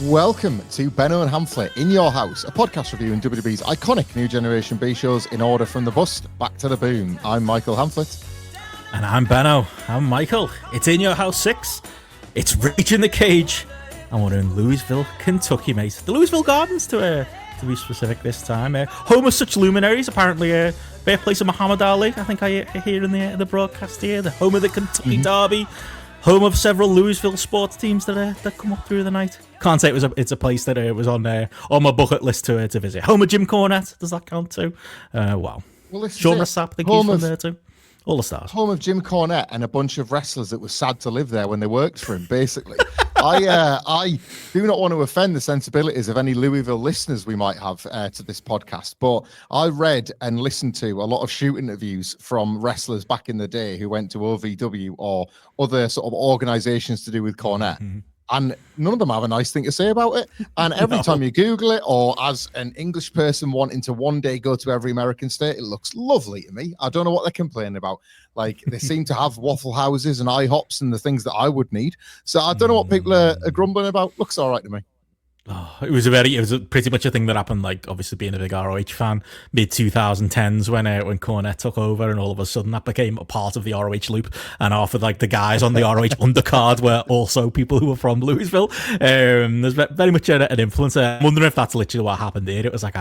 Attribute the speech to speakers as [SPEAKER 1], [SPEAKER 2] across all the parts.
[SPEAKER 1] Welcome to Benno and Hamflett In Your House, a podcast reviewing WWE's iconic New Generation B shows in order from the bust back to the boom. I'm Michael Hamflett.
[SPEAKER 2] And I'm Benno. I'm Michael. It's In Your House 6. It's Reaching the Cage. And we're in Louisville, Kentucky, mate. The Louisville Gardens, to be specific this time. Home of such luminaries, apparently. Birthplace of Muhammad Ali, I think I hear in the broadcast here. The home of the Kentucky Derby. Home of several Louisville sports teams that come up through the night. Can't say it's a place that was on my bucket list to visit. Home of Jim Cornette, does that count too? Wow. Well, Shawn, I think he's from there too. All the stars.
[SPEAKER 1] Home of Jim Cornette and a bunch of wrestlers that were sad to live there when they worked for him, basically. I do not want to offend the sensibilities of any Louisville listeners we might have to this podcast, but I read and listened to a lot of shoot interviews from wrestlers back in the day who went to OVW or other sort of organizations to do with Cornette. Mm-hmm. And none of them have a nice thing to say about it. And every time you Google it, or as an English person wanting to one day go to every American state, it looks lovely to me. I don't know what they're complaining about. Like, they seem to have Waffle Houses and IHOPs and the things that I would need. So I don't know what people are grumbling about. Looks all right to me.
[SPEAKER 2] Oh, it was pretty much a thing that happened, like, obviously being a big ROH fan, mid 2010s when Cornette took over, and all of a sudden that became a part of the ROH loop, and offered like the guys on the ROH undercard were also people who were from Louisville. There's very much an influence there. I'm wondering if that's literally what happened there. It was like,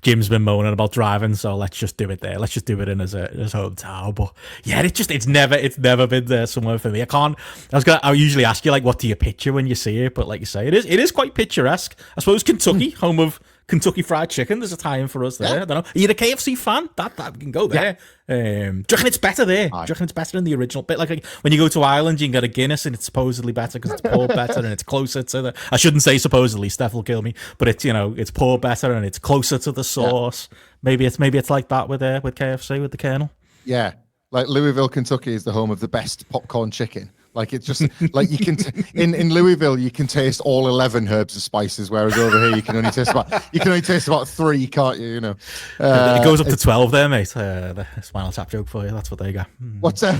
[SPEAKER 2] Jim's been moaning about driving, so let's just do it there. Let's just do it in his hometown. But yeah, it's never been there somewhere for me. I usually ask you, like, what do you picture when you see it? But like you say, it is quite picturesque. I suppose Kentucky, home of Kentucky Fried Chicken. There's a tie-in for us there. Yeah. I don't know. Are you a KFC fan? That we can go there. Yeah. Do you reckon it's better there? Do you reckon it's better than the original bit? Like when you go to Ireland, you can get a Guinness and it's supposedly better because it's poured better and it's closer to the. I shouldn't say supposedly. Steph will kill me. But it's poured better and it's closer to the sauce. Yeah. Maybe it's like that with KFC with the Colonel.
[SPEAKER 1] Yeah, like Louisville, Kentucky is the home of the best popcorn chicken. Like, it's just like you can in Louisville you can taste all 11 herbs and spices, whereas over here you can only taste about 3, can't you? You know,
[SPEAKER 2] it goes up to 12 there, mate. The Spinal Tap joke for you. That's what they got.
[SPEAKER 1] What's your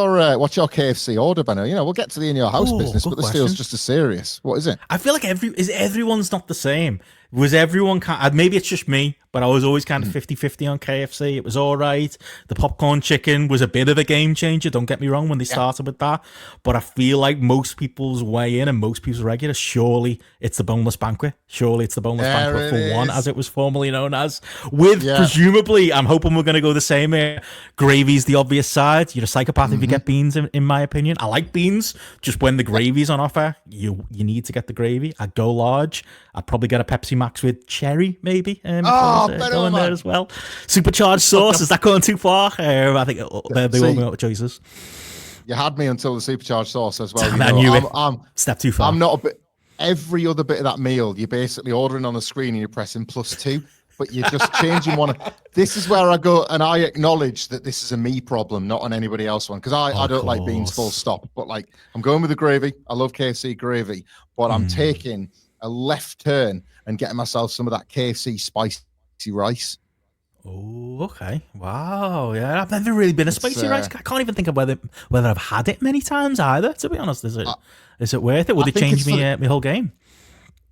[SPEAKER 1] KFC order, Benno? You know, we'll get to the In Your House business, but this feels just as serious. What is it?
[SPEAKER 2] I feel like everyone's not the same. Was everyone maybe it's just me, but I was always kind of 50-50 on KFC. It was all right. The popcorn chicken was a bit of a game changer, don't get me wrong, when they started with that. But I feel like most people's way in and most people's regular, surely it's the boneless banquet. Surely it's the boneless banquet for one, as it was formerly known as. With presumably, I'm hoping we're going to go the same here. Gravy's the obvious side. You're a psychopath if you get beans, in my opinion. I like beans. Just when the gravy's on offer, you need to get the gravy. I'd go large. I'd probably get a Pepsi Max with cherry, maybe. Going there as well. Supercharged sauce, is that going too far? I think they won't be out of choices.
[SPEAKER 1] You had me until the supercharged sauce as well.
[SPEAKER 2] Damn, I knew it. Step too far.
[SPEAKER 1] I'm not a bit. Every other bit of that meal, you're basically ordering on the screen and you're pressing +2, but you're just changing one. This is where I go, and I acknowledge that this is a me problem, not on anybody else one, because I don't like beans full stop. But like, I'm going with the gravy. I love KFC gravy, but I'm taking a left turn and getting myself some of that KFC spicy rice.
[SPEAKER 2] Oh, okay. Wow. Yeah, I've never really been a spicy rice. I can't even think of whether I've had it many times either, to be honest. Is it worth it? Would it change my whole game?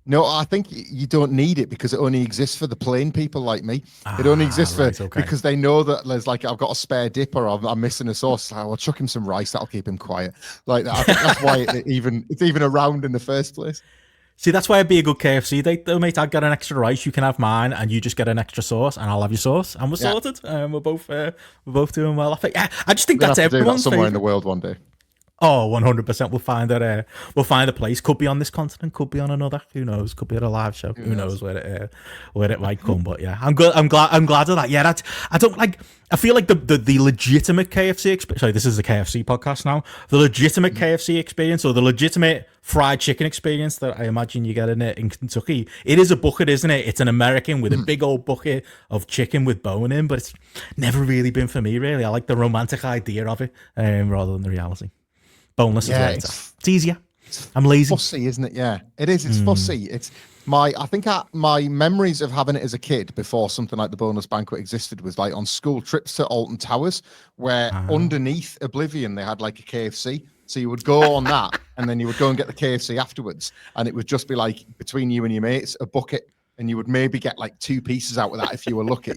[SPEAKER 1] No, I think you don't need it because it only exists for the plain people like me. It only exists because they know that there's like, I've got a spare dip or I'm missing a sauce. I'll chuck him some rice. That'll keep him quiet. Like, I think that's why it's even around in the first place.
[SPEAKER 2] See, that's why I'd be a good KFC date, though, mate. I'd get an extra rice. You can have mine, and you just get an extra sauce, and I'll have your sauce, and we're sorted. We're both doing well. I just think that's everyone's
[SPEAKER 1] somewhere in the world one day.
[SPEAKER 2] Oh, 100%. We'll find that. We'll find a place. Could be on this continent. Could be on another. Who knows? Could be at a live show. Who knows where it might come? But yeah, I'm good. I'm glad of that. Yeah, I don't like. I feel like the legitimate KFC experience. Sorry, this is the KFC podcast now. The legitimate KFC experience, or the legitimate fried chicken experience that I imagine you get in Kentucky. It is a bucket, isn't it? It's an American with a big old bucket of chicken with bone in, but it's never really been for me. Really, I like the romantic idea of it rather than the reality. Boneless it's easier. I'm lazy.
[SPEAKER 1] Fussy, isn't it? Yeah, it is. It's fussy. It's I think my memories of having it as a kid before something like the boneless banquet existed was like on school trips to Alton Towers, where underneath Oblivion they had like a KFC. So you would go on that, and then you would go and get the KFC afterwards, and it would just be like between you and your mates a bucket, and you would maybe get like 2 pieces out of that if you were lucky.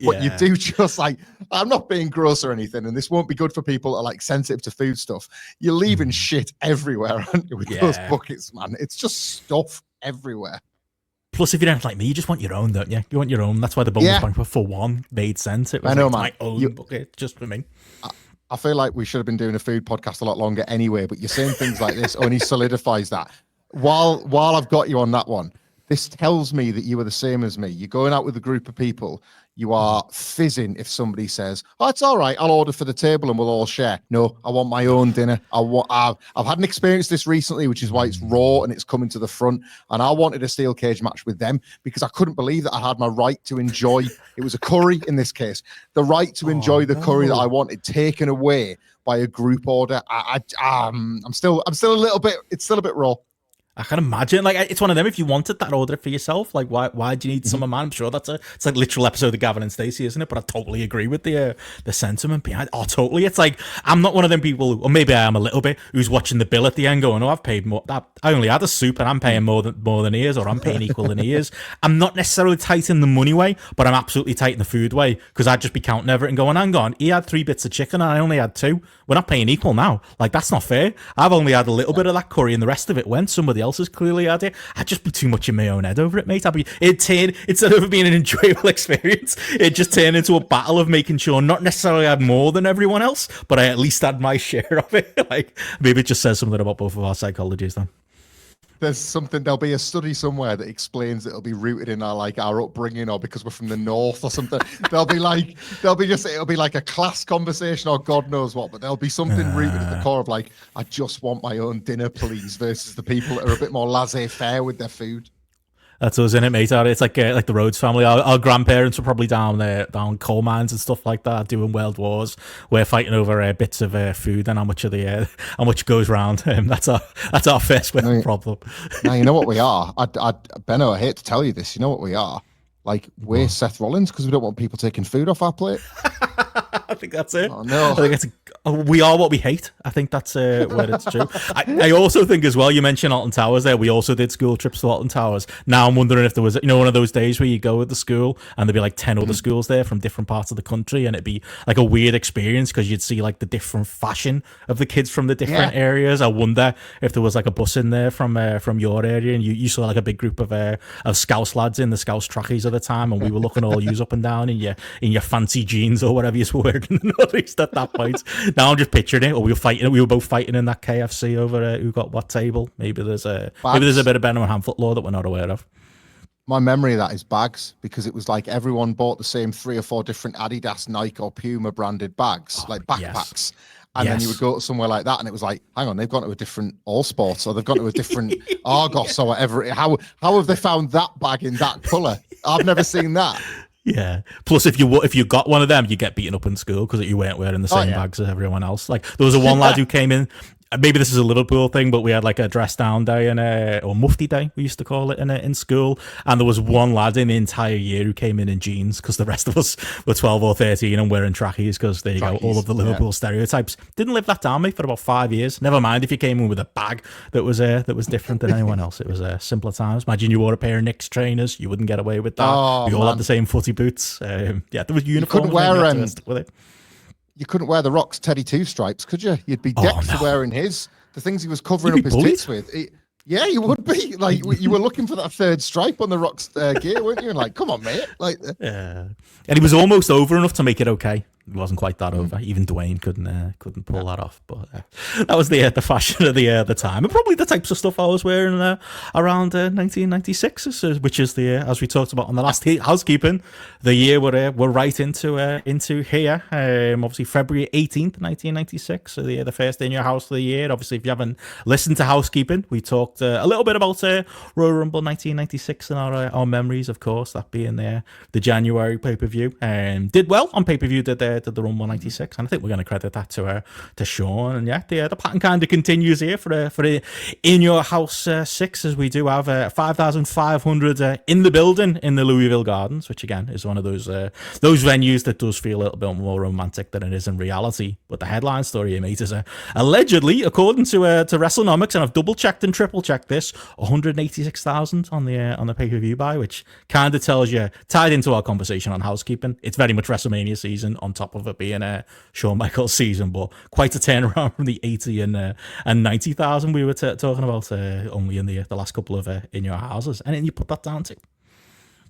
[SPEAKER 1] But you do just like, I'm not being gross or anything, and this won't be good for people that are like sensitive to food stuff. You're leaving shit everywhere, aren't you, with those buckets, man? It's just stuff everywhere.
[SPEAKER 2] Plus, if you don't like me, you just want your own, don't you? You want your own. That's why the bonus bank for one made sense. It was my own bucket just for me.
[SPEAKER 1] I feel like we should have been doing a food podcast a lot longer anyway, but you're saying things like this only solidifies that. While I've got you on that one, this tells me that you are the same as me. You're going out with a group of people. You are fizzing if somebody says, "Oh, it's all right. I'll order for the table and we'll all share." No, I want my own dinner. I've had an experience this recently, which is why it's raw and it's coming to the front. And I wanted a steel cage match with them because I couldn't believe that I had my right to enjoy. It was a curry in this case. The right to enjoy the curry that I wanted taken away by a group order. I'm still a little bit. It's still a bit raw.
[SPEAKER 2] I can imagine, like, it's one of them. If you wanted that, order it for yourself. Like, why do you need some man? I'm sure it's like literal episode of Gavin and Stacey, isn't it? But I totally agree with the sentiment behind. Oh, totally. It's like I'm not one of them people, or maybe I am a little bit, who's watching the bill at the end, going, "Oh, I've paid more. I only had a soup, and I'm paying more than he is, or I'm paying equal than he is." I'm not necessarily tight in the money way, but I'm absolutely tight in the food way because I'd just be counting everything, going, "Hang on, he had 3 bits of chicken, and I only had 2. We're not paying equal now. Like, that's not fair. I've only had a little bit of that curry, and the rest of it went. Somebody else has clearly had it. I'd just be too much in my own head over it, mate. Instead of being an enjoyable experience, it just turned into a battle of making sure not necessarily I had more than everyone else, but I at least had my share of it. Like, maybe it just says something about both of our psychologies then.
[SPEAKER 1] There'll be a study somewhere that explains it'll be rooted in our upbringing, or because we're from the north or something. It'll be like a class conversation or God knows what, but there'll be something rooted at the core of like, I just want my own dinner, please, versus the people that are a bit more laissez-faire with their food.
[SPEAKER 2] That's us, in it, mate. It's like the Rhodes family. Our grandparents were probably down coal mines and stuff like that, doing world wars. We're fighting over bits of food and how much goes round. That's our first world problem.
[SPEAKER 1] Now you know what we are. Benno, I hate to tell you this. You know what we are? Like, we're Seth Rollins because we don't want people taking food off our plate.
[SPEAKER 2] I think that's it.
[SPEAKER 1] Oh, no.
[SPEAKER 2] I think we are what we hate. I think that's where it's true. I also think as well, you mentioned Alton Towers there. We also did school trips to Alton Towers. Now I'm wondering if there was, one of those days where you go with the school and there'd be like 10 other schools there from different parts of the country, and it'd be like a weird experience because you'd see like the different fashion of the kids from the different areas. I wonder if there was like a bus in there from your area, and you saw like a big group of Scouse lads in the Scouse trackies at the time, and we were looking all yous up and down in your fancy jeans or whatever you were wearing in the Northeast at that point. Now I'm just picturing it. Or we were both fighting in that KFC over who got what table. Maybe there's a bit of Benno and Hamflett law that we're not aware of.
[SPEAKER 1] My memory of that is bags, because it was like everyone bought the same 3 or 4 different Adidas, Nike, or Puma branded bags, like backpacks. Yes. And then you would go to somewhere like that, and it was like, hang on, they've gone to a different All Sports, or they've gone to a different Argos or whatever. How have they found that bag in that colour? I've never seen that.
[SPEAKER 2] Yeah. Plus, if you got one of them, you get beaten up in school because you weren't wearing the same bags as everyone else. Like, there was one lad who came in. Maybe this is a Liverpool thing, but we had like a dress down day or mufti day, we used to call it in school. And there was one lad in the entire year who came in jeans because the rest of us were 12 or 13 and wearing trackies because there you go, all of the Liverpool stereotypes. Didn't live that down, mate, for about 5 years. Never mind if you came in with a bag that was different than anyone else. It was simpler times. Imagine you wore a pair of Knicks trainers, you wouldn't get away with that. We all had the same footy boots. There was uniforms.
[SPEAKER 1] You couldn't wear the Rock's Teddy 2 stripes, could you? You'd be decked for wearing his. The things he was covering up his tits with. Yeah, you would be. Like, you were looking for that 3rd stripe on the Rock's gear, weren't you? And like, come on, mate. Like,
[SPEAKER 2] and he was almost over enough to make it okay. It wasn't quite that over. Even Dwayne couldn't pull that off. But that was the fashion of the time, and probably the types of stuff I was wearing around 1996, which is as we talked about on the last housekeeping, the year we're right into here. Obviously February 18th, 1996, so the first In Your House of the year. Obviously, if you haven't listened to housekeeping, we talked a little bit about Royal Rumble 1996 and our memories, of course, that being the January pay-per-view. Did well on pay-per-view. Did did the Rumble 96, and I think we're going to credit that to Shawn. And yeah, the pattern kind of continues here for a In Your House 6, as we do have 5,500 in the building in the Louisville Gardens, which again is one of those venues that does feel a little bit more romantic than it is in reality. But the headline story here, mate, is allegedly, according to WrestleNomics, and I've double checked and triple checked this, 186,000 on the pay-per-view buy, which kind of tells you, tied into our conversation on housekeeping, it's very much WrestleMania season on top of it being Shawn Michaels season, but quite a turnaround from the 80 and 90,000 we were talking about only in the last couple of In Your Houses. And then you put that down to?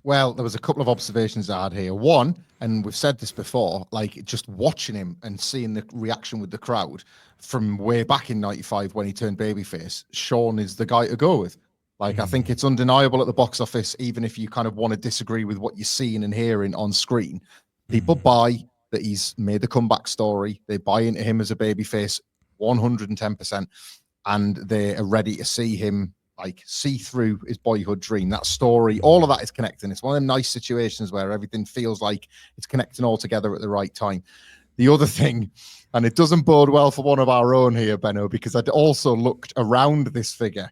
[SPEAKER 1] Well, there was a couple of observations I had here. One, and we've said this before, like just watching him and seeing the reaction with the crowd from way back in 95 when he turned babyface, Shawn is the guy to go with. Like, I think it's undeniable at the box office, even if you kind of want to disagree with what you're seeing and hearing on screen. People buy that he's made the comeback story. They buy into him as a babyface 110%, and they are ready to see him like see through his boyhood dream. That story, all of that is connecting. It's one of them nice situations where everything feels like it's connecting all together at the right time. The other thing, and it doesn't bode well for one of our own here, Benno, because I'd also looked around this figure,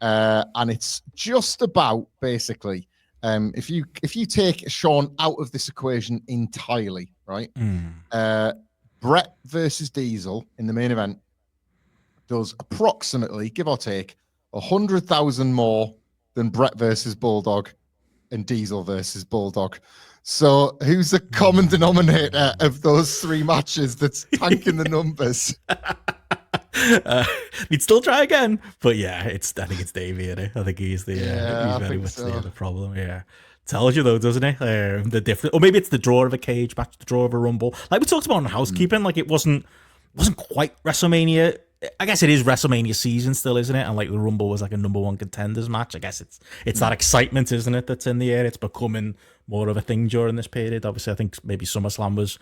[SPEAKER 1] and it's just about basically, if you take Shawn out of this equation entirely, right? Bret versus Diesel in the main event does approximately, give or take, 100,000 more than Bret versus Bulldog and Diesel versus Bulldog. So who's the common denominator of those three matches that's tanking the numbers?
[SPEAKER 2] We'd still try again, but yeah, I think it's Davey. Isn't it? I think he's he's very much the problem. Yeah, tells you though, doesn't it? The different, or maybe it's the draw of a cage match, the draw of a rumble. Like we talked about in housekeeping, like it wasn't quite WrestleMania. I guess it is WrestleMania season still, isn't it? And like the Rumble was like a number one contenders match. I guess it's that excitement, isn't it, that's in the air. It's becoming more of a thing during this period. Obviously, I think maybe SummerSlam was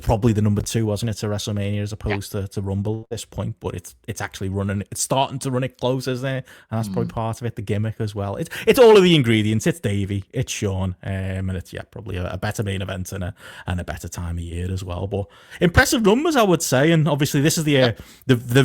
[SPEAKER 2] probably the number two, wasn't it, to WrestleMania as opposed to Rumble at this point. But it's actually running. It's starting to run it close, isn't it? And that's probably part of it, the gimmick as well. It's all of the ingredients. It's Davey, it's Shawn, and it's probably a better main event and a better time of year as well. But impressive numbers, I would say. And obviously, this is the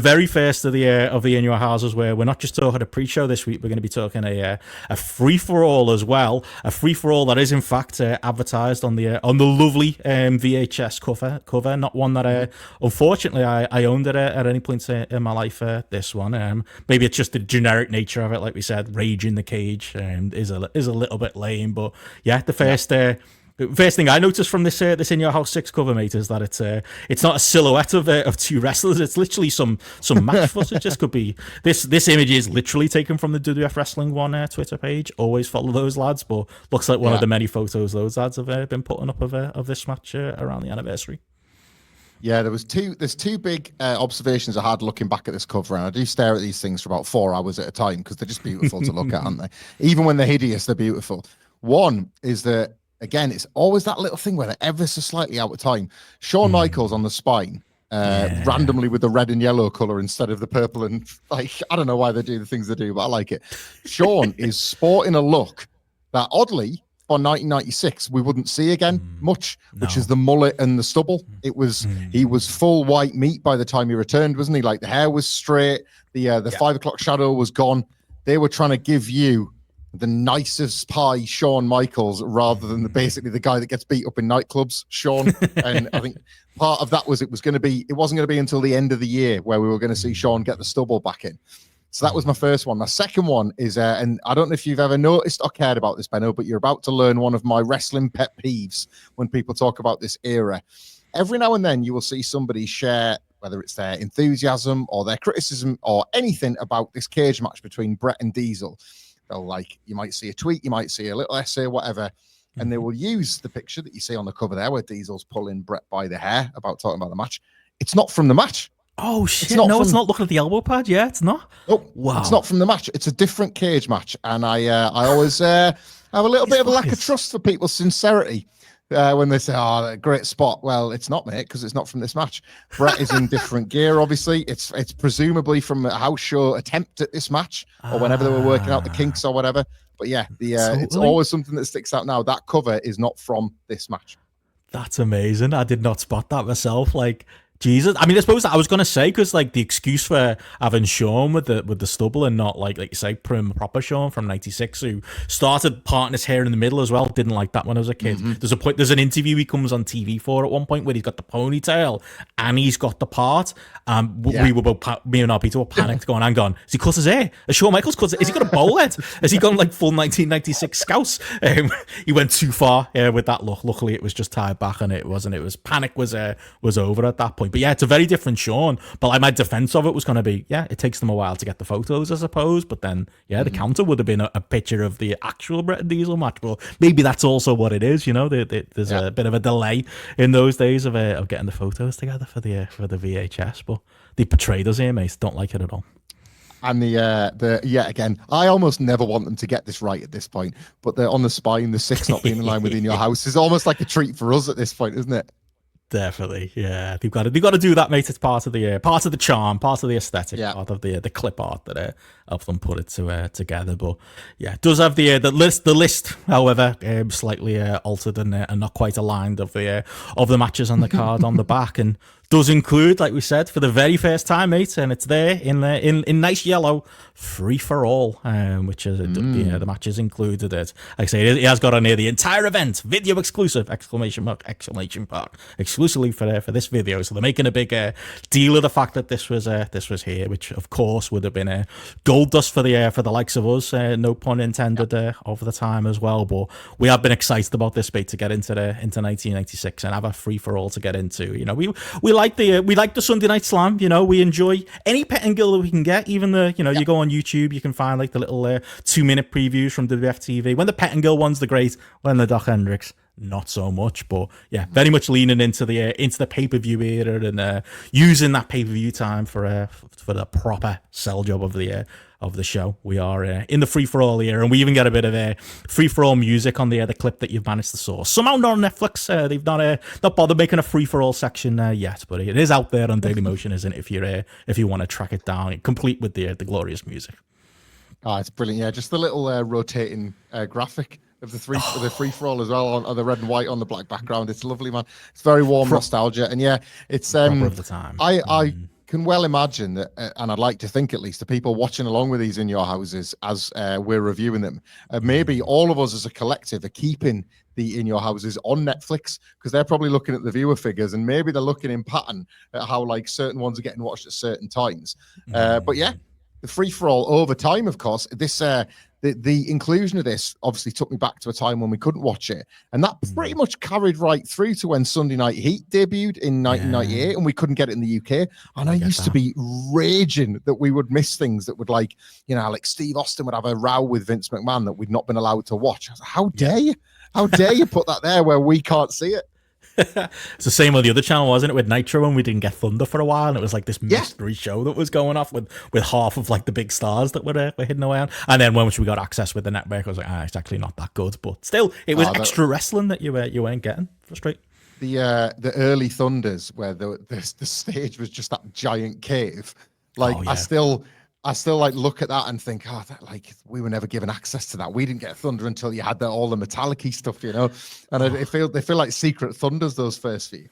[SPEAKER 2] very first of the In Your Houses where we're not just talking a pre-show this week. We're going to be talking a free for all as well. A free for all that is in fact advertised on the lovely VHS cover, not one that unfortunately I owned at any point in my life. This one, maybe it's just the generic nature of it, like we said, Rage in the Cage is a little bit lame, but yeah, the first thing I noticed from this In Your House 6 cover, mate, is that it's not a silhouette of two wrestlers. It's literally some match footage. This could be this image is literally taken from the WWF Wrestling One Twitter page. Always follow those lads, but looks like one of the many photos those lads have been putting up of this match around the anniversary.
[SPEAKER 1] Yeah, there's two big observations I had looking back at this cover, and I do stare at these things for about 4 hours at a time because they're just beautiful to look at, aren't they? Even when they're hideous, they're beautiful. One is that, again, it's always that little thing where they're ever so slightly out of time. Shawn Michaels on the spine, randomly with the red and yellow color instead of the purple, and like, I don't know why they do the things they do, but I like it. Shawn is sporting a look that oddly for 1996 we wouldn't see again much, which is the mullet and the stubble. He was full white meat by the time he returned, wasn't he? Like the hair was straight, the 5 o'clock shadow was gone. They were trying to give you the nicest pie Shawn Michaels rather than basically the guy that gets beat up in nightclubs, Shawn. And I think part of that was it wasn't going to be until the end of the year where we were going to see Shawn get the stubble back in. So that was my first one. My second one is, and I don't know if you've ever noticed or cared about this, Benno, but you're about to learn one of my wrestling pet peeves when people talk about this era. Every now and then you will see somebody share, whether it's their enthusiasm or their criticism or anything about this cage match between Bret and Diesel. You might see a tweet, you might see a little essay, whatever, and they will use the picture that you see on the cover there where Diesel's pulling Bret by the hair about talking about the match. It's not from the match.
[SPEAKER 2] Oh, shit. It's not looking at the elbow pad. Yeah, it's not.
[SPEAKER 1] Oh, wow. It's not from the match. It's a different cage match. And I always have a little bit of a lack of trust for people's sincerity when they say, oh, great spot. Well, it's not, mate, because it's not from this match. Bret is in different gear, obviously. It's presumably from a house show attempt at this match or whenever they were working out the kinks or whatever. But yeah, it's always something that sticks out now. That cover is not from this match.
[SPEAKER 2] That's amazing. I did not spot that myself. Like, Jesus. I mean, I suppose that I was gonna say, because like the excuse for having Shawn with the stubble and not like you say proper Shawn from '96, who started parting his hair in the middle as well. Didn't like that when I was a kid. There's an interview he comes on TV for at one point where he's got the ponytail and he's got the part. We were both, me and our Peter were panicked, going, "Hang on, has he cut his hair? Has Shawn Michaels cut? Has he got a bowl head? Has he gone like full 1996 Scouse?" He went too far with that look. Luckily, it was just tied back, and it wasn't. It was panic was over at that point. But yeah, it's a very different Shawn. But like my defense of it was going to be, it takes them a while to get the photos, I suppose. But then, the counter would have been a picture of the actual Bret and Diesel match. But maybe that's also what it is. You know, there's a bit of a delay in those days of getting the photos together for the VHS. But they portrayed us here, mate. Don't like it at all.
[SPEAKER 1] And again, I almost never want them to get this right at this point. But they're on the spine, the 6 not being in line with In Your House is almost like a treat for us at this point, isn't it?
[SPEAKER 2] Definitely, yeah. They've got to do that, mate. It's part of the charm, part of the aesthetic, part of the clip art that helps them put it together. But yeah, it does have the list, however, slightly altered and not quite aligned of the matches on the card on the back, and does include, like we said, for the very first time, mate, and it's there in nice yellow, free for all, which is the matches included it. Like I say, it has got on here the entire event, video exclusive, exclamation mark, exclusively for this video. So they're making a big deal of the fact that this was here, which of course would have been gold dust for the likes of us, no pun intended, over the time as well. But we have been excited about this, mate, to get into 1996 and have a free for all to get into. You know, we like the Sunday Night Slam. You know, we enjoy any pettingill that we can get. Even you go on YouTube, you can find like the little 2-minute previews from WWF TV. When the pettingill ones, they're great. When the Doc Hendricks, not so much. But yeah, very much leaning into the pay-per-view era and using that pay-per-view time for the proper sell job of the show. We are in the free-for-all era, and we even get a bit of free-for-all music on the clip that you've managed to source. Somehow not on Netflix. They've not bothered making a free-for-all section yet, but it is out there on Dailymotion, isn't it? If you want to track it down, complete with the glorious music.
[SPEAKER 1] Oh, it's brilliant. Yeah, just the little rotating graphic of the free for all as well on the red and white on the black background. It's lovely, man. It's very warm nostalgia, and it's
[SPEAKER 2] proper of the time.
[SPEAKER 1] I can well imagine that, and I'd like to think at least the people watching along with these In Your Houses as we're reviewing them, maybe all of us as a collective are keeping the In Your Houses on Netflix, because they're probably looking at the viewer figures, and maybe they're looking in pattern at how like certain ones are getting watched at certain times. But yeah, the free for all over time, of course. This the inclusion of this obviously took me back to a time when we couldn't watch it, and that pretty much carried right through to when Sunday Night Heat debuted in 1998, and we couldn't get it in the UK. And I used to be raging that we would miss things that would, like, you know, like Steve Austin would have a row with Vince McMahon that we'd not been allowed to watch. I was like, how dare you? How dare you put that there where we can't see it?
[SPEAKER 2] It's the same on the other channel, wasn't it, with Nitro, when we didn't get Thunder for a while, and it was like this mystery show that was going off with half of like the big stars that were hidden away on. And then once we got access with the network, I was like, it's actually not that good, but still, it was extra wrestling that you weren't getting for straight.
[SPEAKER 1] The early Thunders where the stage was just that giant cave, like I still like look at that and think, that, like, we were never given access to that. We didn't get Thunder until you had all the metallic-y stuff, you know. And they feel like secret Thunders, those first few.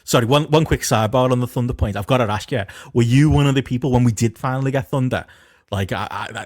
[SPEAKER 2] Sorry, one quick sidebar on the Thunder point. I've got to ask you, were you one of the people when we did finally get Thunder? Like,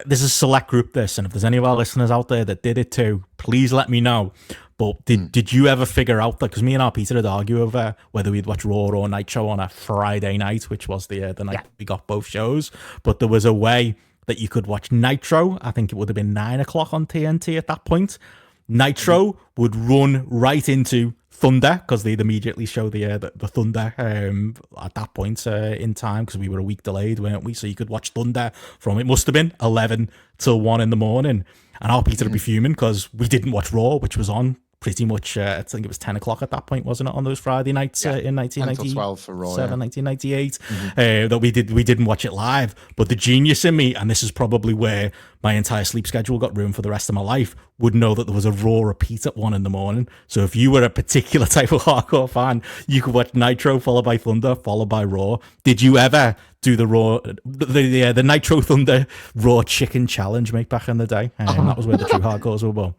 [SPEAKER 2] this is a select group, this, and if there's any of our listeners out there that did it too, please let me know. But did you ever figure out that, because me and our Peter had argued over whether we'd watch Raw or Nitro on a Friday night, which was the night we got both shows, but there was a way that you could watch Nitro. I think it would have been 9 o'clock on TNT at that point. Nitro would run right into Thunder, because they'd immediately show the Thunder at that point in time, because we were a week delayed, weren't we? So you could watch Thunder from, it must have been 11 till 1 in the morning, and our Peter would be fuming because we didn't watch Raw, which was on pretty much, I think it was 10 o'clock at that point, wasn't it, on those Friday nights in 1997,
[SPEAKER 1] for Raw,
[SPEAKER 2] 1998, that we didn't watch it live. But the genius in me, and this is probably where my entire sleep schedule got ruined for the rest of my life, would know that there was a Raw repeat at 1 in the morning. So if you were a particular type of hardcore fan, you could watch Nitro followed by Thunder followed by Raw. Did you ever do the Raw, the Nitro Thunder Raw Chicken Challenge, mate, back in the day? That was where the true hardcores were born.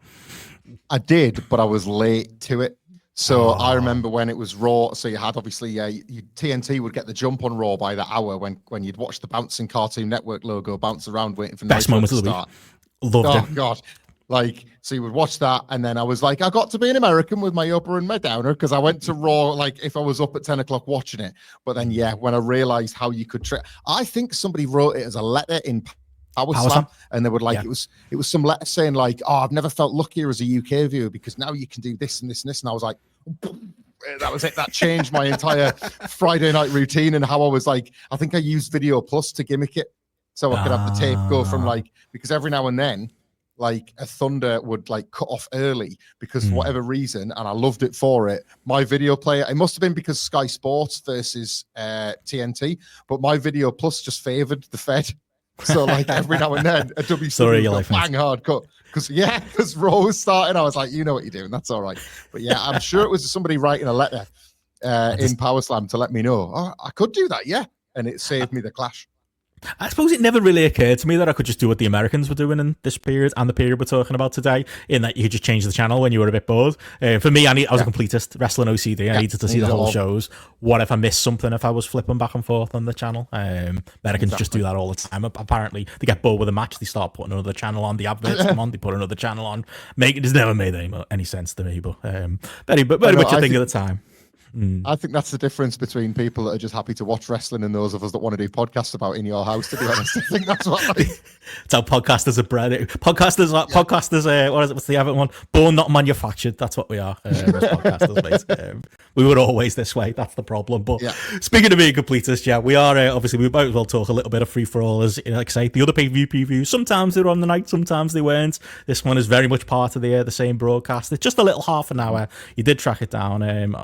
[SPEAKER 1] I did, but I was late to it. So I remember when it was Raw. So you had obviously TNT would get the jump on Raw by the hour when you'd watch the bouncing Cartoon Network logo bounce around waiting for
[SPEAKER 2] Best
[SPEAKER 1] Nitro
[SPEAKER 2] moment
[SPEAKER 1] to
[SPEAKER 2] of the
[SPEAKER 1] start.
[SPEAKER 2] week. Loved it.
[SPEAKER 1] God. Like, so you would watch that, and then I was like, I got to be an American with my upper and my downer because I went to Raw, like, if I was up at 10 o'clock watching it. But then, when I realized how you could I think somebody wrote it as a letter in Power Slam, and they would like, it was some letter saying like, oh, I've never felt luckier as a UK viewer because now you can do this and this and this. And I was like, that was it. That changed my entire Friday night routine and how I was like, I think I used Video Plus to gimmick it. So I could have the tape go from like, because every now and then, like a Thunder would like cut off early because for whatever reason, and I loved it for it. My video player, it must have been because Sky Sports versus TNT, but my Video Plus just favored the Fed. So like every now and then, a WC would go bang hard cut. Because Raw was starting, I was like, you know what you're doing. That's all right. But yeah, I'm sure it was somebody writing a letter in Power Slam to let me know. Oh, I could do that, yeah. And it saved me the clash.
[SPEAKER 2] I suppose it never really occurred to me that I could just do what the Americans were doing in this period and the period we're talking about today, in that you could just change the channel when you were a bit bored. For me, I was a completist, wrestling OCD. I needed to see the whole shows. What if I missed something if I was flipping back and forth on the channel? Americans just do that all the time. Apparently, they get bored with a match, they start putting another channel on, the adverts come on, they put another channel on. It's never made any sense to me, but very much a thing at the time.
[SPEAKER 1] I think that's the difference between people that are just happy to watch wrestling and those of us that want to do podcasts about In Your House, to be honest. I think that's what it's
[SPEAKER 2] how podcasters are bred. Podcasters, what is it? What's the other one? Born, not manufactured. That's what we are as podcasters, mate. We were always this way. That's the problem. But speaking of being completists, we are, obviously, we might as well talk a little bit of free-for-all. As, like I say, the other pay-per-view previews, sometimes they were on the night, sometimes they weren't. This one is very much part of the same broadcast. It's just a little half an hour. You did track it down,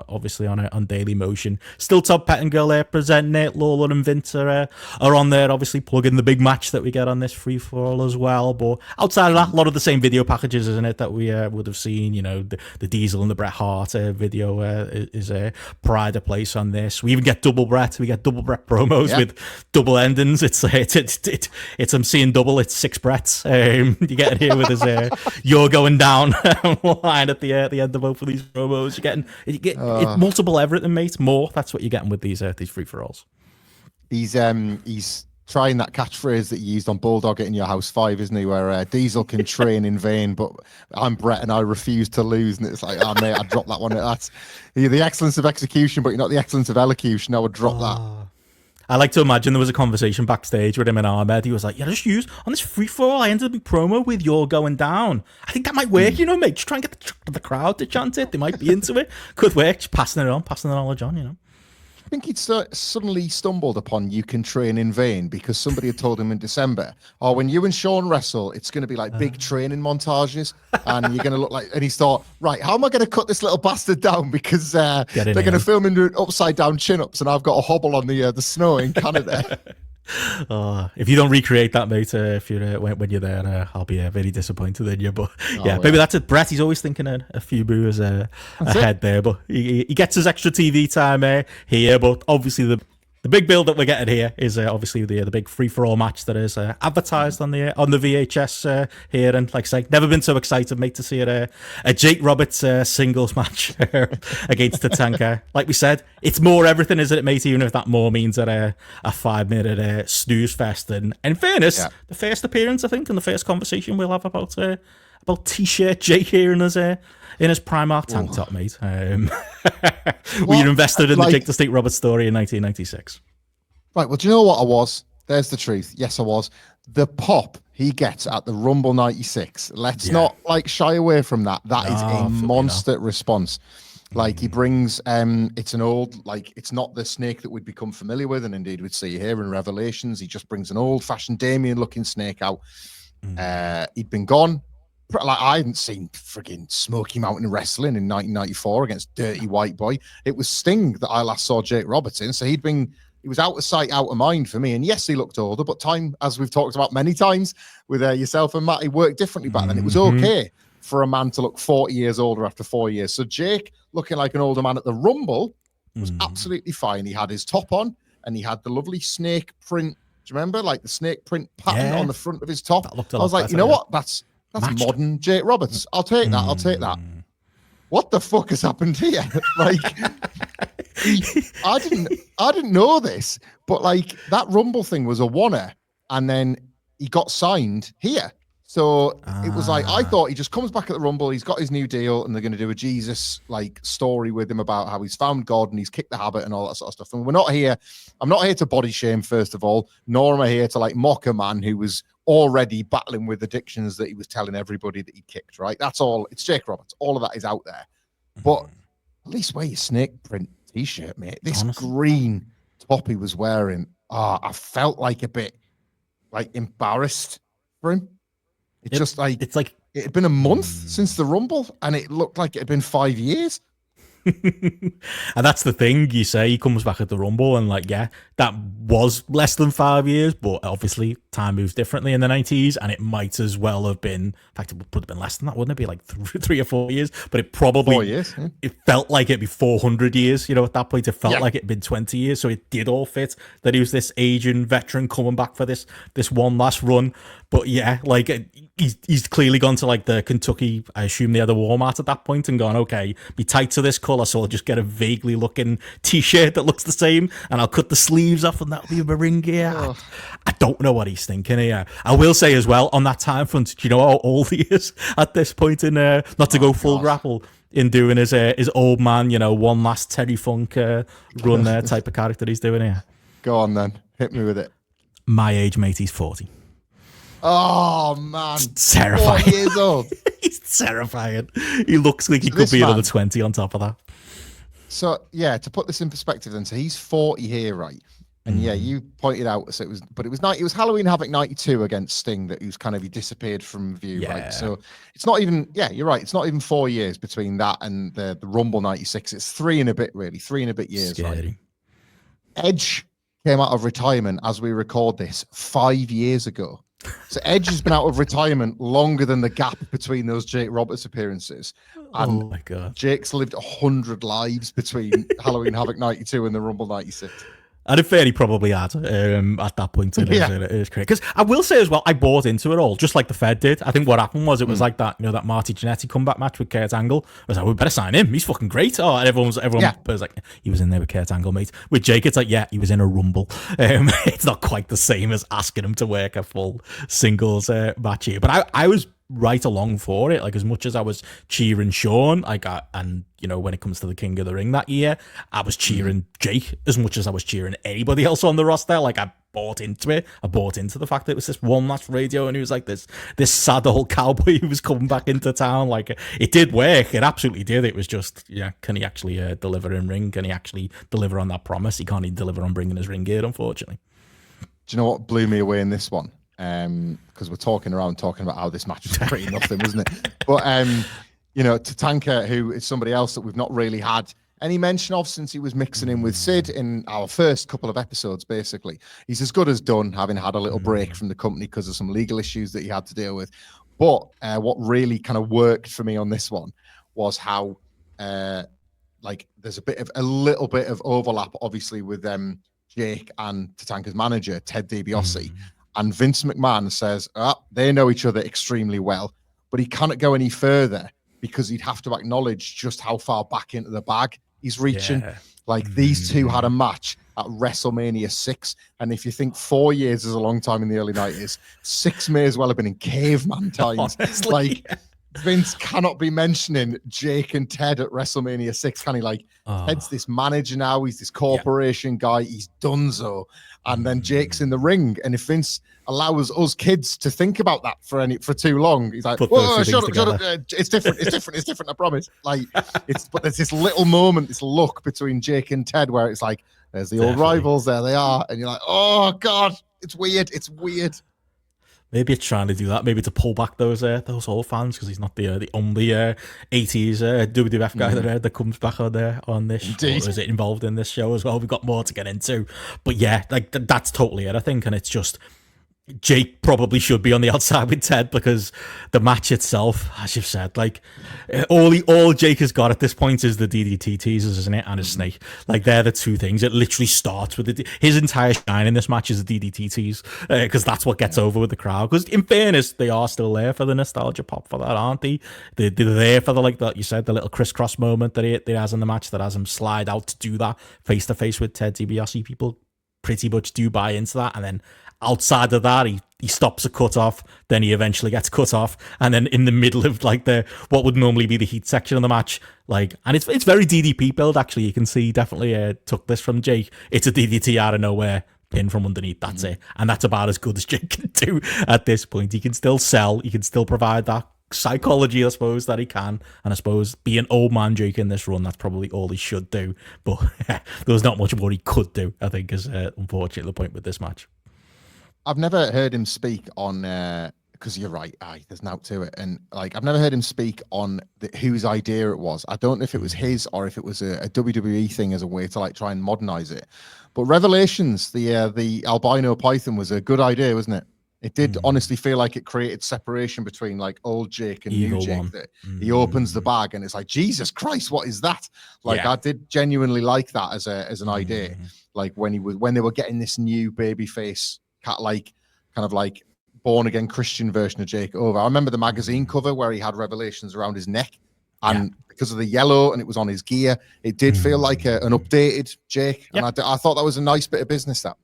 [SPEAKER 2] obviously, on Daily Motion. Still Todd Pettingill there presenting it. Lawler and Vince are on there, obviously plugging the big match that we get on this free-for-all as well. But outside of that, a lot of the same video packages, isn't it, that we would have seen. You know, the Diesel and the Bret Hart video is pride of place on this. We even get double Bret. We get double Bret promos with double endings. It's I'm seeing double. It's 6 Brets. You get it here with his "You're going down" line at the end of both of these promos. You get multiple everything, mate. More. That's what you're getting with these free-for-alls.
[SPEAKER 1] He's trying that catchphrase that you used on Bulldog In Your House 5, isn't he? Where Diesel can train in vain, but I'm Bret and I refuse to lose. And it's like, oh mate, I dropped that one. That's the excellence of execution, but you're not the excellence of elocution. I would drop that.
[SPEAKER 2] I like to imagine there was a conversation backstage with him and Ahmed. He was like, just use on this free-for-all, I ended up promo with "You're going down." I think that might work, mate. Just try and get the crowd to chant it. They might be into it. Could work. Just passing the knowledge on,
[SPEAKER 1] I think he'd suddenly stumbled upon "You Can Train in Vain" because somebody had told him in December, oh, when you and Shawn wrestle, it's going to be like big training montages and you're going to look like, and he thought, right, how am I going to cut this little bastard down because they're going to film him doing upside down chin-ups and I've got a hobble on the snow in Canada.
[SPEAKER 2] If you don't recreate that, mate, if you're when you're there, I'll be very disappointed in you. But maybe that's it. Bret, he's always thinking a few moves ahead there, but he gets his extra TV time here. But obviously the big build that we're getting here is obviously the big free-for-all match that is advertised on the VHS here. And like I say, never been so excited, mate, to see a Jake Roberts singles match against Tatanka. Like we said, it's more everything, isn't it, mate? Even if that more means that a 5-minute snooze fest. And in fairness, the first appearance, I think, and the first conversation we'll have about T-shirt Jake here in his Primark tank top, mate. Were you invested in the Jake the Snake Roberts story in 1996?
[SPEAKER 1] Right, well, do you know what I was? There's the truth. Yes, I was. The pop he gets at the Rumble 96, let's not shy away from that. That is a monster response. Like he brings, it's an old, it's not the Snake that we'd become familiar with, and indeed we'd see here in Revelations. He just brings an old-fashioned Damien-looking Snake out. He'd been gone. I hadn't seen frigging Smoky Mountain Wrestling in 1994 against Dirty White Boy. It was Sting that I last saw Jake Roberts in. So he was out of sight, out of mind for me. And yes, he looked older, but time, as we've talked about many times with yourself and Matt, he worked differently back then. It was okay for a man to look 40 years older after 4 years. So Jake, looking like an older man at the Rumble, was absolutely fine. He had his top on and he had the lovely snake print. Do you remember? Like the snake print pattern on the front of his top. I was like, you know what? That's modern Jake Roberts. I'll take that. what the fuck has happened here? Like, I didn't know this, but like that Rumble thing was a oneer, and then he got signed here. So it was like, I thought he just comes back at the Rumble, he's got his new deal, and they're going to do a Jesus like story with him about how he's found God and he's kicked the habit and all that sort of stuff. And we're not here. I'm not here to body shame, first of all, nor am I here to like mock a man who was already battling with addictions that he was telling everybody that he kicked, right? That's all. It's Jake Roberts. All of that is out there. But at least wear your snake print t-shirt, mate. This green top he was wearing, I felt like a bit like embarrassed for him. It's like it had been a month since the Rumble, and it looked like it had been 5 years.
[SPEAKER 2] And that's the thing, you say he comes back at the Rumble, and like, yeah, that was less than 5 years, but obviously time moves differently in the 90s, and it might as well have been, in fact, it would have been less than that, wouldn't it be like 3 or 4 years? But it probably
[SPEAKER 1] 4 years. Yeah.
[SPEAKER 2] It felt like it'd be 400 years, you know, at that point. It felt like it'd been 20 years, so it did all fit that he was this aging veteran coming back for this one last run. But yeah, like, he's clearly gone to like the Kentucky, I assume they had a Walmart at that point, and gone, okay, be tight to this colour, so I'll just get a vaguely looking t-shirt that looks the same, and I'll cut the sleeves off, and that'll be my ring gear. I don't know what he's thinking here. I will say as well, on that time front, do you know how old he is at this point in, not to go full grapple, in doing his old man, you know, one last Terry Funk run type of character he's doing here?
[SPEAKER 1] Go on then, hit me with it.
[SPEAKER 2] My age, mate, he's 40.
[SPEAKER 1] Oh man,
[SPEAKER 2] it's terrifying.
[SPEAKER 1] 4 years old.
[SPEAKER 2] He's terrifying. He looks like he could be another 20 on top of that.
[SPEAKER 1] So yeah, to put this in perspective, then, so he's 40 here, right? And yeah, you pointed out, so it was Halloween Havoc 92 against Sting that he disappeared from view, right? So it's not even, you're right, it's not even 4 years between that and the Rumble 96. It's 3 and a bit, really, 3 and a bit years.
[SPEAKER 2] Scary.
[SPEAKER 1] Right? Edge came out of retirement as we record this 5 years ago. So Edge has been out of retirement longer than the gap between those Jake Roberts appearances. And
[SPEAKER 2] oh my God.
[SPEAKER 1] Jake's lived 100 lives between Halloween Havoc 92 and the Rumble 96.
[SPEAKER 2] And in fair, he probably had at that point in his career. Because I will say as well, I bought into it all, just like the Fed did. I think what happened was it was like that, you know, that Marty Jannetty comeback match with Kurt Angle. I was like, we better sign him. He's fucking great. Oh, and everyone was like, he was in there with Kurt Angle, mate. With Jake, it's like, yeah, he was in a Rumble. It's not quite the same as asking him to work a full singles match here. But I was right along for it. Like, as much as I was cheering Shawn, and you know, when it comes to the King of the Ring that year, I was cheering Jake as much as I was cheering anybody else on the roster. Like, I bought into it. I bought into the fact that it was this one last radio, and he was like this sad old cowboy who was coming back into town. Like, it did work. It absolutely did. It was just, can he actually deliver in ring? Can he actually deliver on that promise? He can't even deliver on bringing his ring gear, unfortunately.
[SPEAKER 1] Do you know what blew me away in this one? Because we're talking about how this match was pretty nothing, wasn't it? But you know, Tatanka, who is somebody else that we've not really had any mention of since he was mixing in with Sid in our first couple of episodes. Basically, he's as good as done, having had a little break from the company because of some legal issues that he had to deal with. But what really kind of worked for me on this one was how like there's a little bit of overlap, obviously, with Jake and Tatanka's manager, Ted DiBiase. And Vince McMahon says, they know each other extremely well, but he cannot go any further because he'd have to acknowledge just how far back into the bag he's reaching. Like, these two had a match at WrestleMania 6. And if you think 4 years is a long time in the early 90s, 6 may as well have been in caveman times.
[SPEAKER 2] Honestly,
[SPEAKER 1] Vince cannot be mentioning Jake and Ted at WrestleMania 6, can he? Like, Ted's this manager now, he's this corporation guy, he's donezo. And then Jake's in the ring, and if Vince allows us kids to think about that for too long, he's like, "Whoa, shut up! It's different. I promise." Like, but there's this little moment, this look between Jake and Ted where it's like, "There's the old rivals, there they are," and you're like, "Oh God, it's weird. It's weird."
[SPEAKER 2] Maybe it's trying to do that, maybe to pull back those old fans, because he's not the only 80s WWF guy that comes back on this. Indeed. Or is it involved in this show as well? We've got more to get into, but yeah, like that's totally it, I think. And it's just, Jake probably should be on the outside with Ted, because the match itself, as you've said, like all Jake has got at this point is the DDT teasers, isn't it, and his snake. Like they're the two things. It literally starts with his entire shine in this match is the DDT tease, because that's what gets over with the crowd. Because in fairness, they are still there for the nostalgia pop for that, aren't they? They're there for the, like that you said, the little crisscross moment that he has in the match that has him slide out to do that face to face with Ted DiBiase. People pretty much do buy into that, and then outside of that, he stops a cut off, then he eventually gets cut off, and then in the middle of like the what would normally be the heat section of the match, like, and it's very DDP build actually. You can see definitely took this from Jake. It's a DDT out of nowhere, pin from underneath. That's it, and that's about as good as Jake can do at this point. He can still sell, he can still provide that psychology, I suppose, that he can, and I suppose being old man Jake in this run, that's probably all he should do. But there's not much more he could do, I think, is unfortunately the point with this match.
[SPEAKER 1] I've never heard him speak on because you're right, there's no to it, and like I've never heard him speak on whose idea it was. I don't know if it was his or if it was a WWE thing as a way to like try and modernize it. But Revelations, the albino python, was a good idea, wasn't it? It did honestly feel like it created separation between like old Jake and new Jake. That he opens the bag and it's like, Jesus Christ, what is that? Like I did genuinely like that as an idea. Like when they were getting this new baby face kind of like born again Christian version of Jake over. I remember the magazine cover where he had Revelations around his neck, and because of the yellow and it was on his gear, it did feel like an updated Jake. And I thought that was a nice bit of business. That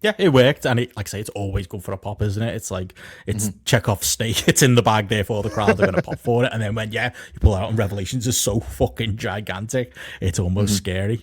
[SPEAKER 2] yeah, it worked, and like I say, it's always good for a pop, isn't it? It's like it's Chekhov's snake. It's in the bag, therefore the crowd are going to pop for it. And then when you pull out, and Revelations is so fucking gigantic, it's almost scary.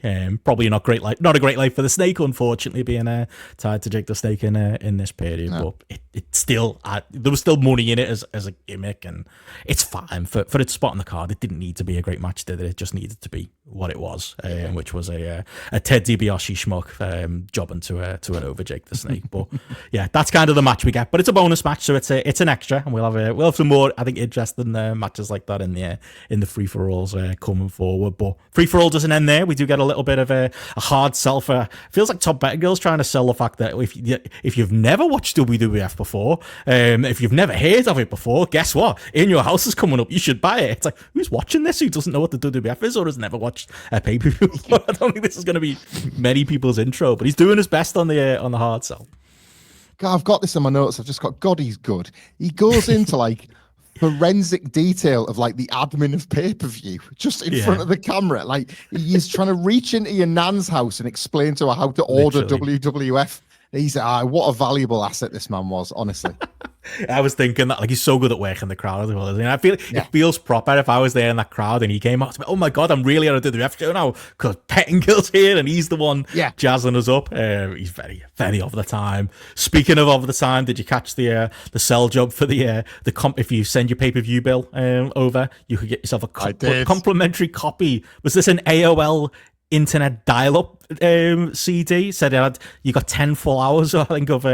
[SPEAKER 2] Probably not a great life for the snake, unfortunately, being tied to Jake the Snake in this period. No. But it still there was still money in it as a gimmick, and it's fine for its spot on the card. It didn't need to be a great match, did it? It just needed to be what it was, which was a Ted DiBiase schmuck jobbing to an over Jake the Snake. But yeah, that's kind of the match we get. But it's a bonus match, so it's an extra, and we'll have some more, I think, interesting matches like that in the free for alls coming forward. But free for all doesn't end there. We do get a little bit of a hard sell for. Feels like Top Bettergirl's trying to sell the fact that if you've never watched WWF before, if you've never heard of it before, guess what? In Your House is coming up. You should buy it. It's like, who's watching this? Who doesn't know what the WWF is or has never watched a pay per view? I don't think this is going to be many people's intro, but he's doing his best on the hard sell.
[SPEAKER 1] God, I've got this in my notes. I've just got, God, he's good. He goes into like forensic detail of like the admin of pay-per-view just in front of the camera. Like he's trying to reach into your nan's house and explain to her how to order WWF. He's what a valuable asset this man was, honestly.
[SPEAKER 2] I was thinking that, like, he's so good at working the crowd as well. And I feel it feels proper if I was there in that crowd and he came out to me, oh my God, I'm really on a WWF show now because Pettingill's here and he's the one jazzing us up. He's very, very over the time. Speaking of over the time, did you catch the sell job for the if you send your pay-per-view bill over, you could get yourself a complimentary copy. Was this an AOL internet dial-up CD? Said you got 10 full hours, I think, of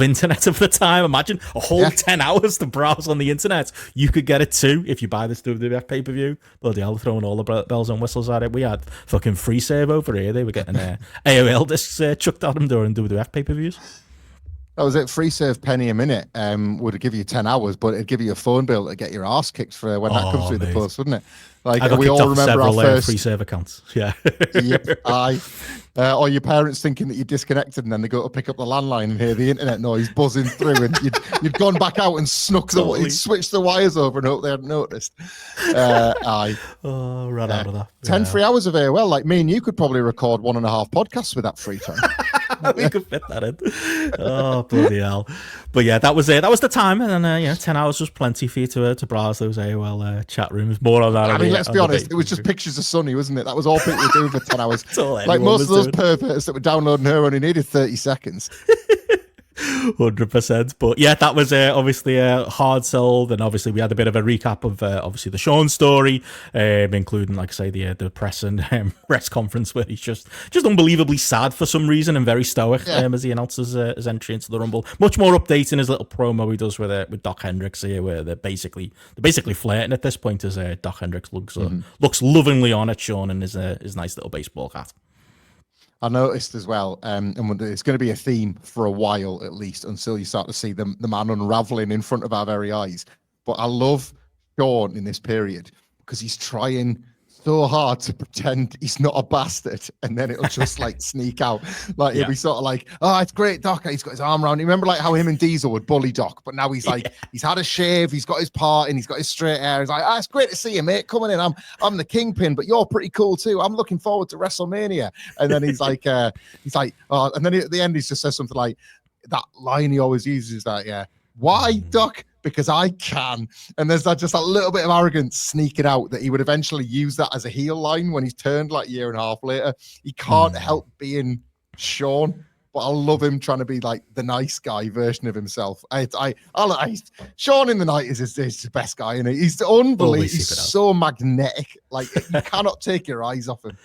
[SPEAKER 2] internet of the time. Imagine a whole 10 hours to browse on the internet. You could get it too if you buy this WWF pay-per-view. Bloody hell, throwing all the bells and whistles at it. We had fucking free save over here. They were getting AOL discs chucked at them during WWF pay-per-views.
[SPEAKER 1] That was it. Free save penny a minute would give you 10 hours, but it'd give you a phone bill to get your ass kicked for when that comes through the post, wouldn't it? Like we all remember our first
[SPEAKER 2] free save accounts. Yeah.
[SPEAKER 1] Or your parents thinking that you're disconnected and then they go to pick up the landline and hear the internet noise buzzing through and you'd gone back out and switched the wires over and hope they hadn't noticed.
[SPEAKER 2] Ran out of that.
[SPEAKER 1] 10 free hours of AOL. Like me and you could probably record 1.5 podcasts with that free time.
[SPEAKER 2] We could fit that in. Oh, bloody hell. But yeah, that was it. That was the time. And then, 10 hours was plenty for you to browse those AOL chat rooms. More on that.
[SPEAKER 1] I mean, let's be honest. It was just pictures of Sonny, wasn't it? That was all people were doing for 10 hours. Like most of those perverts that were downloading her only needed 30 seconds.
[SPEAKER 2] 100%. But yeah, that was obviously hard sold, and obviously we had a bit of a recap of obviously the Shawn story, including, like I say, the press and press conference where he's just unbelievably sad for some reason and very stoic as he announces his entry into the Rumble. Much more update in his little promo he does with Doc Hendricks here, where they're basically flirting at this point as Doc Hendricks looks lovingly on at Shawn in his nice little baseball hat.
[SPEAKER 1] I noticed as well, and it's going to be a theme for a while at least, until you start to see the man unraveling in front of our very eyes. But I love Shawn in this period because he's trying so hard to pretend he's not a bastard, and then it'll just like sneak out. Like he'll be sort of like, "Oh, it's great, Doc." He's got his arm around. You remember like how him and Diesel would bully Doc, but now he's like, he's had a shave, he's got his part in, he's got his straight hair. He's like, "Ah, it's great to see you, mate. Coming in. I'm the kingpin, but you're pretty cool too. I'm looking forward to WrestleMania." And then he's like, oh, and then at the end he just says something like that line he always uses is that, yeah, why, Doc? Because I can. And there's that just a little bit of arrogance sneaking out that he would eventually use that as a heel line when he's turned like a year and a half later. He can't help being Shawn, but I love him trying to be like the nice guy version of himself. Shawn in the night is the best guy, and he's unbelievable. He's so magnetic. Like you cannot take your eyes off him.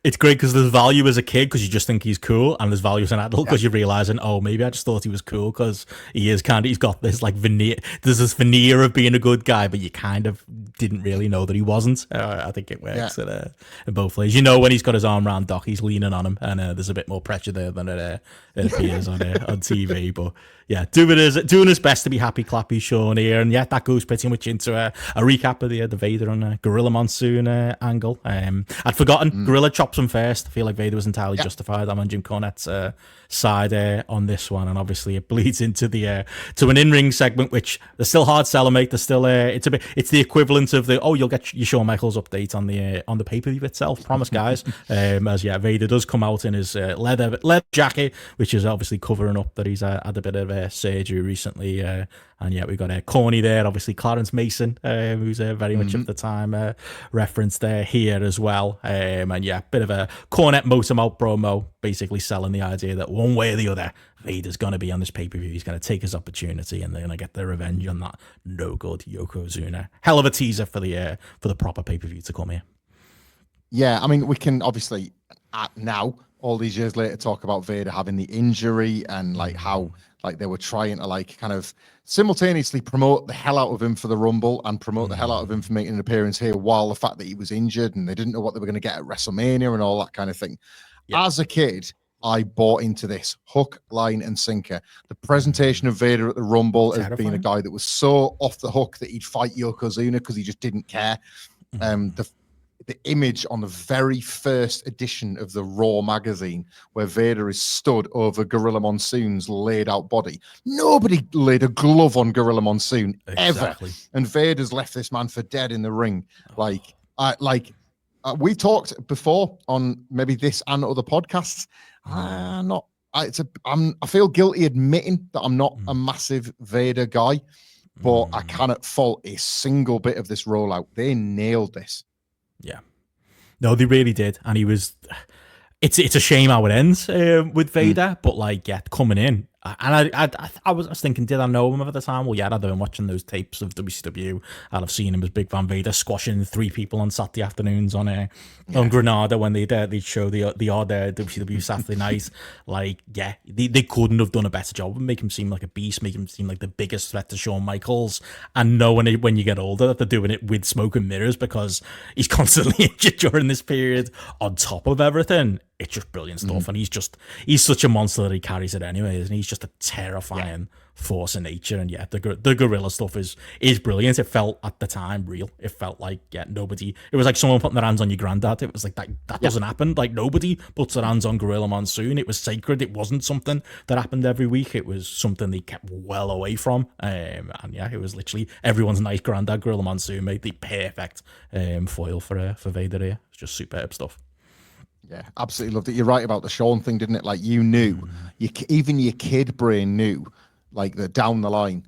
[SPEAKER 2] It's great because there's value as a kid because you just think he's cool, and there's value as an adult because you're realizing, oh, maybe I just thought he was cool because he's got this like veneer. There's this veneer of being a good guy, but you kind of didn't really know that he wasn't. I think it works in both ways. You know, when he's got his arm around Doc, he's leaning on him, and there's a bit more pressure there than it appears on TV. But yeah, doing his best to be happy, clappy Shawn here, and yeah, that goes pretty much into a recap of the Vader and Gorilla Monsoon angle. I'd forgotten Gorilla chops him first. I feel like Vader was entirely justified. I'm on Jim Cornette's side on this one, and obviously it bleeds into the to an in-ring segment, which they're still hard selling, mate. They're still it's the equivalent of the you'll get your Shawn Michaels update on the pay-per-view itself. Promise, guys. As Vader does come out in his leather jacket, which is obviously covering up that he's had a bit of surgery recently. And yeah, we've got Corny there, obviously Clarence Mason, who's very much of the time referenced there here as well. And yeah, bit of a Cornette Motormouth promo, basically selling the idea that one way or the other, Vader's going to be on this pay-per-view. He's going to take his opportunity, and they're going to get their revenge on that no-good Yokozuna. Hell of a teaser for the proper pay-per-view to come here.
[SPEAKER 1] Yeah, I mean, we can obviously now, all these years later, talk about Vader having the injury and like how like they were trying to like kind of simultaneously promote the hell out of him for the Rumble and promote the hell out of him for making an appearance here, while the fact that he was injured and they didn't know what they were going to get at WrestleMania and all that kind of thing. As a kid, I bought into this hook, line, and sinker. The presentation of Vader at the Rumble as being a guy that was so off the hook that he'd fight Yokozuna because he just didn't care. The image on the very first edition of the Raw magazine where Vader is stood over Gorilla Monsoon's laid out body. Nobody laid a glove on Gorilla Monsoon ever. And Vader's left this man for dead in the ring. We talked before on maybe this and other podcasts. I feel guilty admitting that I'm not a massive Vader guy, but I cannot fault a single bit of this rollout. They nailed this.
[SPEAKER 2] Yeah, no, they really did, and he was. It's a shame how it ends with Vader, but like, yeah, coming in, and I was thinking, did I know him at the time? Well, yeah, I'd been watching those tapes of WCW. I'd have seen him as Big Van Vader squashing 3 people on Saturday afternoons on Granada when they'd show the odd WCW Saturday night. Like, yeah, they couldn't have done a better job. Make him seem like a beast, make him seem like the biggest threat to Shawn Michaels, and know when you get older that they're doing it with smoke and mirrors because he's constantly injured during this period. On top of everything, it's just brilliant stuff, and he's such a monster that he carries it anyway, and he's just a terrifying force of nature. And yeah, the gorilla stuff is brilliant. It felt at the time real. It felt like nobody. It was like someone putting their hands on your granddad. It was like that doesn't happen. Like nobody puts their hands on Gorilla Monsoon. It was sacred. It wasn't something that happened every week. It was something they kept well away from. And yeah, it was literally everyone's nice granddad. Gorilla Monsoon made the perfect foil for Vader here. It's just superb stuff.
[SPEAKER 1] Yeah, absolutely loved it. You're right about the Shawn thing, didn't it? Like you knew, even your kid brain knew, like that down the line,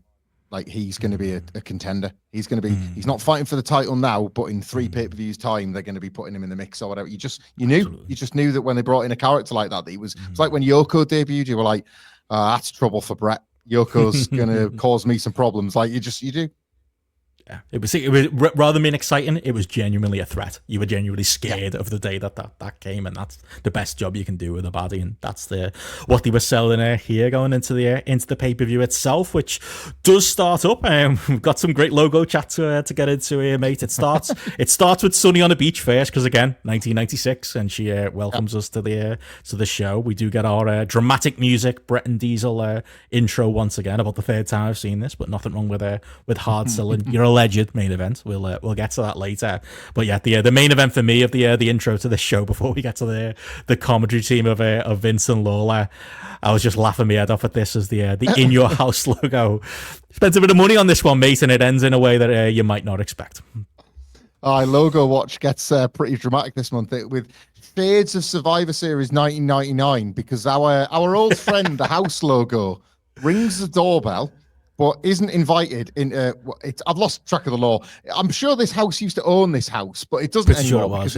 [SPEAKER 1] like he's going to be a contender. He's going to be. He's not fighting for the title now, but in 3 pay-per-views time, they're going to be putting him in the mix or whatever. You just knew that when they brought in a character like that he was. It's like when Yoko debuted, you were like, that's trouble for Bret. Yoko's going to cause me some problems. Like you do.
[SPEAKER 2] Yeah, it was rather than being exciting, it was genuinely a threat. You were genuinely scared of the day that came, and that's the best job you can do with a baddie, and that's what they were selling here going into the pay-per-view itself, which does start up. We've got some great logo chat to get into here, mate. It starts with Sunny on the beach first, because again, 1996, and she welcomes us to the show. We do get our dramatic music, Bret and Diesel intro once again. About the third time I've seen this, but nothing wrong with hard selling. You're alleged main event. We'll get to that later. But yeah, the main event for me of the intro to this show, before we get to the commentary team of Vince and Lawler, I was just laughing my head off at this as the In Your House logo. Spent a bit of money on this one, mate, and it ends in a way that you might not expect.
[SPEAKER 1] Logo watch gets pretty dramatic this month with shades of Survivor Series 1999, because our old friend, the House logo, rings the doorbell but isn't invited into I've lost track of the law. I'm sure this house used to own this house, but it doesn't anymore, because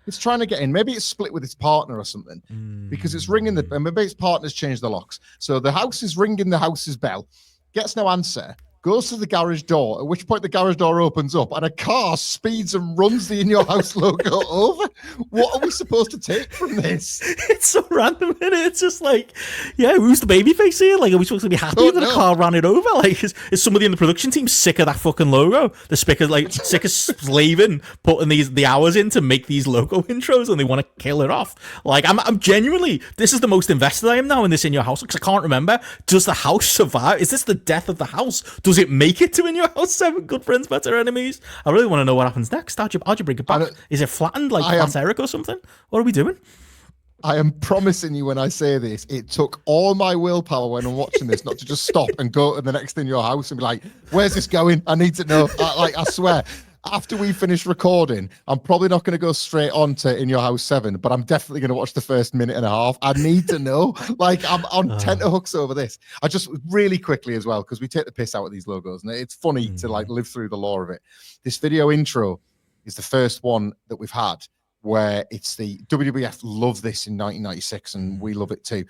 [SPEAKER 1] it's trying to get in. Maybe it's split with its partner or something, because it's ringing and maybe its partner's changed the locks. So the house is ringing the house's bell, gets no answer, goes to the garage door, at which point the garage door opens up and a car speeds and runs the In Your House logo over. What are we supposed to take from this?
[SPEAKER 2] It's so random, isn't it? It's just like, yeah, who's the babyface here? Like, are we supposed to be happy that a car ran it over? Like, is somebody in the production team sick of that fucking logo? The speakers, like, sick of slaving, putting the hours in to make these logo intros, and they want to kill it off. Like, I'm genuinely, this is the most invested I am now in this In Your House, because I can't remember. Does the house survive? Is this the death of the house? Does it make it to In Your House 7? Good friends, better enemies. I really want to know what happens next. How'd you bring it back? Is it flattened like Flat Eric or something? What are we doing?
[SPEAKER 1] I am promising you, when I say this, it took all my willpower when I'm watching this not to just stop and go to the next In Your House and be like, where's this going? I need to know. I swear, after we finish recording, I'm probably not going to go straight on to In Your House 7, but I'm definitely going to watch the first minute and a half. I need to know. Like, I'm on tenterhooks over this. I just really quickly as well, because we take the piss out of these logos, and it's funny to like live through the lore of it. This video intro is the first one that we've had where it's the WWF love this in 1996, and we love it too.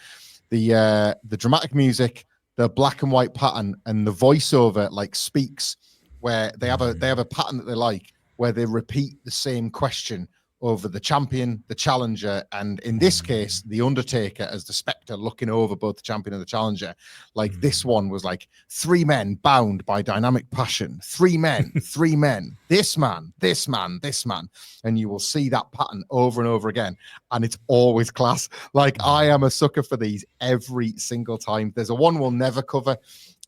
[SPEAKER 1] The dramatic music, the black and white pattern, and the voiceover like speaks, where they have a pattern that they like, where they repeat the same question over the champion, the challenger, and in this case, the Undertaker as the Spectre looking over both the champion and the challenger. Like, this one was like 3 men bound by dynamic passion, 3 men, 3 men, this man, this man, this man. And you will see that pattern over and over again. And it's always class. Like, I am a sucker for these every single time. There's a one we'll never cover,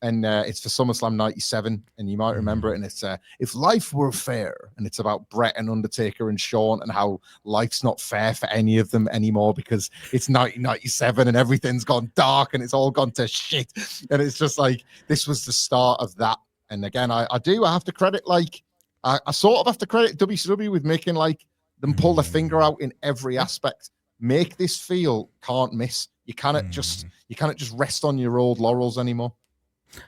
[SPEAKER 1] and it's for SummerSlam 97, and you might remember it, and it's If Life Were Fair, and it's about Bret and Undertaker and Shawn, and how life's not fair for any of them anymore because it's 1997 and everything's gone dark and it's all gone to shit. And it's just like, this was the start of that. And again, I have to credit, like, I sort of have to credit WCW with making like them pull their finger out in every aspect. Make this feel can't miss. You cannot just rest on your old laurels anymore.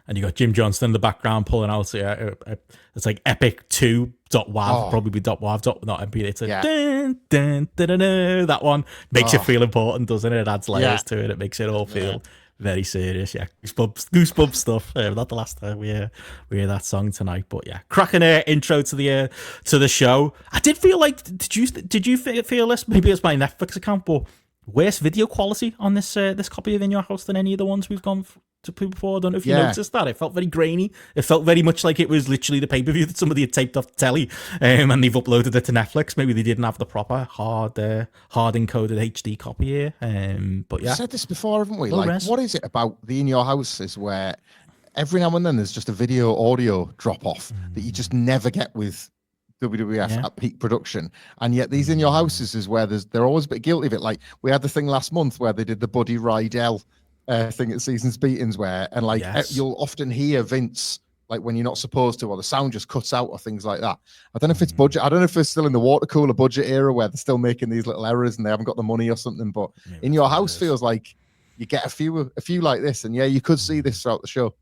[SPEAKER 2] And you got Jim Johnston in the background pulling out. It's like Epic 2.wav, probably be .wav, not MP. It's like dun, dun, dun, dun, dun. That one makes it feel important, doesn't it? It adds layers to it. It makes it all feel very serious. Yeah, goosebump stuff. Not the last time we hear that song tonight, but yeah, cracking intro to the show. I did feel like, did you feel this? Maybe it's my Netflix account, but worse video quality on this copy of In Your House than any of the ones we've gone to before. I don't know if you noticed that. It felt very grainy. It felt very much like it was literally the pay-per-view that somebody had taped off the telly, and they've uploaded it to Netflix. Maybe they didn't have the proper hard encoded HD copy here. But yeah,
[SPEAKER 1] we've said this before, haven't we? Like, what is it about the In Your Houses where every now and then there's just a video audio drop off that you just never get with WWF at peak production, and yet these In Your Houses is where they're always a bit guilty of it. Like, we had the thing last month where they did the Buddy Rydell thing at Seasons Beatings, where you'll often hear Vince like when you're not supposed to, or the sound just cuts out, or things like that. I don't know if it's budget. I don't know if it's still in the water cooler budget era where they're still making these little errors and they haven't got the money or something. But In Your House feels like you get a few like this, and you could see this throughout the show.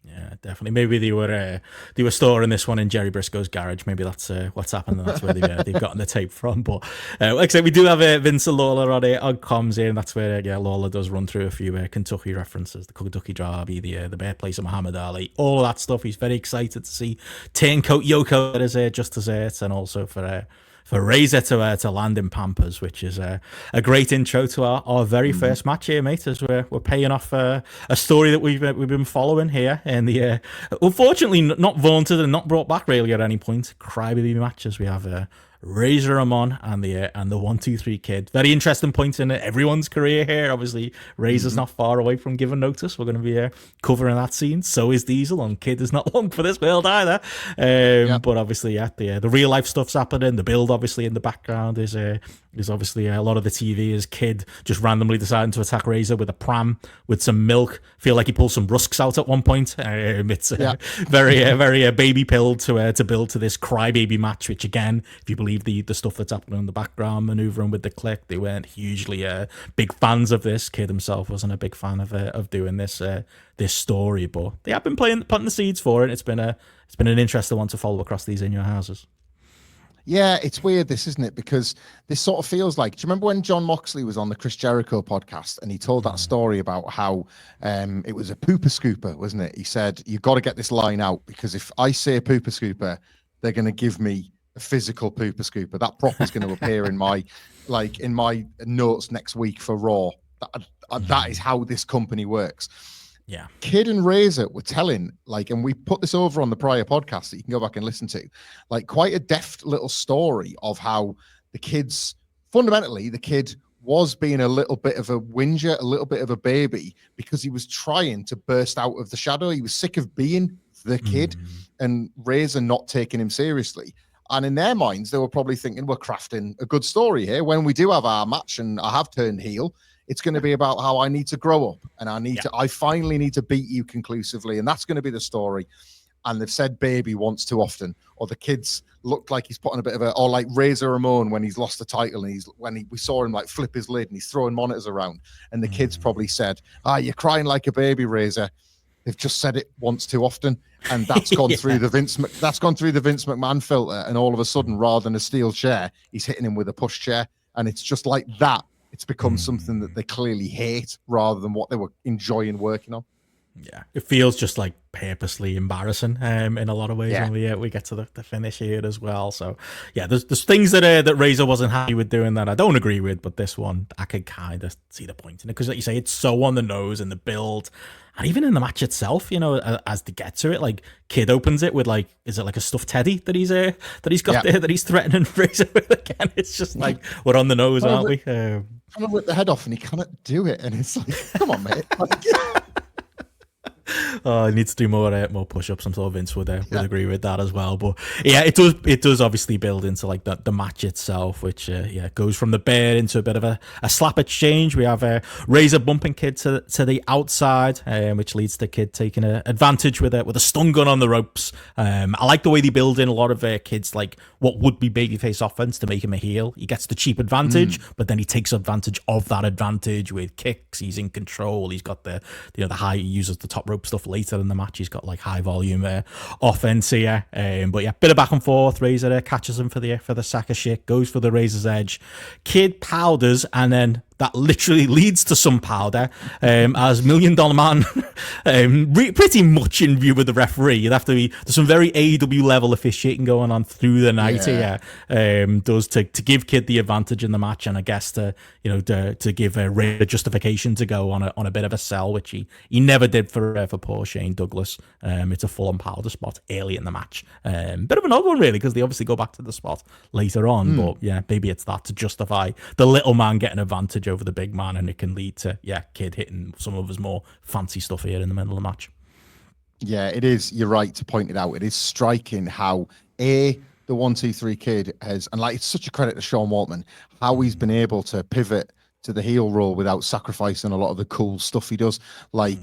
[SPEAKER 2] Yeah, definitely. Maybe they were storing this one in Jerry Briscoe's garage. Maybe that's what's happened, and that's where they've gotten the tape from. But like I said, we do have Vince and Lawler on comms here, and that's where Lawler does run through a few Kentucky references, the Kentucky Derby, the birthplace of Muhammad Ali, all of that stuff. He's very excited to see Turncoat Yoko as just desserts, and also for Razer to land in Pampers, which is a great intro to our very first match here, mate, as we're paying off a story that we've been following here, and the unfortunately not vaunted and not brought back really at any point Crybaby matches. We have Razer Ramon and the 1-2-3 Kid. Very interesting point in everyone's career here. Obviously, Razor's not far away from giving notice. We're going to be covering that scene. So is Diesel, and Kid is not long for this world either. But obviously, the real life stuff's happening. The build, obviously, in the background is obviously a lot of the TV is Kid just randomly deciding to attack Razor with a pram with some milk. Feel like he pulls some rusks out at one point. It's very baby pilled to build to this Crybaby match, which again, if you believe the stuff that's happening in the background, maneuvering with the click, they weren't hugely big fans of this. Kid himself wasn't a big fan of doing this story, but they have been planting the seeds for it. It's been an interesting one to follow across these In Your Houses.
[SPEAKER 1] Yeah, it's weird, this, isn't it? Because this sort of feels like, do you remember when John Moxley was on the Chris Jericho podcast and he told that story about how it was a pooper scooper, wasn't it? He said, you got to get this line out, because if I say pooper scooper, they're going to give me a physical pooper scooper. That prop is going to appear in my notes next week for Raw. That is how this company works.
[SPEAKER 2] Yeah.
[SPEAKER 1] Kid and Razor were telling, and we put this over on the prior podcast that you can go back and listen to, quite a deft little story of how the Kid was being a little bit of a whinger, a little bit of a baby, because he was trying to burst out of the shadow. He was sick of being the Kid and Razor not taking him seriously. And in their minds, they were probably thinking, we're crafting a good story here. When we do have our match and I have turned heel, it's going to be about how I need to grow up and I finally need to beat you conclusively. And that's going to be the story. And they've said baby once too often, or the Kids looked like he's putting a bit of or like Razor Ramon when he's lost the title and we saw him flip his lid and he's throwing monitors around. And the Kids probably said, you're crying like a baby, Razor. They've just said it once too often, and that's gone through the Vince McMahon filter. And all of a sudden, rather than a steel chair, he's hitting him with a push chair, and it's just like that. It's become something that they clearly hate rather than what they were enjoying working on.
[SPEAKER 2] Yeah, it feels just purposely embarrassing in a lot of ways when we get to the finish here as well. So yeah, there's things that Razor wasn't happy with doing that I don't agree with, but this one I could kind of see the point in it, because like you say, it's so on the nose in the build. And even in the match itself, as they get to it, Kid opens it with is it a stuffed teddy that he's got there that he's threatening Razor with again? It's just we're on the nose, aren't we?
[SPEAKER 1] Trying to rip the head off, and he cannot do it, and it's come on, mate.
[SPEAKER 2] He needs to do more push-ups. I'm sure Vince would agree with that as well. But yeah, it does obviously build into the match itself, which goes from the bear into a bit of a slap exchange. We have Razor bumping Kid to the outside, which leads to Kid taking advantage with a stun gun on the ropes. I like the way they build in a lot of Kid's what would be babyface offense to make him a heel. He gets the cheap advantage, but then he takes advantage of that advantage with kicks. He's in control. He's got the high, he uses the top rope stuff later in the match. He's got high volume offense here, but yeah, bit of back and forth. Razor catches him for the sack of shit, goes for the Razor's Edge. Kid powders, and then that literally leads to some powder, as $1 Million Man, pretty much in view with the referee. You'd have to be, there's some very AEW level officiating going on through the night here, does to give Kid the advantage in the match, and I guess to give Ray justification to go on a bit of a sell, which he never did for poor Shane Douglas. It's a full-on powder spot early in the match. Bit of an odd one really, because they obviously go back to the spot later on, but yeah, maybe it's that to justify the little man getting advantage over the big man, and it can lead to Kid hitting some of his more fancy stuff here in the middle of the match.
[SPEAKER 1] Yeah, it is. You're right to point it out. It is striking how the 1-2-3 Kid has, and it's such a credit to Sean Waltman, how he's been able to pivot to the heel role without sacrificing a lot of the cool stuff he does. I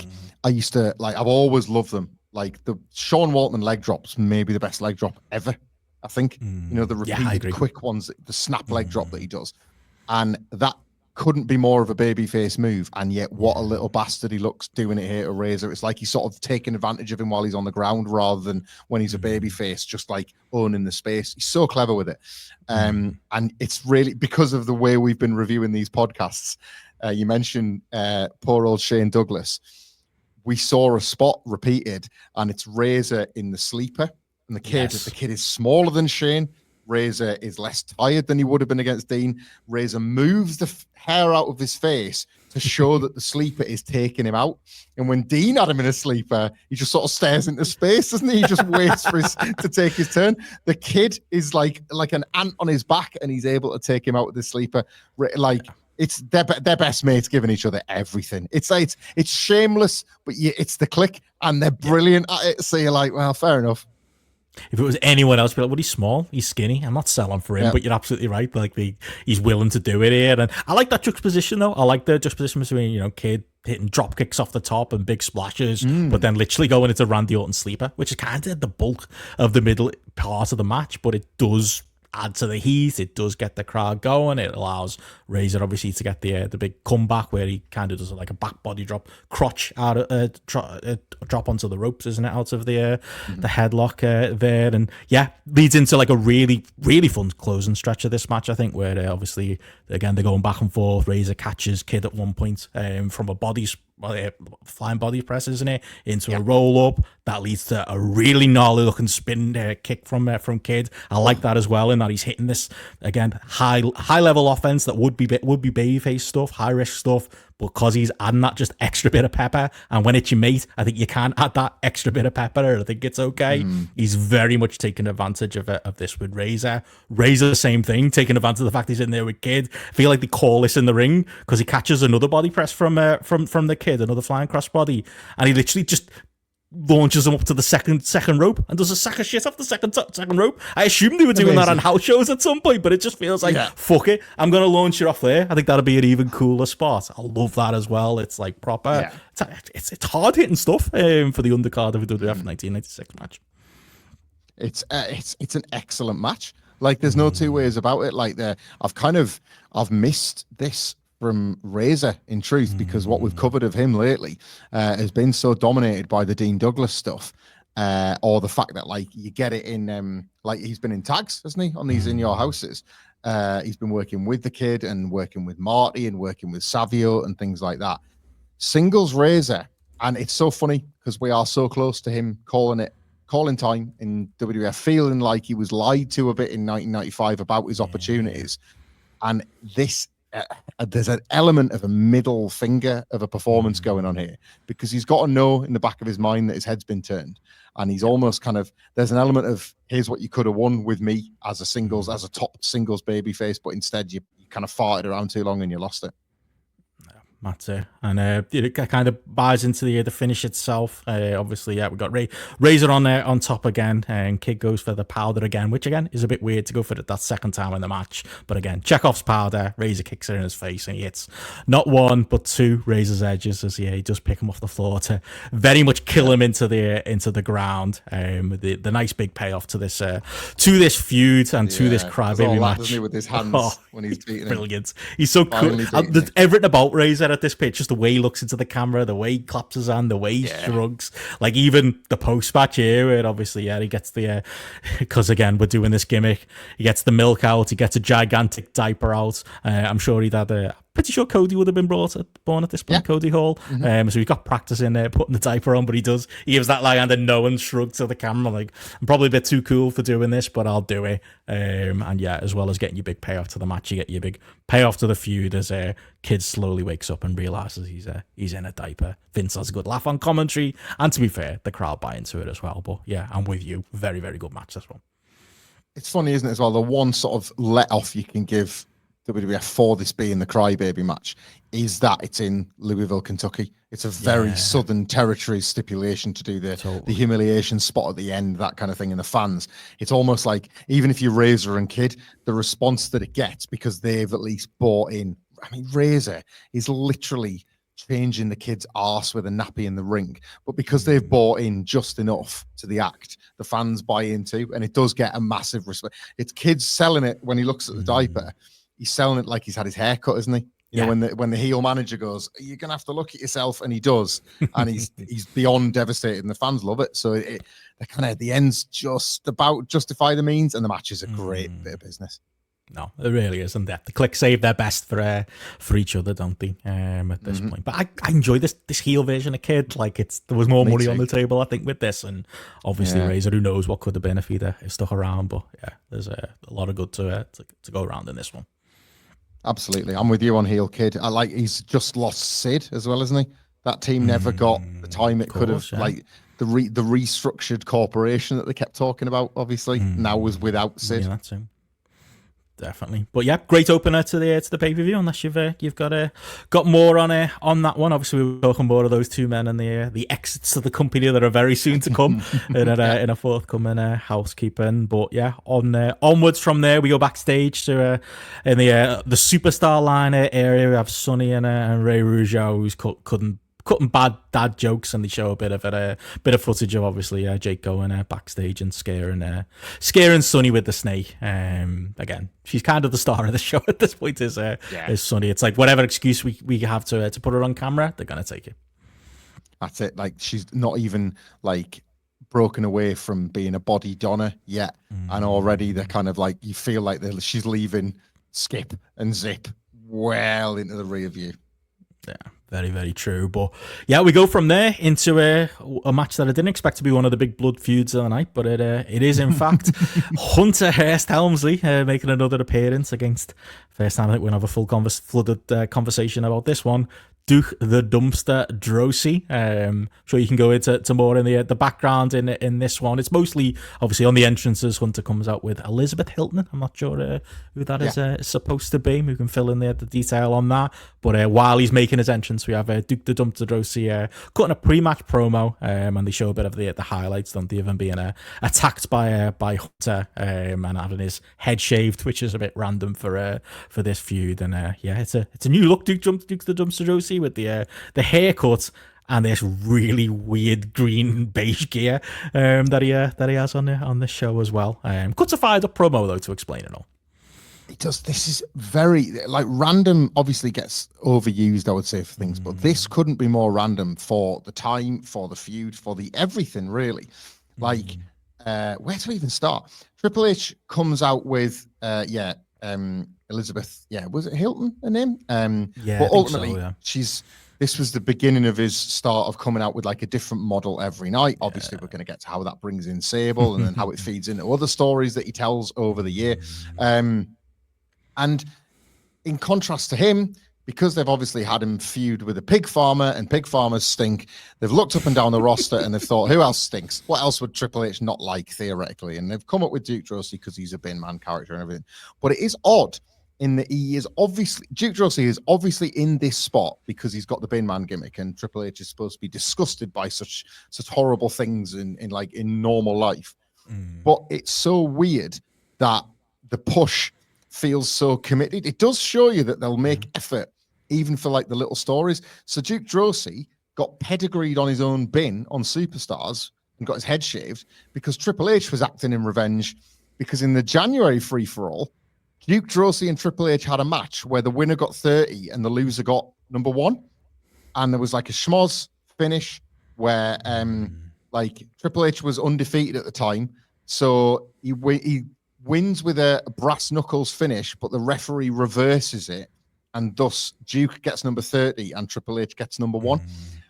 [SPEAKER 1] used to I've always loved them. The Sean Waltman leg drops, maybe the best leg drop ever, I think. The repeated quick ones, the snap leg drop that he does, and that couldn't be more of a babyface move, and yet what a little bastard he looks doing it here to Razer. It's like he's sort of taking advantage of him while he's on the ground rather than when he's a babyface, just like owning the space. He's so clever with it. And it's really because of the way we've been reviewing these podcasts. You mentioned poor old Shane Douglas. We saw a spot repeated, and it's Razer in the sleeper, and the kid is smaller than Shane. Razer is less tired than he would have been against Dean. Razer moves the hair out of his face to show that the sleeper is taking him out. And when Dean had him in a sleeper, he just sort of stares into space, doesn't he? He just waits for to take his turn. The kid is like an ant on his back, and he's able to take him out with the sleeper. Like, it's their best mates giving each other everything. It's like it's shameless, but it's the click, and they're brilliant at it. So you're like, well, fair enough.
[SPEAKER 2] If it was anyone else, be like, well, he's small, he's skinny. I'm not selling for him, but you're absolutely right. Like, he's willing to do it here, and I like that juxtaposition though. I like the juxtaposition between kid hitting drop kicks off the top and big splashes, but then literally going into Randy Orton sleeper, which is kind of the bulk of the middle part of the match, but it does add to the heat. It does get the crowd going. It allows Razer obviously to get the big comeback where he kind of does like a back body drop, crotch out drop onto the ropes, isn't it, out of the headlock there, and leads into like a really fun closing stretch of this match, I think, where obviously again they're going back and forth. Razer catches Kid at one point from a flying body press, isn't it, into a roll up that leads to a really gnarly looking spin kick from Kid. I like that as well, in that he's hitting this again high level offense that would be babyface stuff, high risk stuff, because he's adding that just extra bit of pepper. And when it's your mate, I think you can add that extra bit of pepper. I think it's okay. He's very much taking advantage of this with Razer. Razer, the same thing, taking advantage of the fact he's in there with Kid. I feel like they call this in the ring because he catches another body press from the Kid, another flying crossbody, and he literally just launches him up to the second rope and does a sack of shit off the second rope. I assumed they were doing that on house shows at some point, but it just feels like, fuck it, I'm going to launch it off there. I think that'd be an even cooler spot. I love that as well. It's like proper, it's hard hitting stuff for the undercard of a WWF 1996 match.
[SPEAKER 1] It's an excellent match. Like, there's no two ways about it. Like, I've missed this from Razer, in truth, because what we've covered of him lately has been so dominated by the Dean Douglas stuff, or the fact that, like, you get it in, like, he's been in tags, hasn't he, on these In Your Houses. He's been working with the Kid and working with Marty and working with Savio and things like that. Singles Razer, and it's so funny because we are so close to him calling time in WWF, feeling like he was lied to a bit in 1995 about his opportunities. And this, there's an element of a middle finger of a performance going on here, because he's got to know in the back of his mind that his head's been turned, and he's almost kind of, there's an element of, here's what you could have won with me as a top singles babyface, but instead you kind of farted around too long and you lost it.
[SPEAKER 2] That's it. And it kind of buys into the finish itself. Obviously, we got Razer on there on top again, and Kid goes for the powder again, which again is a bit weird to go for that second time in the match. But again, Chekhov's powder, Razer kicks it in his face, and he hits not one but two Razor's edges as he does pick him off the floor to very much kill him into the ground. The nice big payoff to this feud and to this Crybaby match.
[SPEAKER 1] Doesn't he, with his hands when he's beating him.
[SPEAKER 2] Brilliant. He's so cool. Everything about Razer at this pitch, just the way he looks into the camera, the way he claps his hand, the way he shrugs, like even the post match here, where obviously he gets the because again we're doing this gimmick, he gets the milk out, he gets a gigantic diaper out. I'm sure he'd had pretty sure Cody would have been born at this point, Cody Hall. So he got practice in there putting the diaper on, but he gives that like and a knowing shrug to the camera, like, I'm probably a bit too cool for doing this, but I'll do it. And as well as getting your big payoff to the match, you get your big payoff to the feud as Kid slowly wakes up and realizes he's in a diaper. Vince has a good laugh on commentary, and to be fair, the crowd buy into it as well. But I'm with you, very, very good match this one.
[SPEAKER 1] It's funny, isn't it, as well, the one sort of let off you can give WWF for this being the Crybaby match is that it's in Louisville, Kentucky. It's a very Southern Territory stipulation to do the humiliation spot at the end, that kind of thing, in the fans. It's almost like, even if you're Razer and Kid, the response that it gets, because they've at least bought in. I mean, Razer is literally changing the Kid's arse with a nappy in the ring, but because they've bought in just enough to the act, the fans buy into, and it does get a massive respect. It's Kid's selling it when he looks at the diaper. He's selling it like he's had his hair cut, isn't he? You know, when the heel manager goes, "You're gonna have to look at yourself," and he does, and he's beyond devastated, and the fans love it. So the end's just about justify the means, and the match is a great bit of business.
[SPEAKER 2] No, it really is, and the Click save their best for each other, don't they? At this point, but I enjoy this heel version of Kid. Like there was more money on the table, I think, with this, and obviously Razer, who knows what could have been if he'd stuck around. But yeah, there's a lot of good to go around in this one.
[SPEAKER 1] Absolutely, I'm with you on heel Kid. He's just lost Sid as well, isn't he? That team never got the time it could have. Like the restructured corporation that they kept talking about, obviously now was without Sid.
[SPEAKER 2] Yeah, that's him. Definitely, but yeah, great opener to the pay per view. Unless you've got more on that one. Obviously, we were talking more of those two men and the exits of the company that are very soon to come in a forthcoming housekeeping. But yeah, onwards from there, we go backstage to in the superstar line area. We have Sonny and Ray Rougeau, who's cutting bad dad jokes, and they show a bit of footage of obviously Jake going backstage and scaring Sonny with the snake. Again, she's kind of the star of the show at this point. Is Sonny? It's like whatever excuse we have to put her on camera, they're gonna take it.
[SPEAKER 1] That's it. Like she's not even like broken away from being a body Donna yet, and already they're kind of like you feel like she's leaving Skip and Zip well into the rear view.
[SPEAKER 2] Yeah. Very, very true. But yeah, we go from there into a match that I didn't expect to be one of the big blood feuds of the night, but it is in fact Hunter Hearst Helmsley making another appearance against, first time I think we're going to have a full flooded conversation about this one, Duke the Dumpster Droese. Sure you can go into more in the background in this one. It's mostly obviously on the entrances. Hunter comes out with Elizabeth Hilton. I'm not sure who that is supposed to be. We can fill in the detail on that. But while he's making his entrance, we have Duke the Dumpster Droese cutting a pre-match promo, and they show a bit of the highlights, don't they, of him being attacked by Hunter and having his head shaved, which is a bit random for this feud. And yeah, it's a new look, Duke the Dumpster Droese, with the haircut and this really weird green beige gear that he has on the show as well. Cuts a fired up promo though to explain it all.
[SPEAKER 1] It does. This is very like random. Obviously, gets overused, I would say, for things, but this couldn't be more random for the time, for the feud, for the everything really. Like, where to even start? Triple H comes out with Elizabeth, was it Hilton, her name? But ultimately, this was the beginning of his start of coming out with like a different model every night. Obviously, we're going to get to how that brings in Sable and then how it feeds into other stories that he tells over the year. And in contrast to him, because they've obviously had him feud with a pig farmer and pig farmers stink, they've looked up and down the roster and they've thought, who else stinks? What else would Triple H not like theoretically? And they've come up with Duke Droese because he's a bin man character and everything. But it is odd in that Duke Droese is obviously in this spot because he's got the bin man gimmick, and Triple H is supposed to be disgusted by such horrible things in normal life. But it's so weird that the push feels so committed. It does show you that they'll make effort even for like the little stories. So Duke Droese got pedigreed on his own bin on Superstars and got his head shaved because Triple H was acting in revenge, because in the January free-for-all, Duke Droese and Triple H had a match where the winner got 30 and the loser got number 1. And there was like a schmoz finish where like Triple H was undefeated at the time. So he wins with a brass knuckles finish, but the referee reverses it, and thus Duke gets number 30 and Triple H gets number 1.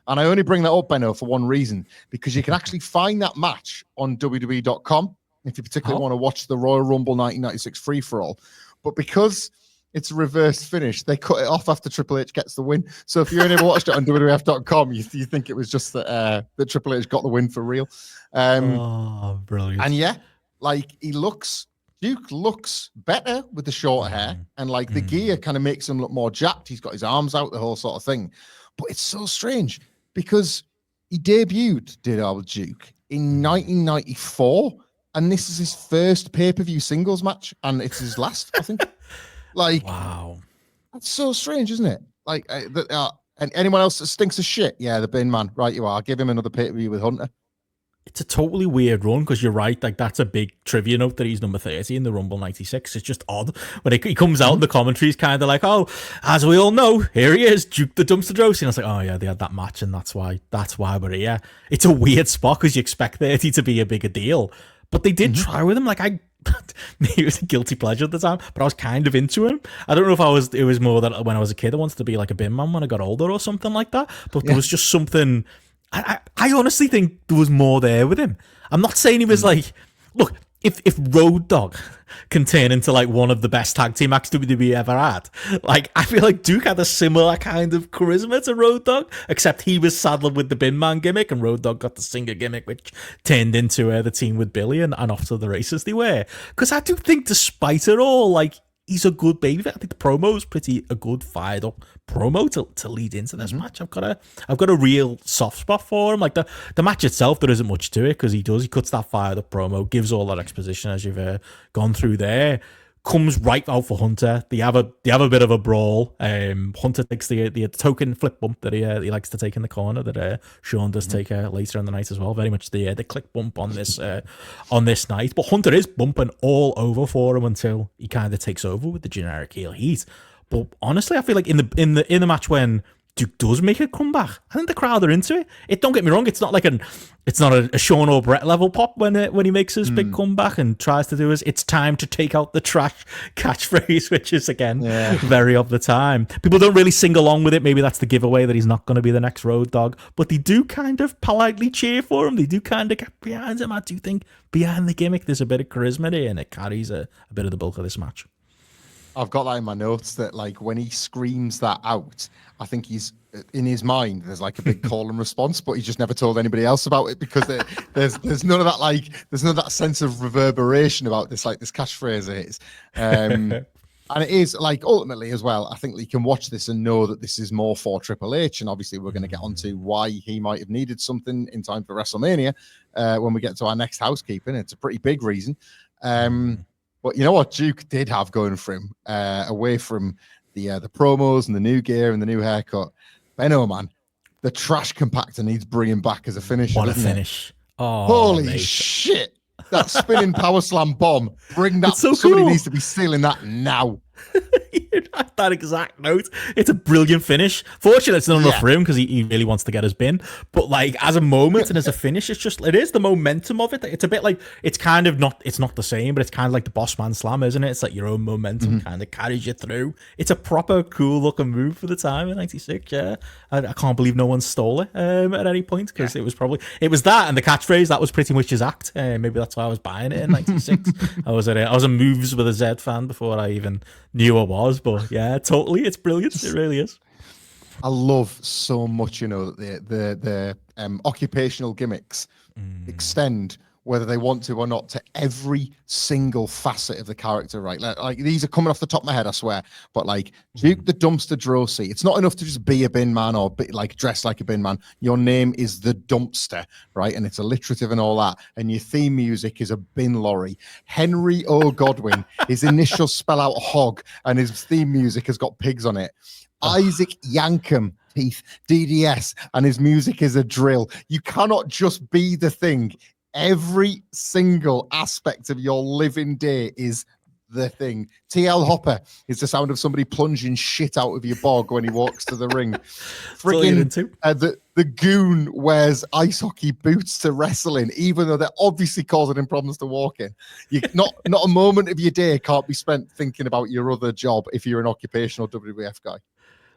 [SPEAKER 1] And I only bring that up, Benno, for one reason, because you can actually find that match on WWE.com if you particularly want to watch the Royal Rumble 1996 free-for-all. But because it's a reverse finish, they cut it off after Triple H gets the win. So if you only watched it on WWF.com, you think it was just that Triple H got the win for real.
[SPEAKER 2] Brilliant.
[SPEAKER 1] And yeah, like Duke looks better with the short hair, and like the gear kind of makes him look more jacked. He's got his arms out, the whole sort of thing. But it's so strange because he debuted, did our Duke, in 1994, and this is his first pay-per-view singles match, and it's his last, I think. Like, wow, that's so strange, isn't it? Like, and anyone else that stinks of shit? Yeah, the bin man, right? You are. I'll give him another pay-per-view with Hunter.
[SPEAKER 2] It's a totally weird run because you're right. Like, that's a big trivia note that he's number 30 in the Rumble 96. It's just odd when he comes out and the commentary's kind of like, oh, as we all know, here he is, Duke the Dumpster Droese. And I was like, oh yeah, they had that match and that's why we're here. It's a weird spot because you expect 30 to be a bigger deal. But they did try with him. Like, maybe it was a guilty pleasure at the time, but I was kind of into him. I don't know if it was more that when I was a kid, I wanted to be like a bin man when I got older or something like that. But there was just something... I honestly think there was more there with him. I'm not saying he was like, look, if Road Dogg can turn into like one of the best tag team acts WWE ever had, like I feel like Duke had a similar kind of charisma to Road Dogg, except he was saddled with the bin man gimmick and Road Dogg got the singer gimmick, which turned into the team with Billy and off to the races they were. Because I do think despite it all, like, he's a good baby. I think the promo is a good fired up promo to lead into this match. I've got a real soft spot for him. Like the match itself, there isn't much to it because he cuts that fired up promo, gives all that exposition as you've gone through there. Comes right out for Hunter. They have a bit of a brawl. Hunter takes the token flip bump that he likes to take in the corner that Shawn does take later in the night as well. Very much the click bump on this night. But Hunter is bumping all over for him until he kind of takes over with the generic heel heat. But honestly, I feel like in the match when Duke does make a comeback, I think the crowd are into it. Don't get me wrong, it's not like a Shawn or Bret level pop when he makes his big comeback and tries to do his "it's time to take out the trash" catchphrase, which is again very of the time. People don't really sing along with it. Maybe that's the giveaway that he's not going to be the next Road Dogg, but they do kind of politely cheer for him. They do kind of get behind him. I do think behind the gimmick there's a bit of charisma there, and it carries a bit of the bulk of this match.
[SPEAKER 1] I've got that in my notes that like when he screams that out, I think he's in his mind. There's like a big call and response, but he just never told anybody else about it because there's none of that there's none of that sense of reverberation about this this catchphrase it is. And it is like ultimately as well. I think you can watch this and know that this is more for Triple H, and obviously we're going to get onto why he might have needed something in time for WrestleMania when we get to our next housekeeping. It's a pretty big reason. But you know what Duke did have going for him, away from the promos and the new gear and the new haircut? Benno, man, the trash compactor needs bringing back as a finisher.
[SPEAKER 2] What a finish. Oh,
[SPEAKER 1] holy shit. That spinning power slam bomb. Bring that.
[SPEAKER 2] So
[SPEAKER 1] somebody
[SPEAKER 2] cool.
[SPEAKER 1] needs to be stealing that now.
[SPEAKER 2] That exact note. It's a brilliant finish. Fortunately, it's not enough for him because he really wants to get his bin. But like as a moment and as a finish, it is the momentum of it. It's a bit like it's not the same, but it's kind of like the Boss Man Slam, isn't it? It's like your own momentum kind of carries you through. It's a proper cool looking move for the time in '96. Yeah, I can't believe no one stole it at any point because it was that and the catchphrase that was pretty much his act. Maybe that's why I was buying it in '96. I was a Moves with a Z fan before I even knew I was, but yeah, totally, it's brilliant. It really is.
[SPEAKER 1] I love so much, that the occupational gimmicks extend, whether they want to or not, to every single facet of the character, right? Like these are coming off the top of my head, I swear. But like Duke the Dumpster Droese, it's not enough to just be a bin man or dress like a bin man. Your name is the Dumpster, right? And it's alliterative and all that. And your theme music is a bin lorry. Henry O. Godwin, his initials spell out hog, and his theme music has got pigs on it. Isaac Yankem, teeth, DDS, and his music is a drill. You cannot just be the thing. Every single aspect of your living day is the thing. TL Hopper is the sound of somebody plunging shit out of your bog when he walks to the ring. Freaking the goon wears ice hockey boots to wrestling, even though they're obviously causing him problems to walk in. Not a moment of your day can't be spent thinking about your other job if you're an occupational WWF guy.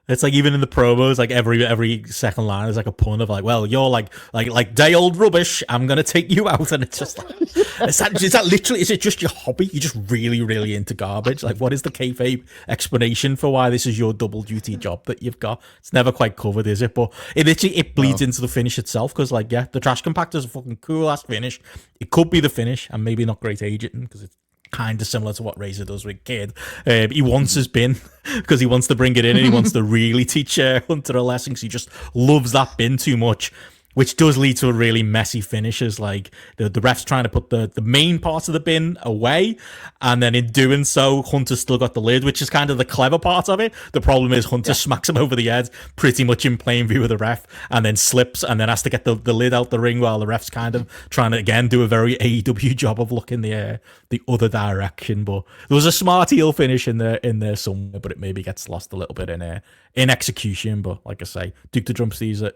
[SPEAKER 2] It's like even in the promos, like every second line is like a pun of like, well, you're like day old rubbish. I'm gonna take you out, and it's just like, is that literally? Is it just your hobby? You're just really, really into garbage. Like, what is the kayfabe explanation for why this is your double duty job that you've got? It's never quite covered, is it? But it bleeds into the finish itself because, like, yeah, the trash compactor is a fucking cool ass finish. It could be the finish, and maybe not great aging because it's kind of similar to what Razer does with Kid. He wants his bin because he wants to bring it in and he wants to really teach Hunter a lesson because he just loves that bin too much. which does lead to a really messy finish, as like the ref's trying to put the main part of the bin away, and then in doing so, Hunter's still got the lid, which is kind of the clever part of it. The problem is Hunter smacks him over the head pretty much in plain view of the ref, and then slips and then has to get the lid out the ring while the ref's kind of trying to again do a very AEW job of looking the other direction. But there was a smart heel finish in there somewhere, but it maybe gets lost a little bit in execution. But like I say, Duke the Dumpster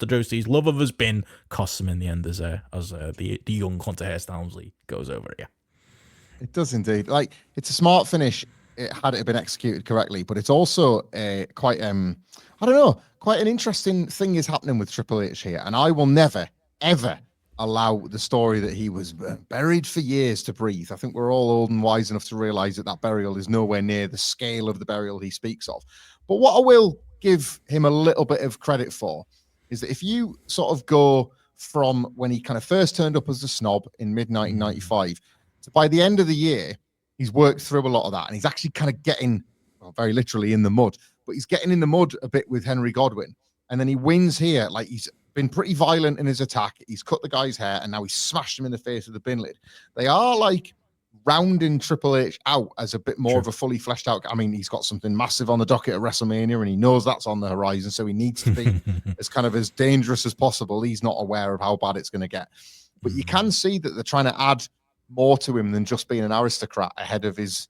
[SPEAKER 2] Droese's love of his bin costs him in the end as the young Hunter Hearst Helmsley goes over. Yeah,
[SPEAKER 1] it does indeed. Like, it's a smart finish. Had it been executed correctly, but it's also quite I don't know, quite an interesting thing is happening with Triple H here, and I will never ever allow the story that he was buried for years to breathe. I think we're all old and wise enough to realize that burial is nowhere near the scale of the burial he speaks of. But what I will give him a little bit of credit for is that if you sort of go from when he kind of first turned up as a snob in mid-1995 to by the end of the year, he's worked through a lot of that, and he's actually kind of getting, well, very literally in the mud, but he's getting in the mud a bit with Henry Godwin. And then he wins here. Like, he's been pretty violent in his attack. He's cut the guy's hair, and now he's smashed him in the face with the bin lid. They are like rounding Triple H out as a bit more of a fully fleshed out. I mean, he's got something massive on the docket at WrestleMania, and he knows that's on the horizon, so he needs to be as dangerous as possible. He's not aware of how bad it's going to get. But you can see that they're trying to add more to him than just being an aristocrat ahead of his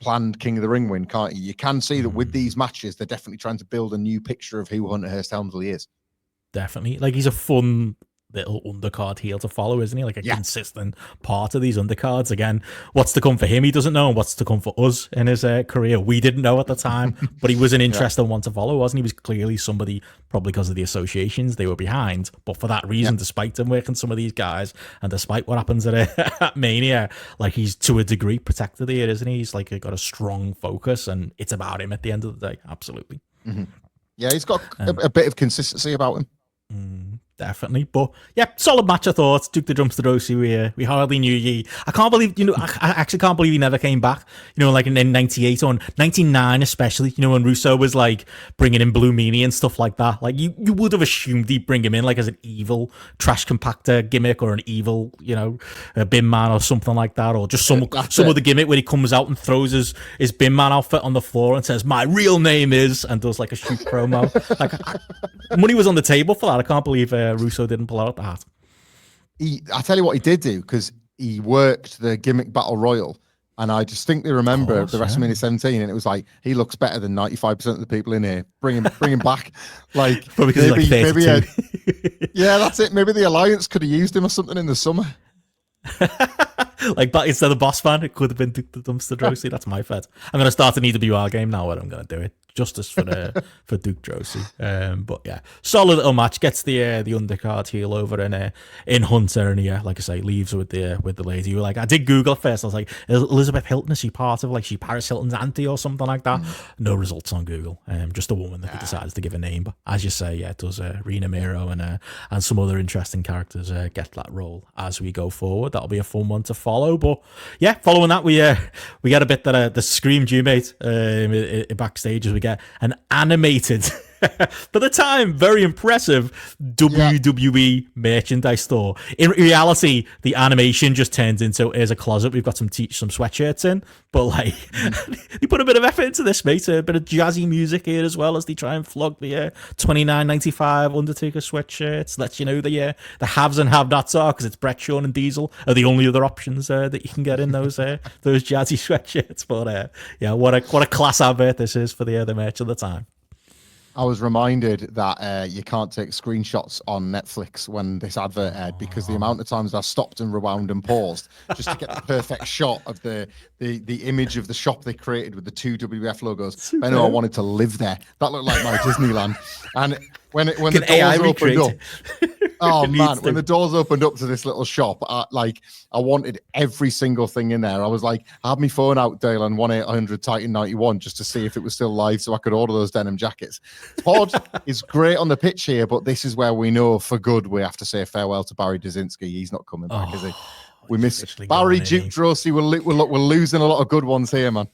[SPEAKER 1] planned King of the Ring win, can't you? You can see that with these matches, they're definitely trying to build a new picture of who Hunter Hearst Helmsley is.
[SPEAKER 2] Definitely. Like, he's a fun little undercard heel to follow, isn't he? Like a consistent part of these undercards. Again, what's to come for him, he doesn't know, and what's to come for us in his career, we didn't know at the time, but he was an interesting one to follow, wasn't he? He was clearly somebody, probably because of the associations they were behind, but for that reason, despite him working some of these guys, and despite what happens at Mania, like, he's to a degree protected here, isn't he? He's like got a strong focus, and it's about him at the end of the day. Absolutely.
[SPEAKER 1] Yeah, he's got a bit of consistency about him.
[SPEAKER 2] Definitely. But yeah, solid match, I thought. Duke the Dumpster Droese, we hardly knew ye. I can't believe, I actually can't believe he never came back, like in 98 or 99 especially, when Russo was like bringing in Blue Meanie and stuff like that. Like, you would have assumed he'd bring him in like as an evil trash compactor gimmick, or an evil, a bin man or something like that, or just some other gimmick where he comes out and throws his bin man outfit on the floor and says, "My real name is," and does like a shoot promo. Like, money was on the table for that. I can't believe Russo didn't pull out the hat.
[SPEAKER 1] I tell you what he did do, because he worked the gimmick battle royal, and I distinctly remember the WrestleMania 17, and it was like, he looks better than 95% of the people in here. Bring him back. Like, maybe yeah, that's it. Maybe the Alliance could have used him or something in the summer.
[SPEAKER 2] Like, but instead of Boss Man, it could have been Duke the Dumpster Droese. That's my fed. I'm going to start an EWR game now where I'm going to do it. Justice for Duke Droese. But yeah, solid little match. Gets the undercard heel over in Hunter, and like I say, leaves with the lady who, like, I did Google first. I was like, Elizabeth Hilton, is she part of, like, she Paris Hilton's auntie or something like that? No results on Google. Just a woman that he decides to give a name. But as you say, yeah, it does Rena Miro and some other interesting characters get that role as we go forward. That'll be a fun one to follow. But yeah, following that, we get a bit that screamed you, mate, backstage, as we get an animated, for the time, very impressive WWE merchandise store. In reality, the animation just turns into, here's a closet, we've got some sweatshirts in, but like, they put a bit of effort into this, mate. A bit of jazzy music here as well, as they try and flog the $29.95 Undertaker sweatshirts. Lets you know the haves and have-nots are, because it's Bret, Shawn, and Diesel are the only other options that you can get in those jazzy sweatshirts. But yeah, what a class advert this is for the merch of the time.
[SPEAKER 1] I was reminded that you can't take screenshots on Netflix when this advert aired, because the amount of times I stopped and rewound and paused just to get the perfect shot of the image of the shop they created with the two WWF logos. Benno, I wanted to live there. That looked like my Disneyland. And when the doors opened up, oh man, when the doors opened up to this little shop, I wanted every single thing in there. I was like, I had my phone out, Dale, on 1-800-Titan-91 just to see if it was still live so I could order those denim jackets. Todd is great on the pitch here, but this is where we know for good we have to say farewell to Barry Dzinski. He's not coming back, is he? We miss Barry, Duke Droese. We're losing a lot of good ones here, man.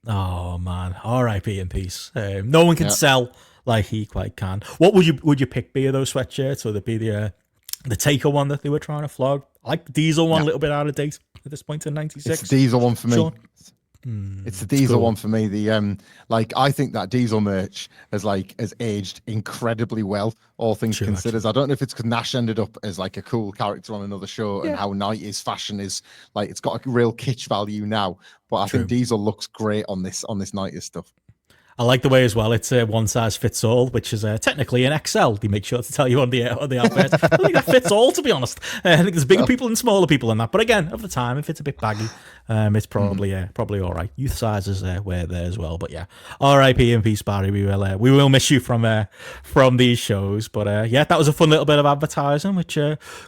[SPEAKER 2] Oh man, R.I.P. in peace. No one can sell like he quite can. What would you pick be of those sweatshirts? Would it be the Taker one that they were trying to flog? I like the Diesel one, a little bit out of date at this point in '96.
[SPEAKER 1] It's the Diesel one for me.
[SPEAKER 2] Shawn?
[SPEAKER 1] It's the Diesel
[SPEAKER 2] cool.
[SPEAKER 1] one for me. The I think that Diesel merch has aged incredibly well, all things considered. Actually. I don't know if it's because Nash ended up as like a cool character on another show, and how 90s fashion is like it's got a real kitsch value now. But I think Diesel looks great on this 90s stuff.
[SPEAKER 2] I like the way as well it's one size fits all, which is technically an XL. They make sure to tell you on the advert. I think that fits all, to be honest. I think there's bigger people and smaller people in that. But again, at the time, if it's a bit baggy, it's probably all right. Youth sizes wear there as well. But yeah, R.I.P. and peace, Barry. We will miss you from these shows. But that was a fun little bit of advertising, which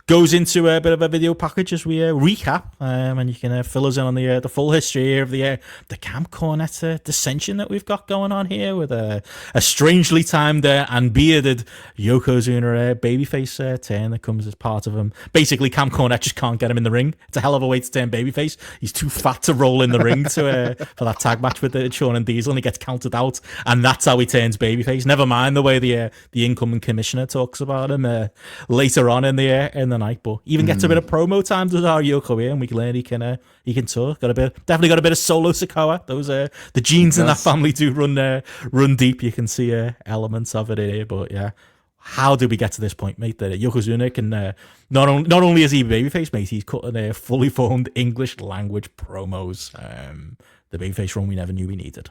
[SPEAKER 2] goes into a bit of a video package as we recap, and you can fill us in on the full history here of the Camp Cornette dissension that we've got going on here with a strangely timed and bearded Yokozuna babyface turn that comes as part of him. Basically, Camp Cornette just can't get him in the ring. It's a hell of a way to turn babyface. He's too fat to roll in the ring for that tag match with Shawn and Diesel, and he gets counted out, and that's how he turns babyface. Never mind the way the incoming commissioner talks about him later on in the night, but even gets a bit of promo time to our Yoko here, and we can learn he can talk. Definitely got a bit of Solo Sikoa. Those the genes in that family do run deep. You can see elements of it here, but yeah. How did we get to this point, mate? That Yokozuna can not only is he babyface, mate, he's cutting fully formed English language promos. The babyface run we never knew we needed.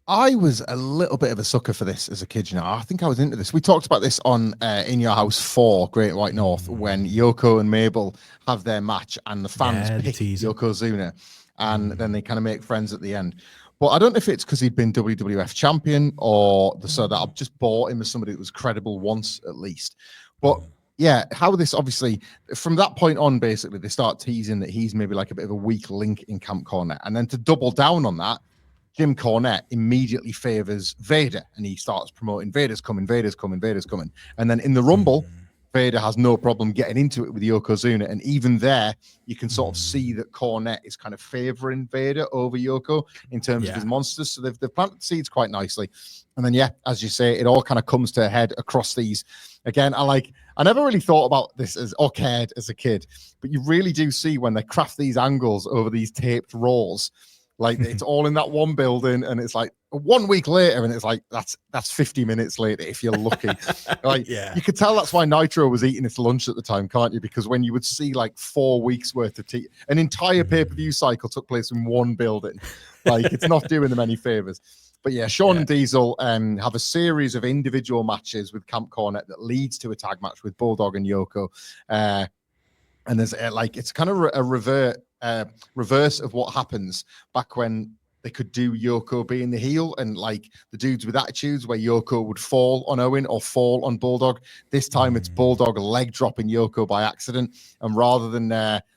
[SPEAKER 1] I was a little bit of a sucker for this as a kid. I think I was into this. We talked about this on In Your House 4, Great White North, when Yoko and Mabel have their match and the fans pick Yokozuna, and then they kind of make friends at the end. But I don't know if it's because he'd been WWF champion or so that I've just bought him as somebody that was credible once at least. But yeah, how this obviously from that point on, basically they start teasing that he's maybe like a bit of a weak link in Camp Cornette, and then to double down on that, Jim Cornette immediately favors Vader, and he starts promoting Vader's coming, Vader's coming, Vader's coming, and then in the Rumble. Vader has no problem getting into it with Yokozuna, and even there, you can sort of see that Cornette is kind of favoring Vader over Yoko in terms of his monsters. So they've planted seeds quite nicely, and then as you say, it all kind of comes to a head across these. Again, I never really thought about this or cared as a kid, but you really do see when they craft these angles over these taped Raws. Like it's all in that one building, and it's like 1 week later, and it's like that's 50 minutes later if you're lucky. You could tell that's why Nitro was eating its lunch at the time, can't you? Because when you would see like 4 weeks worth of an entire pay-per-view cycle took place in one building, like it's not doing them any favors. But yeah, Shawn and Diesel have a series of individual matches with Camp Cornette that leads to a tag match with Bulldog and Yoko. And there's it's kind of a reverse of what happens back when they could do Yoko being the heel and like the dudes with attitudes where Yoko would fall on Owen or fall on Bulldog. This time it's Bulldog leg dropping Yoko by accident. And rather than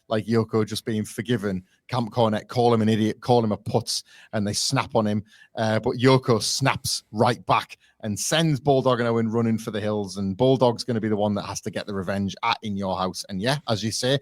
[SPEAKER 1] like Yoko just being forgiven, Camp Cornette call him an idiot, call him a putz, and they snap on him. But Yoko snaps right back and sends Bulldog and Owen running for the hills. And Bulldog's going to be the one that has to get the revenge at In Your House. And yeah, as you say,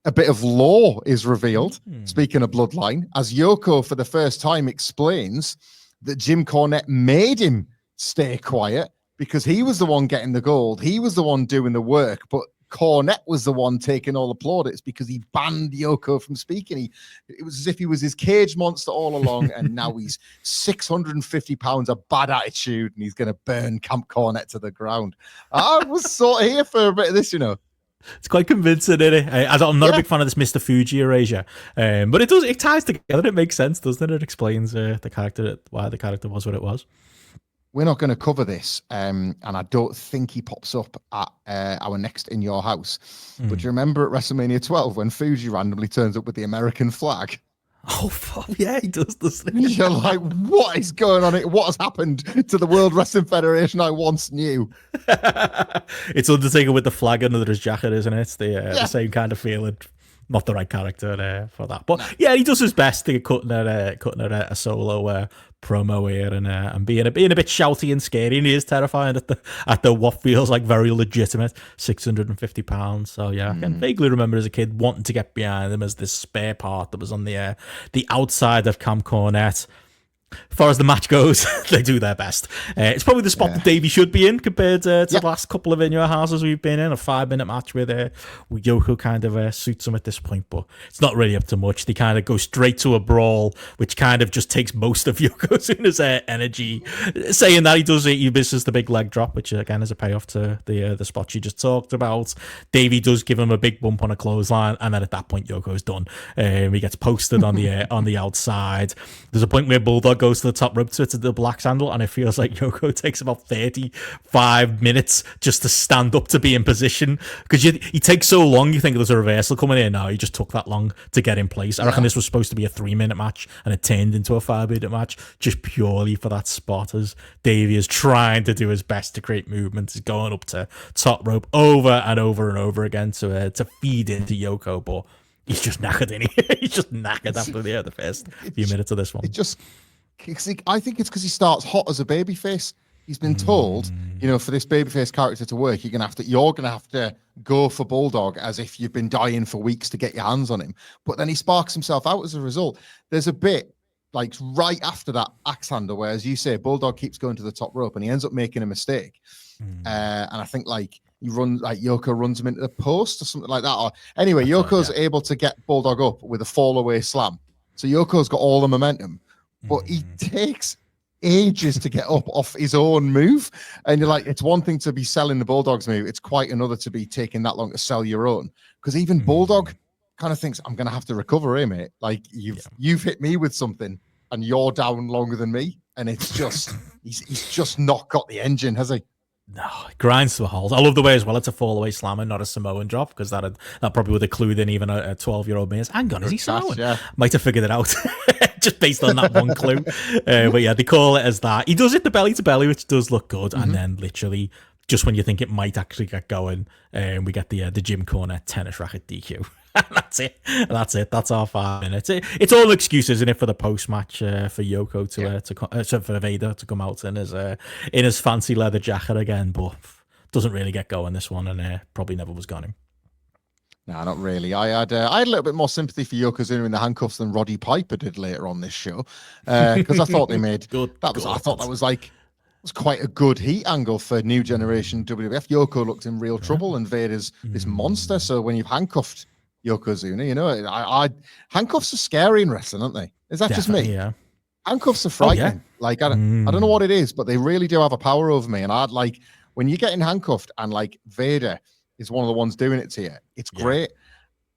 [SPEAKER 1] a bit of lore is revealed, speaking of bloodline, as Yoko for the first time explains that Jim Cornette made him stay quiet because he was the one getting the gold. He was the one doing the work, but Cornette was the one taking all the plaudits because he banned Yoko from speaking. It was as if he was his cage monster all along, and now he's 650 pounds of bad attitude, and he's going to burn Camp Cornette to the ground. I was sort of here for a bit of this,
[SPEAKER 2] It's quite convincing, isn't it? I'm not a big fan of this Mr. Fuji erasure, but it ties together. It makes sense, doesn't it? It explains why the character was what it was.
[SPEAKER 1] We're not going to cover this, and I don't think he pops up at our next In Your House. But do you remember at WrestleMania 12 when Fuji randomly turns up with the American flag?
[SPEAKER 2] Oh, yeah, he does, doesn't he?
[SPEAKER 1] You're like, what is going on? What has happened to the World Wrestling Federation I once knew?
[SPEAKER 2] It's Undertaker with the flag under his jacket, isn't it? It's the same kind of feeling. Not the right character for that. But yeah, he does his best to cutting a solo promo here and being a bit shouty and scary. And he is terrifying at the what feels like very legitimate 650 pounds. So yeah, I can vaguely remember as a kid wanting to get behind him as this spare part that was on the outside of Camp Cornette. As far as the match goes, they do their best. It's probably the spot that Davey should be in compared to the last couple of In Your Houses we've been in. A 5-minute match where Yoko kind of suits him at this point, but it's not really up to much. They kind of go straight to a brawl, which kind of just takes most of Yokozuna's energy. Saying that, he misses the big leg drop, which again is a payoff to the spot you just talked about. Davey does give him a big bump on a clothesline, and then at that point Yoko's done. He gets posted on the outside. There's a point where Bulldog goes to the top rope to the black sandal, and it feels like Yoko takes about 35 minutes just to stand up to be in position, because he takes so long. You think there's a reversal coming in. No, he just took that long to get in place. I reckon this was supposed to be a 3-minute match, and it turned into a 5-minute match just purely for that spot, as Davey is trying to do his best to create movement. He's going up to top rope over and over and over again to feed into Yoko, but he's just knackered, isn't he? He's just knackered after the first few minutes of this one.
[SPEAKER 1] I think it's because he starts hot as a babyface. He's been told, for this babyface character to work, you're gonna have to go for Bulldog as if you've been dying for weeks to get your hands on him. But then he sparks himself out as a result. There's a bit like right after that axe handle where, as you say, Bulldog keeps going to the top rope and he ends up making a mistake. And I think Yoko runs him into the post or something like that. Or anyway, Yoko's able to get Bulldog up with a fall away slam. So Yoko's got all the momentum. But he takes ages to get up off his own move. And you're like, it's one thing to be selling the Bulldog's move. It's quite another to be taking that long to sell your own. Because even Bulldog kind of thinks, I'm going to have to recover here, mate. Like, you've hit me with something and you're down longer than me. And it's just, he's just not got the engine, has he?
[SPEAKER 2] No, it grinds to a halt. I love the way as well it's a fall-away slammer, not a Samoan drop, because that probably would have clued in even a 12-year-old man. Hang on, is he Samoan?
[SPEAKER 1] Yeah.
[SPEAKER 2] Might have figured it out just based on that one clue. But yeah, they call it as that. He does it the belly to belly, which does look good. And then literally, just when you think it might actually get going, we get the Jim Cornette tennis racket DQ. That's it. That's our 5 minutes. It's all excuses, isn't it, for the post match for Yoko for Vader to come out in his fancy leather jacket again, but doesn't really get going this one, and probably never was going.
[SPEAKER 1] No, not really. I had a little bit more sympathy for Yokozuna in the handcuffs than Roddy Piper did later on this show, because I thought they made that was quite a good heat angle for new generation WWF. Yoko looked in real trouble, and Vader's this monster. So when you've handcuffed Yokozuna, handcuffs are scary in wrestling, aren't they? Is that just me?
[SPEAKER 2] Yeah.
[SPEAKER 1] Handcuffs are frightening. Like I don't know what it is, but they really do have a power over me. And I'd like when you get in handcuffed and like Vader is one of the ones doing it to you. It's great,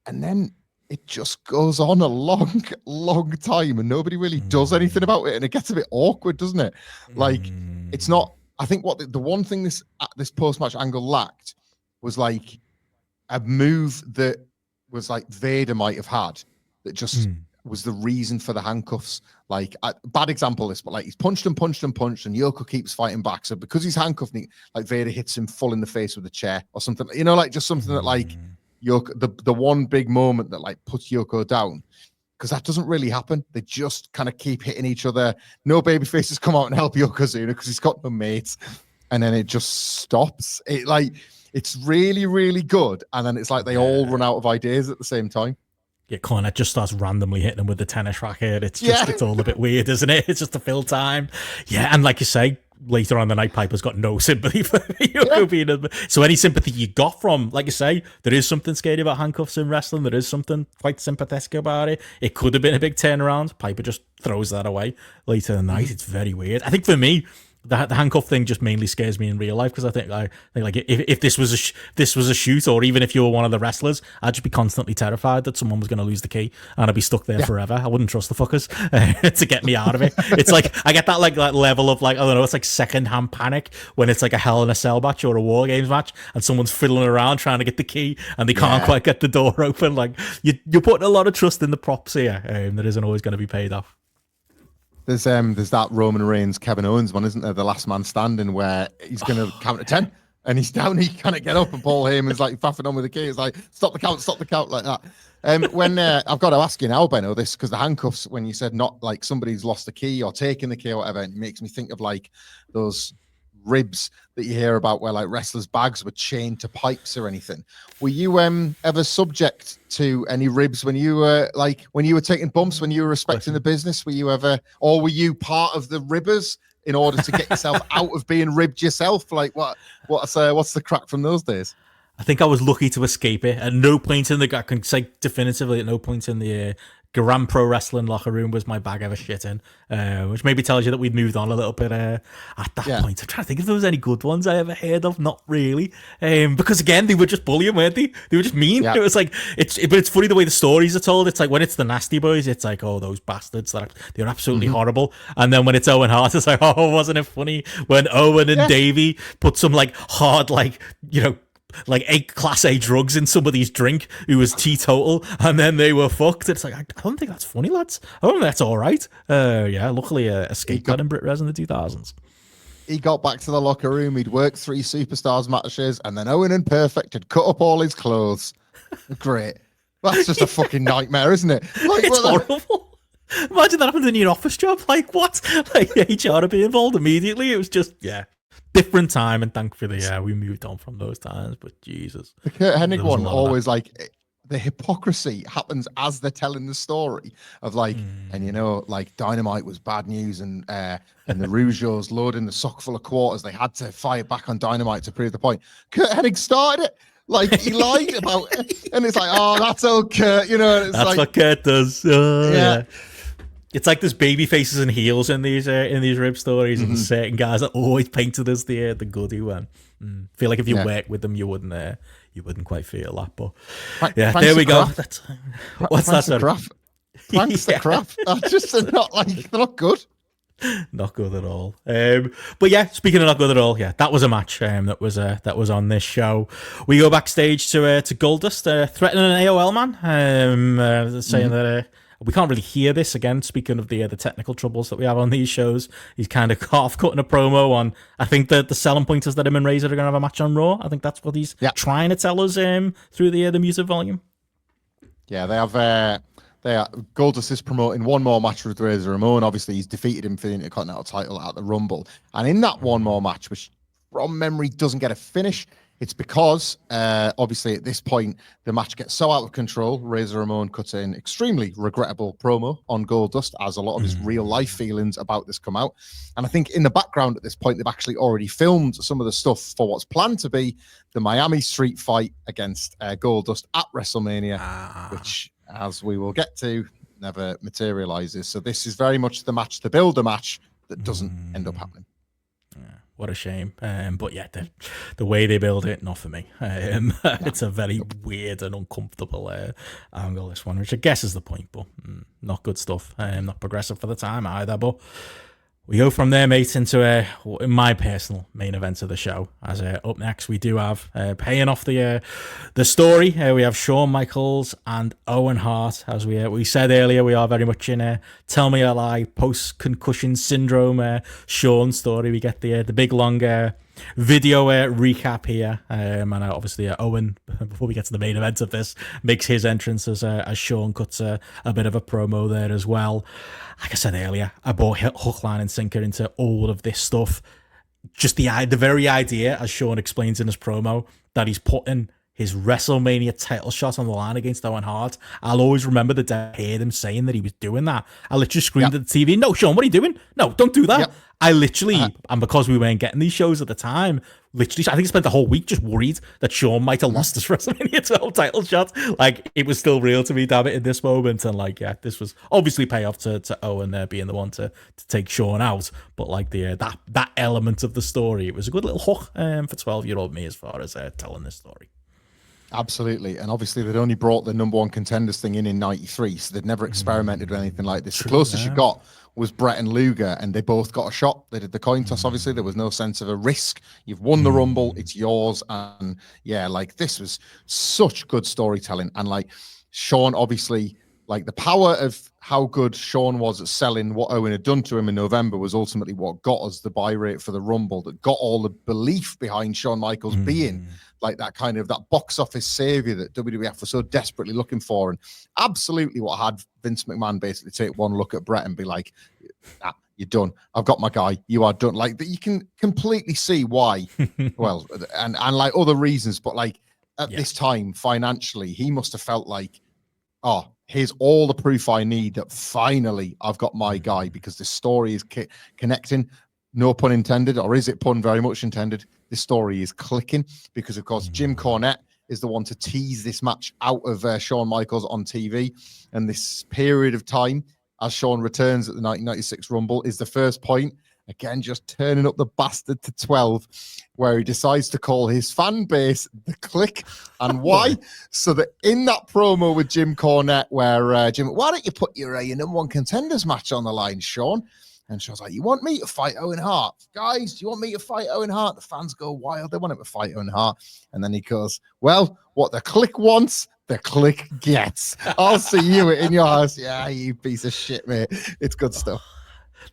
[SPEAKER 1] and then it just goes on a long, long time, and nobody really does anything about it, and it gets a bit awkward, doesn't it? Like it's not. I think what the one thing this post match angle lacked was like a move that was like Vader might have had that just was the reason for the handcuffs. Like bad example this, but like he's punched and Yoko keeps fighting back. So because he's handcuffed, like Vader hits him full in the face with a chair or something, like just something that like Yoko, the one big moment that like puts Yoko down, because that doesn't really happen. They just kind of keep hitting each other. No baby faces come out and help Yokozuna because he's got no mates. And then it just stops. It's really, really good. And then it's like they all run out of ideas at the same time.
[SPEAKER 2] Yeah, Cornette just starts randomly hitting him with the tennis racket. It's just, it's all a bit weird, isn't it? It's just to fill time. Yeah, and like you say, later on the night, Piper's got no sympathy for Yoko being so any sympathy you got from, like you say, there is something scary about handcuffs in wrestling. There is something quite sympathetic about it. It could have been a big turnaround. Piper just throws that away later in the night. It's very weird. I think for me, the handcuff thing just mainly scares me in real life, because I think like if this was a shoot, or even if you were one of the wrestlers, I'd just be constantly terrified that someone was going to lose the key and I'd be stuck there forever. I wouldn't trust the fuckers to get me out of it. It's like I get that that level of like, I don't know, it's like secondhand panic when it's like a Hell in a Cell match or a War Games match and someone's fiddling around trying to get the key and they can't quite get the door open. Like you're putting a lot of trust in the props here that isn't always going to be paid off.
[SPEAKER 1] There's that Roman Reigns Kevin Owens one, isn't there? The last man standing, where he's going to count to 10 and he's down, he can't get up, and Paul Heyman's like faffing on with the key. It's like, stop the count like that. When I've got to ask you now, Benno, this, because the handcuffs, when you said not like somebody's lost the key or taken the key or whatever, it makes me think of like those ribs that you hear about where like wrestlers' bags were chained to pipes or anything. Were you ever subject to any ribs when you were taking bumps, when you were respecting the business? Were you ever, or were you part of the ribbers in order to get yourself out of being ribbed yourself? Like what's the crack from those days?
[SPEAKER 2] I think I was lucky to escape it. At no point in I can say definitively, at no point in the Grand Pro Wrestling locker room was my bag ever shit in, which maybe tells you that we'd moved on a little bit at that point. I'm trying to think if there was any good ones I ever heard of. Not really, because again, they were just bullying, weren't they? They were just mean. Yeah. It was like but it's funny the way the stories are told. It's like when it's the Nasty Boys, it's like, oh, those bastards, they're absolutely horrible. And then when it's Owen Hart, it's like, oh, wasn't it funny when Owen and Davey put some like hard, like, you know, like 8 Class A drugs in somebody's drink who was teetotal, and then they were fucked. It's like, I don't think that's funny, lads. I don't think that's all right. Luckily escaped that in Brit Res in the 2000s.
[SPEAKER 1] He got back to the locker room, he'd worked 3 Superstars matches, and then Owen and Perfect had cut up all his clothes. Great. That's just a fucking nightmare, isn't it? Like,
[SPEAKER 2] it's horrible. Imagine that happened in your office job. Like, what? Like, HR to be involved immediately. It was just, different time, and thankfully, we moved on from those times. But Jesus,
[SPEAKER 1] the Kurt Hennig one always like the hypocrisy happens as they're telling the story of like, and you know, like Dynamite was bad news, and the Rougeaus loading the sock full of quarters. They had to fire back on Dynamite to prove the point. Kurt Hennig started it. Like he lied about it, and it's like, oh, that's old Kurt, you know. It's
[SPEAKER 2] that's
[SPEAKER 1] like,
[SPEAKER 2] what Kurt does. Yeah. It's like there's baby faces and heels in these rib stories, and certain guys are always painted as the goody one. Feel like if you worked with them, you wouldn't quite feel that. But there we go. What's that?
[SPEAKER 1] Thanks the crap. They're not good.
[SPEAKER 2] Not good at all. But speaking of not good at all, that was a match that was on this show. We go backstage to Goldust threatening an AOL man, saying that. We can't really hear this again. Speaking of the technical troubles that we have on these shows, he's kind of half cutting a promo on. I think that the selling point is that him and Razer are going to have a match on Raw. I think that's what he's trying to tell us through the music volume. Yeah,
[SPEAKER 1] they have. Goldust is promoting one more match with Razor Ramon. Obviously, he's defeated him for the Intercontinental title at the Rumble, and in that one more match, which from memory doesn't get a finish. It's because, obviously, at this point, the match gets so out of control. Razor Ramon cut in extremely regrettable promo on Goldust, as a lot of his real-life feelings about this come out. And I think in the background at this point, they've actually already filmed some of the stuff for what's planned to be the Miami Street fight against Goldust at WrestleMania, which, as we will get to, never materializes. So this is very much the match to build a match that doesn't end up happening.
[SPEAKER 2] What a shame. But the way they build it, not for me. It's a very weird and uncomfortable angle, this one, which I guess is the point, but not good stuff. Not progressive for the time either. But we go from there, mate, into my personal main event of the show. As up next, we do have paying off the story. We have Shawn Michaels and Owen Hart. As we said earlier, we are very much in Tell Me a Lie, post-concussion syndrome Shawn story. We get the big long video recap here, and obviously Owen, before we get to the main event of this, makes his entrance as Shawn cuts a bit of a promo there as well. Like I said earlier, I bought hook, line, and sinker into all of this stuff. Just the very idea, as Shawn explains in his promo, that he's putting his WrestleMania title shot on the line against Owen Hart. I'll always remember the day I heard him saying that he was doing that. I literally screamed at the TV, "No, Shawn, what are you doing? No, don't do that." I literally, and because we weren't getting these shows at the time, literally, I think I spent the whole week just worried that Shawn might have lost his WrestleMania 12 title shot. Like, it was still real to me, damn it, in this moment. And this was obviously payoff to Owen being the one to take Shawn out. But that element of the story, it was a good little hook for 12-year-old me as far as telling this story.
[SPEAKER 1] Absolutely. And obviously they'd only brought the number one contenders thing in 93, so they'd never experimented with anything like this. The closest you got was Bret and Luger, and they both got a shot. They did the coin toss. Obviously there was no sense of a risk. You've won the Rumble, it's yours. And this was such good storytelling. And Shawn, obviously, the power of how good Shawn was at selling what Owen had done to him in November was ultimately what got us the buy rate for the Rumble, that got all the belief behind Shawn Michaels being that box office savior that WWF was so desperately looking for. And absolutely what had Vince McMahon basically take one look at Bret and be like, you're done. I've got my guy. You are done. Like that, you can completely see why. Well, and like other reasons, but like at this time financially, he must have felt like, oh, here's all the proof I need that finally I've got my guy, because the story is connecting. No pun intended, or is it pun very much intended? This story is clicking because, of course, Jim Cornette is the one to tease this match out of Shawn Michaels on TV, and this period of time as Shawn returns at the 1996 Rumble is the first point, again, just turning up the bastard to 12, where he decides to call his fan base the Click. And why? So that in that promo with Jim Cornette, where Jim, why don't you put your number one contenders match on the line, Shawn? And Shawn's like, you want me to fight Owen Hart? Guys, do you want me to fight Owen Hart? The fans go wild. They want him to fight Owen Hart. And then he goes, well, what the Click wants, the Click gets. I'll see you in your house. Yeah, you piece of shit, mate. It's good stuff.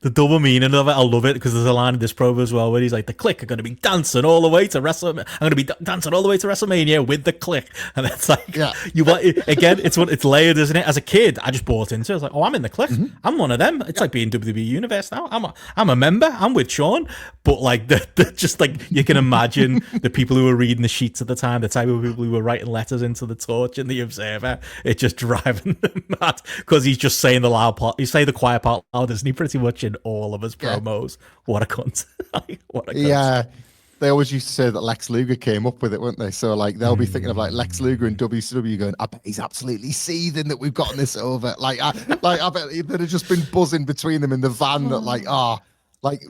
[SPEAKER 2] The double meaning of it, I love it, because there's a line in this promo as well where he's like, the Click are going to be dancing all the way to WrestleMania. I'm going to be dancing all the way to WrestleMania with the Click. And it's like, you want again, it's layered, isn't it? As a kid, I just bought into it. I was like, oh, I'm in the Click. I'm one of them. It's like being WWE Universe now. I'm a member. I'm with Shawn. But like, just like, you can imagine the people who were reading the sheets at the time, the type of people who were writing letters into the Torch and the Observer, it's just driving them mad, because he's just saying the loud part. He's saying the quiet part loud, isn't he? Pretty much in all of his promos. What a cunt. What a cunt.
[SPEAKER 1] Yeah. They always used to say that Lex Luger came up with it, weren't they? So like they'll be thinking of like Lex Luger and WCW going, I bet he's absolutely seething that we've gotten this over. I bet they'd have just been buzzing between them in the van that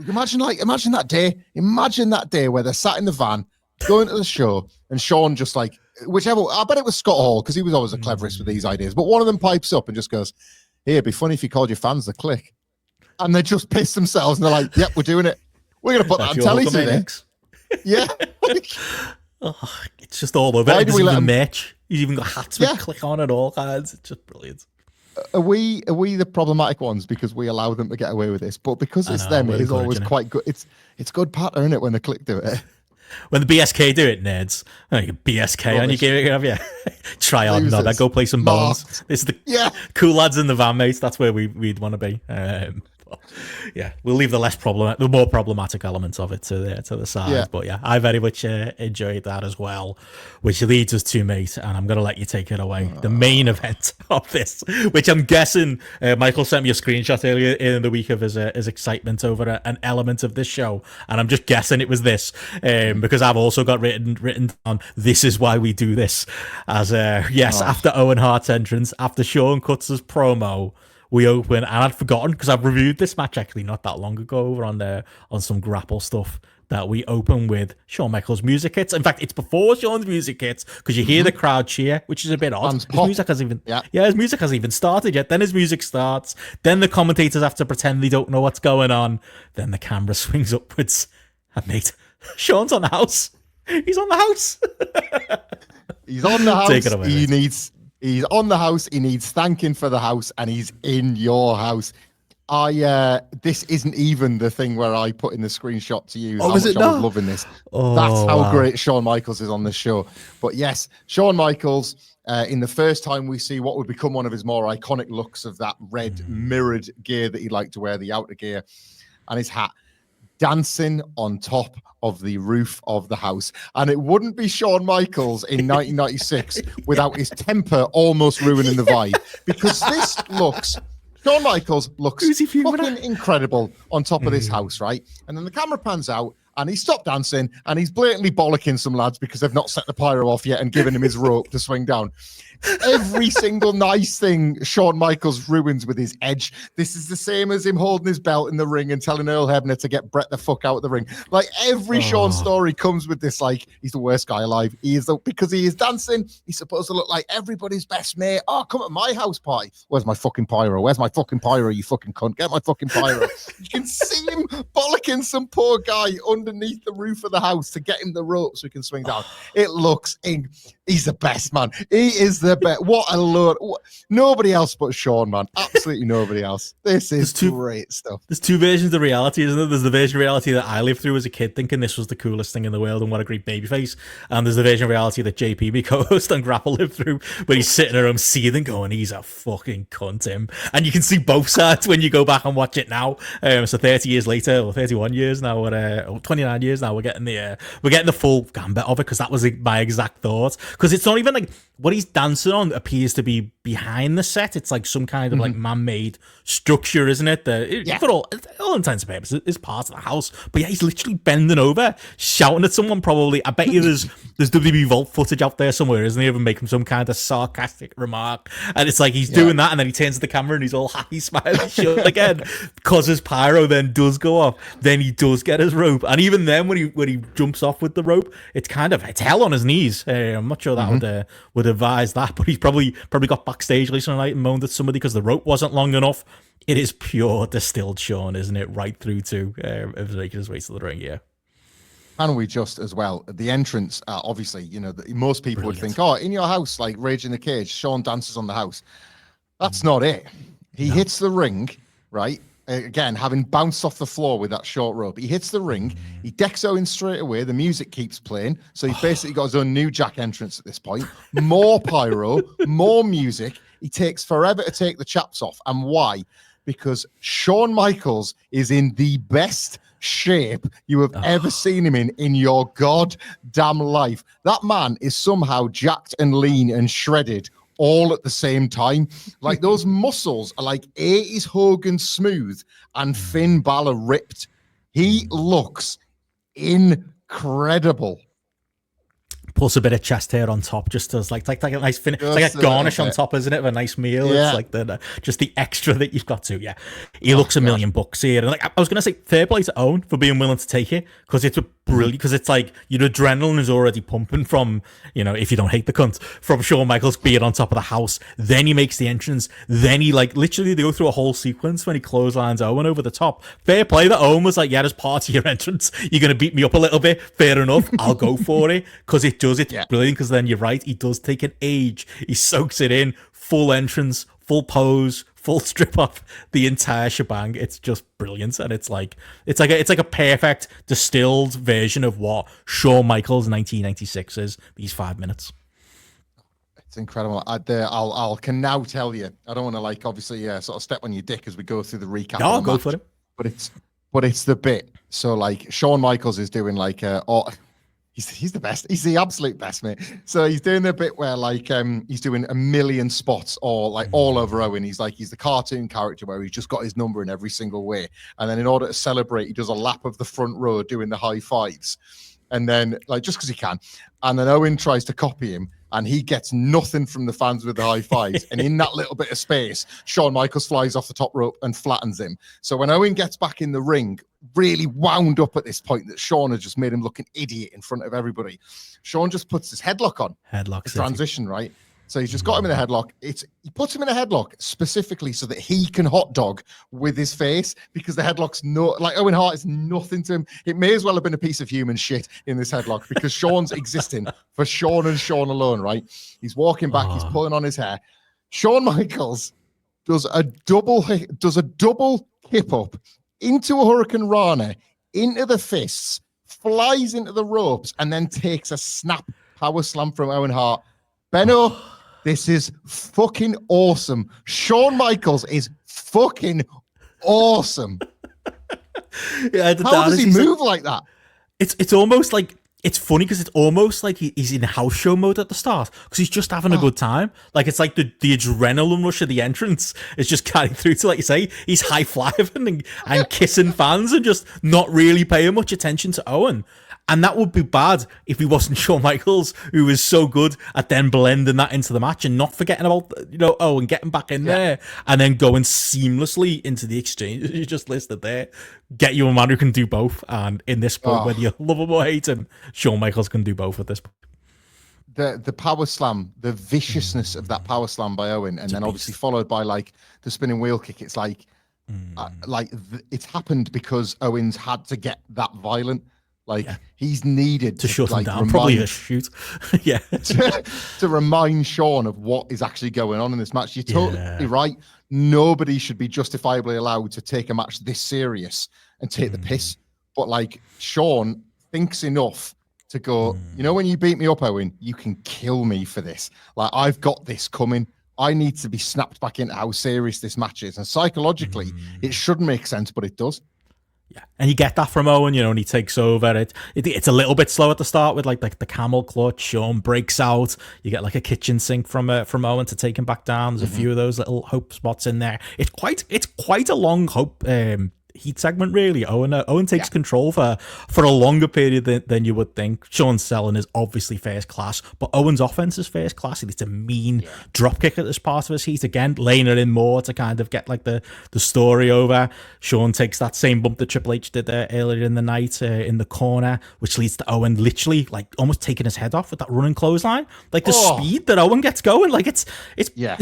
[SPEAKER 1] imagine that day. Imagine that day where they're sat in the van going to the show and Shawn just like, whichever, I bet it was Scott Hall, because he was always the cleverest with these ideas. But one of them pipes up and just goes, hey, it'd be funny if you called your fans the Click. And they just piss themselves and they're like, yep, we're doing it. We're going to put that on telly today. Yeah.
[SPEAKER 2] It's just all over. There's even merch. You've even got hats with Click on and all kinds. It's just brilliant.
[SPEAKER 1] Are we the problematic ones because we allow them to get away with this? But because it's them, it is always quite good. It's good pattern, isn't it, when the Click do it?
[SPEAKER 2] When the BSK do it, nerds. Oh, you BSK on your game, have you? Try on, no, go play some bones. This is the cool lads in the van, mate. That's where we'd want to be. Yeah, we'll leave the more problematic elements of it to the side. Yeah. But yeah, I very much enjoyed that as well, which leads us to, mate, and I'm going to let you take it away. The main event of this, which I'm guessing Michael sent me a screenshot earlier in the week of his excitement over an element of this show, and I'm just guessing it was this, because I've also got written down, this is why we do this, as after Owen Hart's entrance, after Shawn cuts his promo, we open, and I'd forgotten because I've reviewed this match actually not that long ago over on some GRAPPL stuff, that we open with Shawn Michaels' music hits. In fact, it's before Shawn's music hits, because you hear the crowd cheer, which is a bit odd. His music hasn't even started yet. Then his music starts. Then the commentators have to pretend they don't know what's going on. Then the camera swings upwards, and mate, Shawn's on the house. He's on the house.
[SPEAKER 1] He's on the house.
[SPEAKER 2] Take it away,
[SPEAKER 1] He's on the house. He needs thanking for the house, and he's in your house. This isn't even the thing where I put in the screenshot to you.
[SPEAKER 2] Oh, is it not?
[SPEAKER 1] I was loving this. That's how great Shawn Michaels is on this show. But yes, Shawn Michaels, in the first time we see what would become one of his more iconic looks of that red mirrored gear that he liked to wear, the outer gear, and his hat, dancing on top of the roof of the house. And it wouldn't be Shawn Michaels in 1996 without his temper almost ruining the vibe, because Shawn Michaels looks fucking incredible on top of this house, right? And then the camera pans out and he stopped dancing and he's blatantly bollocking some lads because they've not set the pyro off yet and given him his rope to swing down. Every single nice thing Shawn Michaels ruins with his edge. This is the same as him holding his belt in the ring and telling Earl Hebner to get Bret the fuck out of the ring. Like every Shawn story comes with this, like, he's the worst guy alive. Because he is dancing, he's supposed to look like everybody's best mate. Oh, come at my house party. Where's my fucking pyro? Where's my fucking pyro, you fucking cunt? Get my fucking pyro. You can see him bollocking some poor guy underneath the roof of the house to get him the rope so he can swing down. It looks He's the best, man. He is the best. What a load. Nobody else but Shawn, man. Absolutely nobody else. This is great stuff.
[SPEAKER 2] There's two versions of reality, isn't there? There's the version of reality that I lived through as a kid, thinking this was the coolest thing in the world and what a great babyface. And there's the version of reality that JP, my co-host on GRAPPL, lived through, where he's sitting at home seething, going, he's a fucking cunt, him. And you can see both sides when you go back and watch it now. So 30 years later, or 31 years now, or 29 years now, we're getting the full gambit of it, because that was my exact thought. Because it's not even like what he's dancing on appears to be behind the set. It's like some kind of like man-made structure, isn't it? For all intents and purposes, is part of the house. But yeah, he's literally bending over, shouting at someone. Probably, I bet you there's WWE Vault footage out there somewhere, isn't he? Of him making some kind of sarcastic remark, and it's like he's doing that, and then he turns to the camera and he's all happy, smiling shut again, because his pyro then does go off. Then he does get his rope, and even then when he jumps off with the rope, it's hell on his knees. I'm not sure that would advise that, but he's probably got backstage recently night and moaned at somebody because the rope wasn't long enough. It is pure distilled Shawn, isn't it? Right through to making his way to the ring, yeah.
[SPEAKER 1] Can we just as well, the entrance, obviously, most people would think, oh, In Your House, like Rage in the Cage, Shawn dances on the house. That's not it. He hits the ring, right? Again, having bounced off the floor with that short rope, he hits the ring, he decks Owens straight away, the music keeps playing, so he's basically got his own New Jack entrance at this point. More pyro, more music. He takes forever to take the chaps off. And why? Because Shawn Michaels is in the best shape you have ever seen him in your goddamn life. That man is somehow jacked and lean and shredded all at the same time. Like, those muscles are like 80s Hogan smooth and Finn Balor ripped. He looks incredible.
[SPEAKER 2] Plus a bit of chest hair on top, just as like a nice finish, like a garnish on top, isn't it, of a nice meal? Yeah. It's like just the extra that you've got to. Yeah, he looks $1 million here, and like I was gonna say, fair play to Owen for being willing to take it, because it's brilliant. Because it's like your adrenaline is already pumping from, if you don't hate the cunt, from Shawn Michaels being on top of the house. Then he makes the entrance. Then he literally they go through a whole sequence when he clotheslines Owen over the top. Fair play that Owen was like, yeah, as part of your entrance, you're gonna beat me up a little bit. Fair enough, I'll go for it, because it does. It's brilliant, because then you're right, he does take an age. He soaks it in, full entrance, full pose, full strip off, the entire shebang. It's just brilliant, and it's like a perfect distilled version of what Shawn Michaels 1996 is. These 5 minutes.
[SPEAKER 1] It's incredible. I can now tell you. I don't want to obviously sort of step on your dick as we go through the recap.
[SPEAKER 2] No, go for it.
[SPEAKER 1] But it's the bit. So Shawn Michaels is doing he's the best. He's the absolute best, mate. So he's doing the bit where he's doing a million spots all over Owen. He's the cartoon character where he's just got his number in every single way. And then in order to celebrate, he does a lap of the front row doing the high fives. And then just because he can. And then Owen tries to copy him, and he gets nothing from the fans with the high fives. And in that little bit of space, Shawn Michaels flies off the top rope and flattens him. So when Owen gets back in the ring, really wound up at this point that Shawn had just made him look an idiot in front of everybody, Shawn just puts his headlock on.
[SPEAKER 2] Headlock
[SPEAKER 1] transition, right? So he's just got him in a headlock. He puts him in a headlock specifically so that he can hot dog with his face, because the headlock's Owen Hart is nothing to him. It may as well have been a piece of human shit in this headlock, because Shawn's existing for Shawn and Shawn alone, right? He's walking back, he's pulling on his hair. Shawn Michaels does a double hip up into a Hurricane Rana, into the fists, flies into the ropes, and then takes a snap power slam from Owen Hart. Benno, this is fucking awesome. Shawn Michaels is fucking awesome.
[SPEAKER 2] How
[SPEAKER 1] does he move like that?
[SPEAKER 2] It's almost like, it's funny because it's almost like he's in house show mode at the start, because he's just having a good time. It's like the adrenaline rush of the entrance is just carrying through to, like you say, he's high fiving and kissing fans and just not really paying much attention to Owen. And that would be bad if he wasn't Shawn Michaels, who was so good at then blending that into the match and not forgetting about, Owen getting back in there and then going seamlessly into the exchange you just listed there. Get you a man who can do both. And in this point, whether you love him or hate him, Shawn Michaels can do both at this point.
[SPEAKER 1] The power slam, the viciousness of that power slam by Owen, and then obviously followed by the spinning wheel kick. It's it's happened because Owens had to get that violent. Like he's needed
[SPEAKER 2] to shut him down, probably a shoot. Yeah.
[SPEAKER 1] to remind Shawn of what is actually going on in this match. You're totally right. Nobody should be justifiably allowed to take a match this serious and take the piss. But like Shawn thinks enough to go, you know, when you beat me up, Owen, you can kill me for this. Like, I've got this coming. I need to be snapped back into how serious this match is. And psychologically, it shouldn't make sense, but it does.
[SPEAKER 2] Yeah, and you get that from Owen, you know, and he takes over. It's a little bit slow at the start with like the camel clutch. Shawn breaks out. You get like a kitchen sink from Owen to take him back down. There's a few of those little hope spots in there. It's quite a long hope heat segment, really. Owen takes control for a longer period than you would think. Shawn's selling is obviously first class, but Owen's offense is first class. It's a mean drop kick at this part of his heat, again laying it in more to kind of get like the story over. Shawn takes that same bump that Triple H did earlier in the night in the corner, which leads to Owen literally like almost taking his head off with that running clothesline. Like the speed that Owen gets going, like it's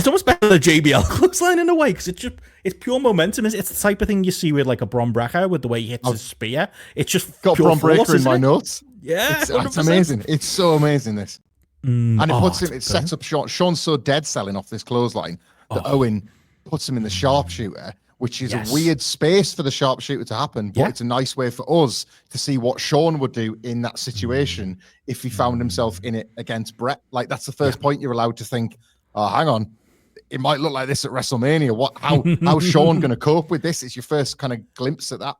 [SPEAKER 2] almost better than a JBL clothesline in a way, because it's pure momentum. It's the type of thing you see with like a Bron Breakker with the way he hits his spear. It's just
[SPEAKER 1] got Bron Breakker in my notes.
[SPEAKER 2] Yeah,
[SPEAKER 1] it's amazing. It's so amazing, this. And it puts him. It sets up Shawn. Shawn's so dead selling off this clothesline that Owen puts him in the sharpshooter, which is a weird space for the sharpshooter to happen, but it's a nice way for us to see what Shawn would do in that situation if he found himself in it against Bret. Like, that's the first point you're allowed to think, oh, hang on, it might look like this at WrestleMania. How's Shawn going to cope with this? It's your first kind of glimpse at that.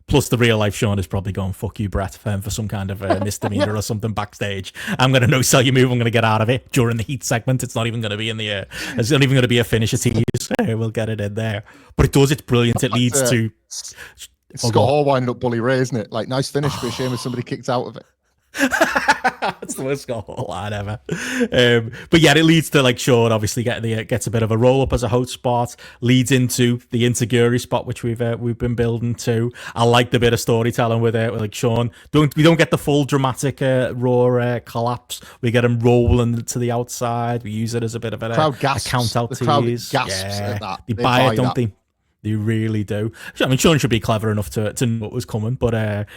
[SPEAKER 2] Plus, the real life Shawn is probably going, fuck you, Bret, for some kind of misdemeanor or something backstage. I'm going to no-sell your move. I'm going to get out of it during the heat segment. It's not even going to be in the it's not even going to be a finish. It's we'll get it in there. But it does. It's brilliant. It leads to...
[SPEAKER 1] It's Scott Hall winding up Bully Ray, isn't it? Like, nice finish, but a shame if somebody kicked out of it.
[SPEAKER 2] That's the worst Scott line ever. But yeah, it leads to like Shawn obviously gets a bit of a roll up as a hot spot, leads into the Insiguri spot, which we've been building to. I like the bit of storytelling with like Shawn. We don't get the full dramatic raw collapse. We get him rolling to the outside. We use it as a bit of a count out tease.
[SPEAKER 1] At that.
[SPEAKER 2] They buy it, don't they? They really do. I mean, Shawn should be clever enough to know what was coming, but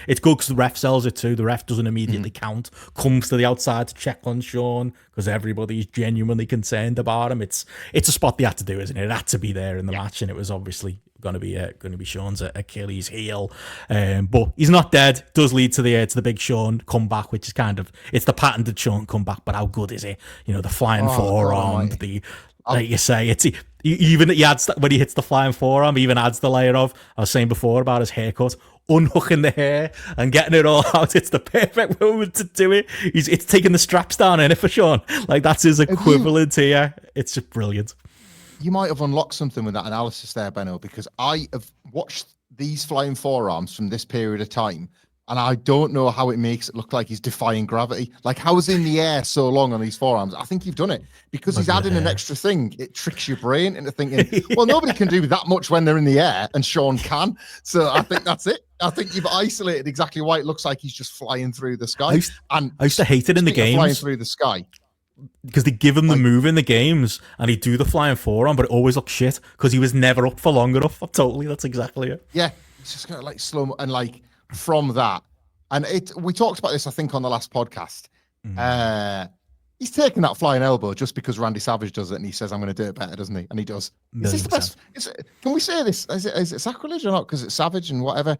[SPEAKER 2] it's good because the ref sells it too. The ref doesn't immediately count, comes to the outside to check on Shawn because everybody's genuinely concerned about him. It's a spot they had to do, isn't it? It had to be there in the match, and it was obviously going to be Shawn's Achilles heel. But he's not dead. Does lead to the big Shawn comeback, which is kind of, it's the patented Shawn comeback, but how good is it? You know, the flying forearm, like you say, he adds that when he hits the flying forearm, he even adds the layer of, I was saying before about his haircut, unhooking the hair and getting it all out. It's the perfect moment to do it. It's taking the straps down in it for Shawn. Like, that's his equivalent here. It's just brilliant.
[SPEAKER 1] You might have unlocked something with that analysis there, Benno, because I have watched these flying forearms from this period of time, and I don't know how it makes it look like he's defying gravity. Like, how is he in the air so long on these forearms? I think you've done it because he's adding an extra thing. It tricks your brain into thinking, well, nobody can do that much when they're in the air, and Shawn can. So I think that's it. I think you've isolated exactly why it looks like he's just flying through the sky.
[SPEAKER 2] I used to hate it in the games.
[SPEAKER 1] Flying through the sky.
[SPEAKER 2] Because they give him the move in the games and he'd do the flying forearm, but it always looked shit because he was never up for long enough. Totally, that's exactly it.
[SPEAKER 1] Yeah, it's just kind of like slow and like from that. And we talked about this, I think, on the last podcast. He's taking that flying elbow just because Randy Savage does it, and he says, "I'm going to do it better," doesn't he? And he does. Is this the best? Can we say this? Is it sacrilege or not? Because it's Savage and whatever.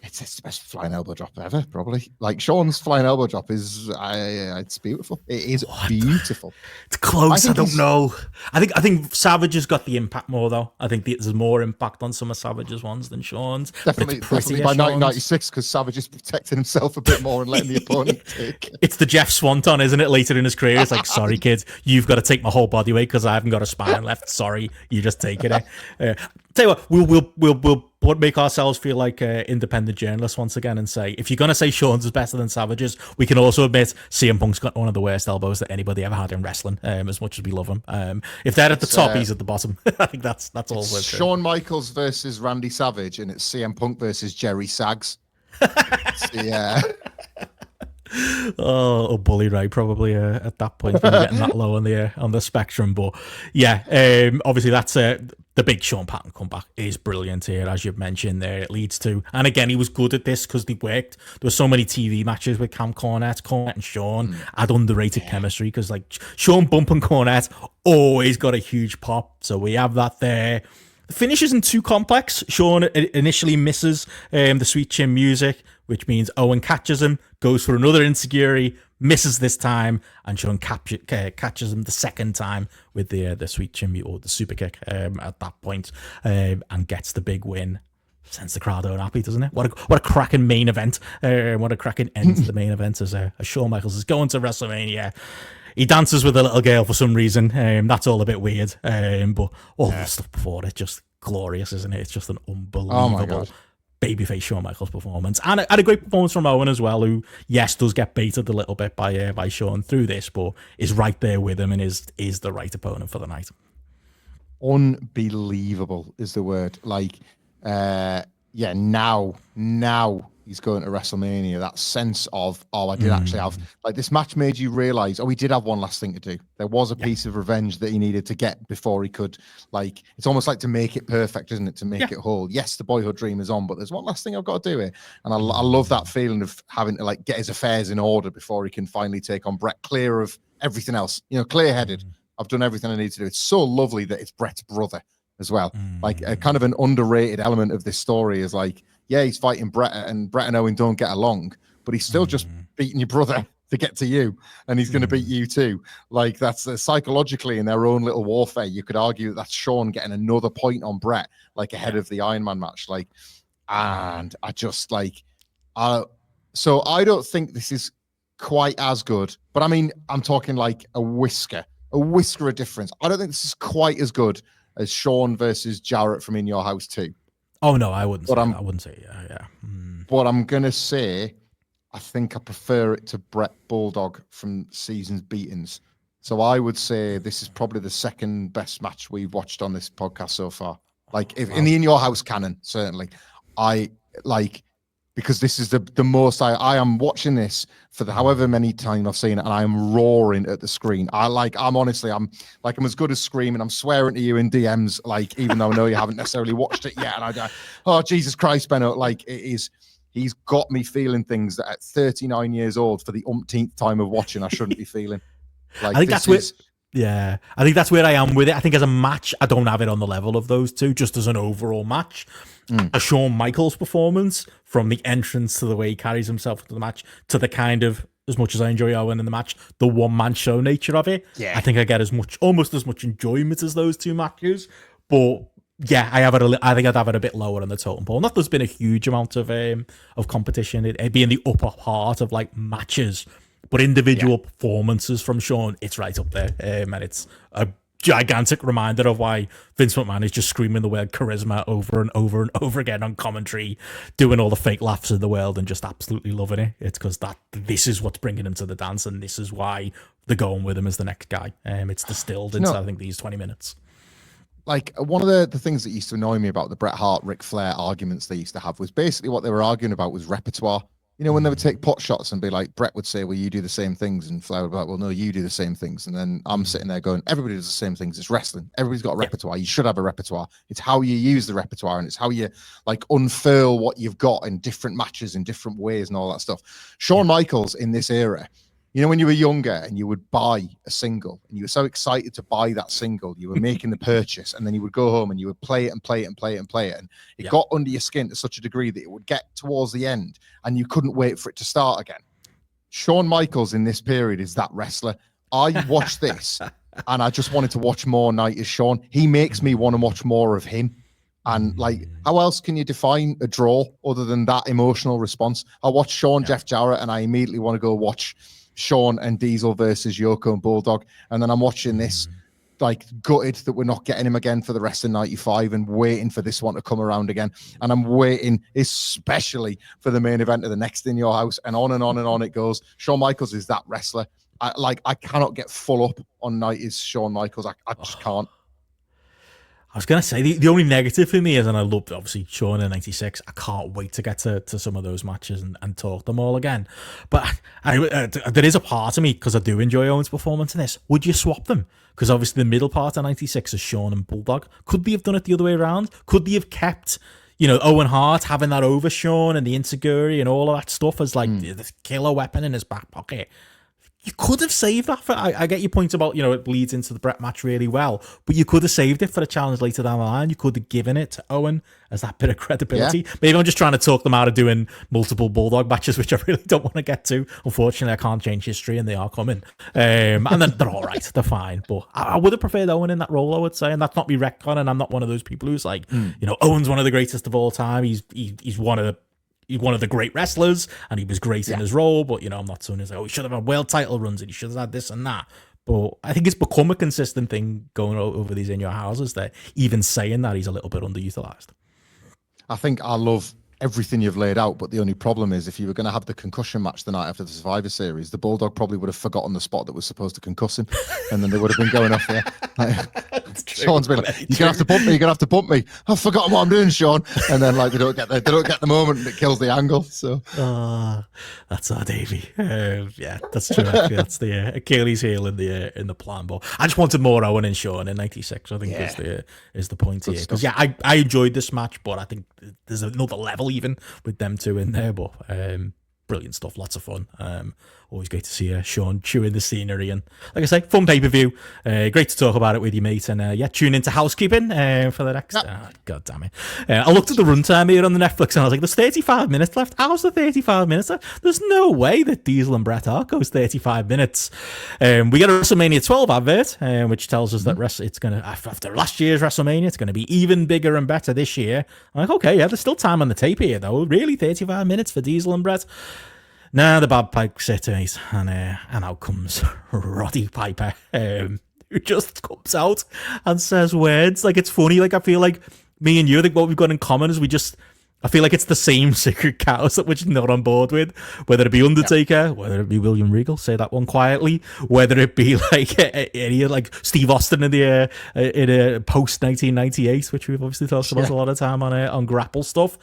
[SPEAKER 1] It's the best flying elbow drop ever, probably. Like, Shawn's flying elbow drop is, it's beautiful. It is beautiful.
[SPEAKER 2] It's close. I don't know. I think Savage has got the impact more, though. I think there's more impact on some of Savage's ones than Shawn's.
[SPEAKER 1] Definitely by 1996, because Savage is protecting himself a bit more and letting the opponent take.
[SPEAKER 2] It's the Jeff Swanton, isn't it? Later in his career, it's like, sorry, kids, you've got to take my whole body weight because I haven't got a spine left. Sorry, you just take it. Tell you what, we'll make ourselves feel like independent journalists once again and say, if you're going to say Shawn's is better than Savage's, we can also admit CM Punk's got one of the worst elbows that anybody ever had in wrestling, as much as we love him. If they're at the top, he's at the bottom. I think that's all.
[SPEAKER 1] It's Shawn Michaels versus Randy Savage, and it's CM Punk versus Jerry Sags.
[SPEAKER 2] Oh, Bully Ray probably at that point when you're getting that low on the spectrum. But yeah, obviously that's the big Shawn Patton comeback is brilliant here, as you've mentioned there. It leads to, and again, he was good at this because they worked. There were so many TV matches with Cornette and Shawn had underrated chemistry because like Shawn bumping Cornette always got a huge pop. So we have that there. The finish isn't too complex. Shawn initially misses the Sweet Chin music, which means Owen catches him, goes for another insecurity, misses this time, and Shawn catches him the second time with the Sweet Chin or the super kick at that point, and gets the big win. Sends the crowd out happy, doesn't it? What a cracking main event. What a cracking end to the main event as Shawn Michaels is going to WrestleMania. He dances with a little girl for some reason. That's all a bit weird. But all the stuff before it, just glorious, isn't it? It's just an unbelievable babyface Shawn Michaels performance. And a great performance from Owen as well, who, yes, does get baited a little bit by Shawn through this, but is right there with him and is the right opponent for the night.
[SPEAKER 1] Unbelievable is the word. Like, now he's going to WrestleMania. That sense of, I did actually have, like, this match made you realize, he did have one last thing to do. There was a piece of revenge that he needed to get before he could, like, it's almost like to make it perfect, isn't it? To make it whole. Yes, the boyhood dream is on, but there's one last thing I've got to do here. And I love that feeling of having to, like, get his affairs in order before he can finally take on Bret, clear of everything else, clear-headed. I've done everything I need to do. It's so lovely that it's Bret's brother as well. Like, a kind of an underrated element of this story is like, he's fighting Bret and Owen don't get along, but he's still just beating your brother to get to you, and he's going to beat you too. Like, that's psychologically in their own little warfare. You could argue that that's Shawn getting another point on Bret, like ahead of the Iron Man match. Like, and I just like, so I don't think this is quite as good, but I mean, I'm talking like a whisker of difference. I don't think this is quite as good as Shawn versus Jarrett from In Your House 2.
[SPEAKER 2] Oh no, I wouldn't say. Yeah.
[SPEAKER 1] But I'm gonna say, I think I prefer it to Bret Bulldog from Season's Beatings. So I would say this is probably the second best match we've watched on this podcast so far. Like, if in the In Your House canon, certainly, I like, because this is the most I am watching this for the however many times I've seen it, and I am roaring at the screen. I'm as good as screaming. I'm swearing to you in DMs, like, even though I know you haven't necessarily watched it yet. And oh, Jesus Christ, Benno, like, it is, he's got me feeling things that at 39 years old, for the umpteenth time of watching, I shouldn't be feeling. Like, I think that's
[SPEAKER 2] I think that's where I am with it. I think as a match, I don't have it on the level of those two, just as an overall match. A Shawn Michaels performance, from the entrance to the way he carries himself into the match to the kind of, as much as I enjoy Owen in the match, the one-man show nature of it. I think I get almost as much enjoyment as those two matches. But yeah, I think I'd have it a bit lower on the totem pole. Not there's been a huge amount of competition. It'd be in the upper part of like matches, but individual performances from Shawn, it's right up there. And it's a gigantic reminder of why Vince McMahon is just screaming the word charisma over and over and over again on commentary, doing all the fake laughs in the world and just absolutely loving it. It's because this is what's bringing him to the dance, and this is why they're going with him as the next guy. It's distilled into, I think, these 20 minutes.
[SPEAKER 1] Like, one of the things that used to annoy me about the Bret Hart, Ric Flair arguments they used to have was basically what they were arguing about was repertoire. When they would take pot shots and be like, Bret would say, well, you do the same things. And Flair would be like, well, no, you do the same things. And then I'm sitting there going, everybody does the same things. It's wrestling. Everybody's got a repertoire. You should have a repertoire. It's how you use the repertoire, and it's how you, like, unfurl what you've got in different matches in different ways and all that stuff. Shawn Michaels in this era, when you were younger and you would buy a single and you were so excited to buy that single, you were making the purchase, and then you would go home and you would play it and play it and play it and play it. And it got under your skin to such a degree that it would get towards the end and you couldn't wait for it to start again. Shawn Michaels in this period is that wrestler. I watched this and I just wanted to watch more Night as Shawn. He makes me want to watch more of him. And like, how else can you define a draw other than that emotional response? I watched Shawn, Jeff Jarrett, and I immediately want to go watch Shawn and Diesel versus Yoko and Bulldog. And then I'm watching this, like, gutted that we're not getting him again for the rest of 95 and waiting for this one to come around again. And I'm waiting especially for the main event of the next In Your House, and on and on and on it goes. Shawn Michaels is that wrestler. I cannot get full up on Night is Shawn Michaels. I just can't.
[SPEAKER 2] I was going to say, the only negative for me is, and I loved, obviously, Shawn in 96. I can't wait to get to some of those matches and talk them all again. But there is a part of me, because I do enjoy Owen's performance in this. Would you swap them? Because obviously the middle part of 96 is Shawn and Bulldog. Could they have done it the other way around? Could they have kept, Owen Hart having that over Shawn and the insecurity and all of that stuff as like this killer weapon in his back pocket? You could have saved that for. I get your point about, it bleeds into the Bret match really well, but you could have saved it for a challenge later down the line. You could have given it to Owen as that bit of credibility. Yeah. Maybe I'm just trying to talk them out of doing multiple Bulldog matches, which I really don't want to get to. Unfortunately, I can't change history, and they are coming. And then they're all right, they're fine. But I would have preferred Owen in that role, I would say, and that's not me retcon, and I'm not one of those people who's like, Owen's one of the greatest of all time. He's one of the great wrestlers, and he was great in his role, but I'm not saying he should have had world title runs and he should have had this and that. But I think it's become a consistent thing going over these In Your Houses that even saying that he's a little bit underutilized.
[SPEAKER 1] I think I love everything you've laid out, but the only problem is if you were going to have the concussion match the night after the Survivor Series, the Bulldog probably would have forgotten the spot that was supposed to concuss him, and then they would have been going off there. Shawn's been like, "You're gonna have to bump me. You're gonna have to bump me. I've forgotten what I'm doing, Shawn." And then they don't get the moment, and it kills the angle. So
[SPEAKER 2] that's our Davey. Yeah, that's true. Actually, that's the Achilles heel in the plan. But I just wanted more Owen and Shawn in '96. I think is the point here, because I enjoyed this match, but I think there's another level even with them two in there. But brilliant stuff, lots of fun. Always great to see Shawn chewing the scenery, and like I say, fun pay-per-view. Great to talk about it with you, mate. And tune into Housekeeping for the next. God damn it! I looked at the runtime here on the Netflix, and I was like, "There's 35 minutes left. How's the 35 minutes left? There's no way that Diesel and Bret Hart goes 35 minutes." We get a WrestleMania 12 advert, which tells us that it's gonna, after last year's WrestleMania, it's gonna be even bigger and better this year. I'm like, okay, there's still time on the tape here, though. Really, 35 minutes for Diesel and Bret? Nah, the bad pipe sitters, and out comes Roddy Piper, who just comes out and says words. Like, it's funny. Like, I feel like me and you, I think what we've got in common is I feel like it's the same secret cows that we're just not on board with, whether it be Undertaker, whether it be William Regal, say that one quietly, whether it be like any like Steve Austin in a post 1998, which we've obviously talked about a lot of time on GRAPPL stuff,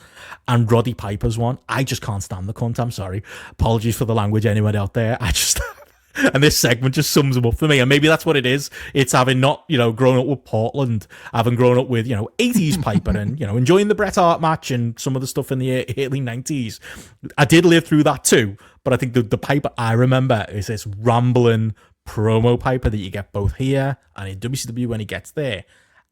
[SPEAKER 2] and Roddy Piper's one. I just can't stand the cunt. I'm sorry. Apologies for the language, anyone out there. And this segment just sums them up for me. And maybe that's what it is. It's having not, grown up with Portland, having grown up with, 80s Piper and, enjoying the Bret Hart match and some of the stuff in the early 90s. I did live through that too. But I think the Piper I remember is this rambling promo Piper that you get both here and in WCW when he gets there.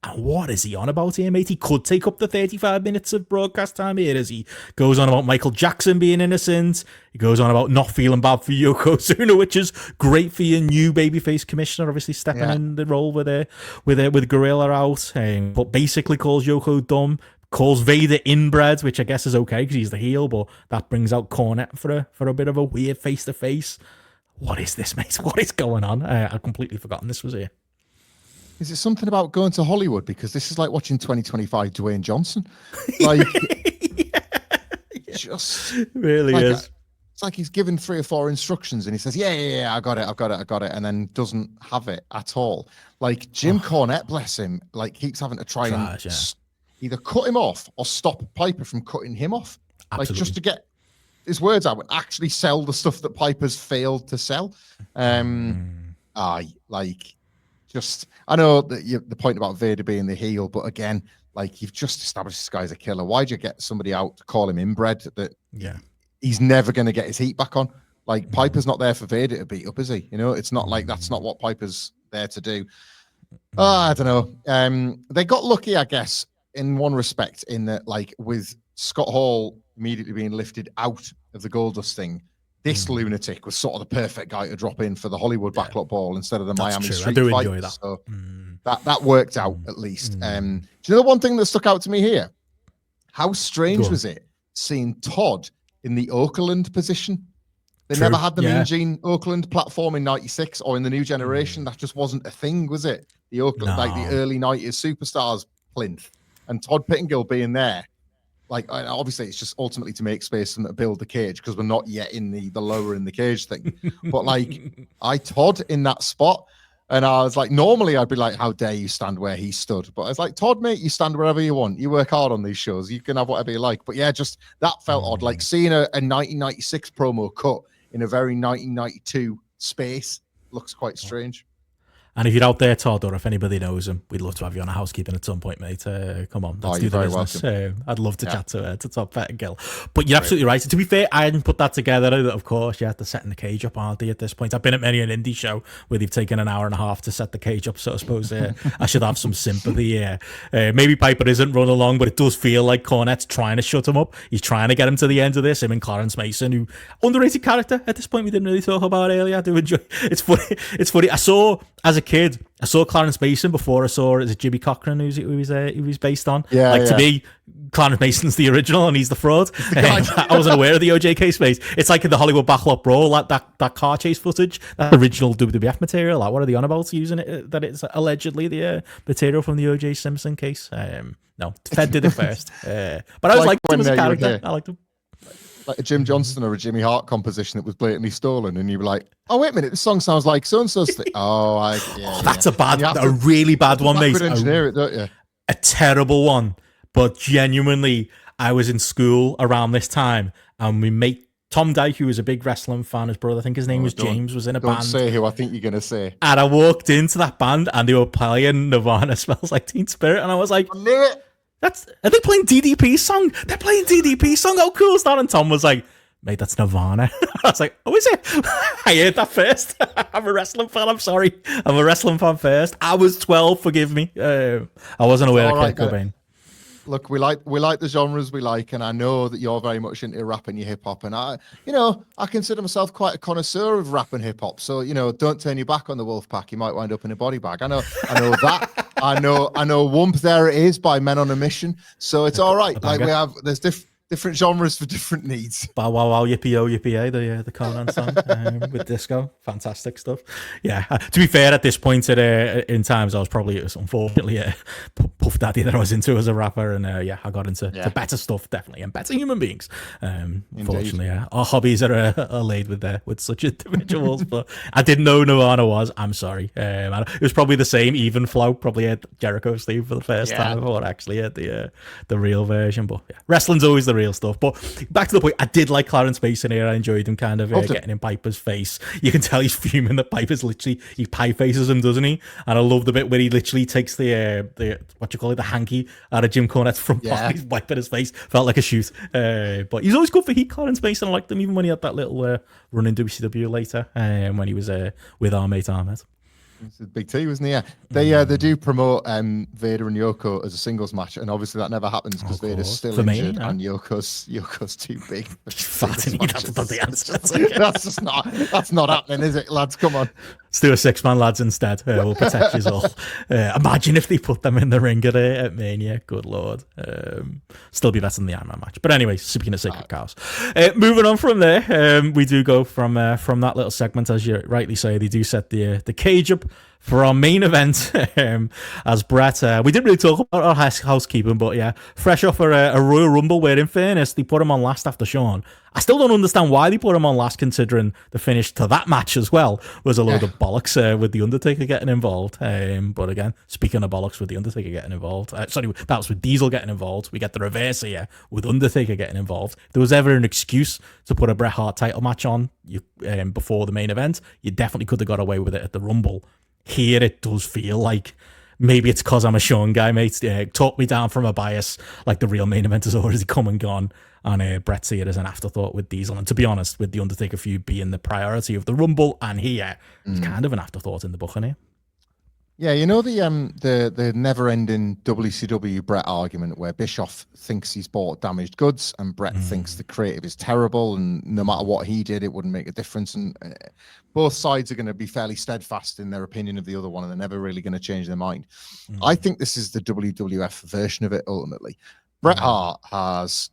[SPEAKER 2] And what is he on about here, mate? He could take up the 35 minutes of broadcast time here as he goes on about Michael Jackson being innocent. He goes on about not feeling bad for Yokozuna, which is great for your new babyface commissioner, obviously stepping in the role with Gorilla out. But basically calls Yoko dumb, calls Vader inbred, which I guess is okay because he's the heel, but that brings out Cornette for a bit of a weird face-to-face. What is this, mate? What is going on? I'd completely forgotten this was here.
[SPEAKER 1] Is it something about going to Hollywood? Because this is like watching 2025 Dwayne Johnson. Like, just
[SPEAKER 2] really like is.
[SPEAKER 1] It's like he's given 3 or 4 instructions and he says, yeah, I got it. And then doesn't have it at all. Like Jim Cornette, bless him, like keeps having to try and either cut him off or stop Piper from cutting him off. Absolutely. Like just to get his words out and actually sell the stuff that Piper's failed to sell. I know that the point about Vader being the heel, but again, like you've just established this guy's a killer. Why'd you get somebody out to call him inbred that he's never going to get his heat back on? Like Piper's not there for Vader to beat up, is he? It's not like that's not what Piper's there to do. I don't know. They got lucky, I guess, in one respect, in that like with Scott Hall immediately being lifted out of the Goldust thing, this lunatic was sort of the perfect guy to drop in for the Hollywood backlot ball instead of the Miami Street
[SPEAKER 2] I do
[SPEAKER 1] fight.
[SPEAKER 2] Enjoy that.
[SPEAKER 1] So that worked out at least. Do you know the one thing that stuck out to me here? How strange was it seeing Todd in the Oakland position? They never had the Mean Gene Oakland platform in '96 or in the New Generation. That just wasn't a thing, was it? The Oakland, like the early '90s superstars plinth, and Todd Pittengill being there. Like, obviously, it's just ultimately to make space and build the cage because we're not yet in the lower in the cage thing. But like, Todd in that spot, And I was like, normally I'd be like, how dare you stand where he stood? But I was like, Todd, mate, you stand wherever you want. You work hard on these shows. You can have whatever you like. But yeah, just that felt odd. Like seeing a 1996 promo cut in a very 1992 space looks quite strange.
[SPEAKER 2] And if you're out there, Todd, or if anybody knows him, we'd love to have you on a Housekeeping at some point, mate. Come on, let's do the business. I'd love to chat to Todd Pettingill. But you're absolutely right. To be fair, I hadn't put that together. Of course, they're setting the cage up, aren't they, at this point? I've been at many an indie show where they've taken an hour and a half to set the cage up, so I suppose I should have some sympathy here. Maybe Piper isn't run along, but it does feel like Cornette's trying to shut him up. He's trying to get him to the end of this. Him and Clarence Mason, who underrated character at this point we didn't really talk about earlier. I do enjoy. It's funny. As a kid, I saw Clarence Mason before I saw Jimmy Cochran, who was based on. To me, Clarence Mason's the original and he's the fraud. I wasn't aware of the OJ case, mate. It's like in the Hollywood Backlot Brawl, that car chase footage, that original WWF material. Like, what are they on about using it? That it's allegedly the material from the OJ Simpson case. No, Ted did it first. But I was like him as a character. I liked him.
[SPEAKER 1] Like a Jim Johnston or a Jimmy Hart composition that was blatantly stolen, and you were like, "Oh, wait a minute, this song sounds like so and so's thing." That's
[SPEAKER 2] a really bad one, mate.
[SPEAKER 1] Engineer it, don't you?
[SPEAKER 2] A terrible one, but genuinely, I was in school around this time, and we mate Tom Dyke, who was a big wrestling fan, his brother, I think his name was James, was in a band.
[SPEAKER 1] Don't say who I think you're gonna say.
[SPEAKER 2] And I walked into that band, and they were playing Nirvana "Smells Like Teen Spirit," and I was like,
[SPEAKER 1] "I knew it."
[SPEAKER 2] Are they playing DDP's song? They're playing DDP's song. How cool is that? And Tom was like, mate, that's Nirvana. I was like, oh, is it? I heard that first. I'm a wrestling fan. I'm sorry. I'm a wrestling fan first. I was 12. Forgive me. I wasn't aware of Kurt Cobain.
[SPEAKER 1] Look, we like the genres we like, and I know that you're very much into rap and your hip hop, and I consider myself quite a connoisseur of rap and hip hop. So don't turn your back on the Wolf Pack. You might wind up in a body bag. I know that. I know Wump There It Is by Men on a Mission. So it's all right. Like there's different genres for different needs.
[SPEAKER 2] Bow Wow Wow Yippee Yo Yippee the Conan song with disco, fantastic stuff. Yeah, to be fair, at this point in times, I was probably unfortunately Puff Daddy that I was into as a rapper, and I got into better stuff definitely, and better human beings. Unfortunately, our hobbies are laid with such individuals, but I didn't know Nirvana was. I'm sorry. It was probably the same even flow. Probably had Jericho's theme for the first time, or actually had the real version. But wrestling's always the real stuff. But back to the point, I did like Clarence Mason here. I enjoyed him kind of getting in Piper's face. You can tell he's fuming that Piper's literally, he pie faces him, doesn't he? And I love the bit where he literally takes the what you call it, the hanky out of Jim Cornette's front pocket. He's wiping his face. Felt like a shoot. But he's always good for heat, Clarence Mason. I liked him even when he had that little run in WCW later, when he was with our mate Ahmed.
[SPEAKER 1] It's a big T, wasn't he? Yeah. They do promote Vader and Yoko as a singles match, and obviously that never happens because Vader's still injured and Yoko's too big.
[SPEAKER 2] Fat, and that's not the answer.
[SPEAKER 1] That's not happening, is it, lads? Come on.
[SPEAKER 2] Let's do a 6-man lads instead. We'll protect you all. Imagine if they put them in the ring at Mania. Good Lord. Still be better than the Iron Man match. But anyway, speaking of sacred cows. Moving on from there, we do go from that little segment, as you rightly say, they do set the cage up for our main event, as Bret, we didn't really talk about our housekeeping, but fresh off a Royal Rumble where, in fairness, they put him on last after Shawn. I still don't understand why they put him on last, considering the finish to that match as well was a load of bollocks with The Undertaker getting involved. But again, speaking of bollocks with The Undertaker getting involved, sorry, that was with Diesel getting involved. We get the reverse here with Undertaker getting involved. If there was ever an excuse to put a Bret Hart title match on before the main event, you definitely could have got away with it at the Rumble. Here it does feel like maybe it's because I'm a Shawn guy, mate. Talk me down from a bias, like the real main event has already come and gone. And Bret's here as an afterthought with Diesel. And to be honest, with the Undertaker feud being the priority of the Rumble and here, it's kind of an afterthought in the book, isn't it?
[SPEAKER 1] Yeah, you know the never-ending WCW Bret argument where Bischoff thinks he's bought damaged goods and Bret thinks the creative is terrible and no matter what he did, it wouldn't make a difference. And both sides are going to be fairly steadfast in their opinion of the other one and they're never really going to change their mind. I think this is the WWF version of it, ultimately. Bret Hart has,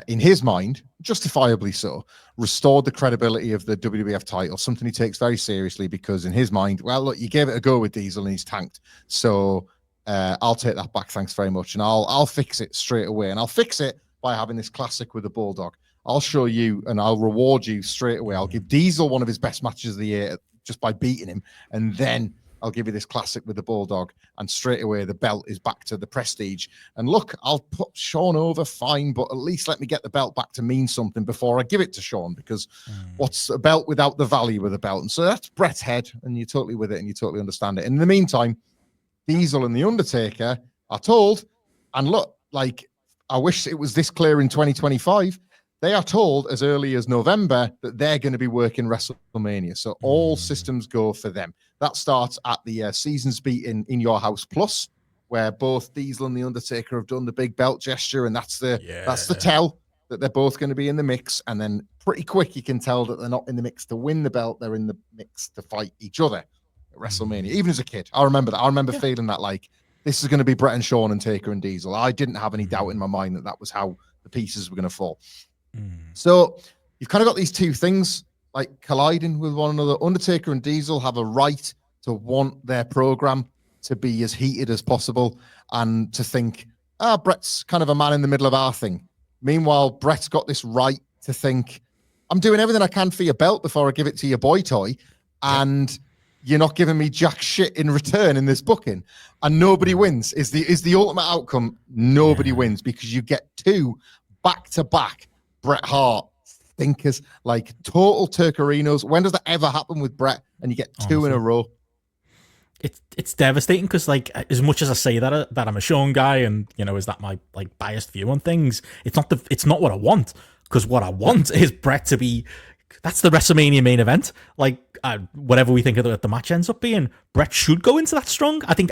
[SPEAKER 1] in his mind, justifiably so, restored the credibility of the WWF title, something he takes very seriously because in his mind, well, look, you gave it a go with Diesel and he's tanked. So I'll take that back, thanks very much. And I'll fix it straight away. And I'll fix it by having this classic with the Bulldog. I'll show you and I'll reward you straight away. I'll give Diesel one of his best matches of the year just by beating him. And then I'll give you this classic with the Bulldog, and straight away the belt is back to the prestige. And look, I'll put Shawn over, fine, but at least let me get the belt back to mean something before I give it to Shawn, because what's a belt without the value of the belt? And so that's Bret's head, and you're totally with it, and you totally understand it. And in the meantime, Diesel and The Undertaker are told, and look, like, I wish it was this clear in 2025, they are told as early as November that they're going to be working WrestleMania. So all systems go for them. That starts at the Seasons Beat in Your House Plus, where both Diesel and The Undertaker have done the big belt gesture, and that's the tell that they're both going to be in the mix. And then pretty quick, you can tell that they're not in the mix to win the belt. They're in the mix to fight each other at WrestleMania. Even as a kid, I remember that. I remember feeling that, like, this is going to be Bret and Shawn and Taker and Diesel. I didn't have any doubt in my mind that that was how the pieces were going to fall. So you've kind of got these two things like colliding with one another. Undertaker and Diesel have a right to want their program to be as heated as possible and to think, Bret's kind of a man in the middle of our thing. Meanwhile, Bret's got this right to think, I'm doing everything I can for your belt before I give it to your boy toy, and you're not giving me jack shit in return in this booking. And nobody wins is the ultimate outcome. Nobody wins, because you get two back-to-back Bret Hart thinkers, like total Turkerinos. When does that ever happen with Bret? And you get two in a row.
[SPEAKER 2] It's devastating, because, like, as much as I say that I'm a Shawn guy, and, you know, is that my, like, biased view on things, it's not what I want. Because what I want is Bret to be, that's the WrestleMania main event. Like, whatever we think of the match ends up being, Bret should go into that strong. I think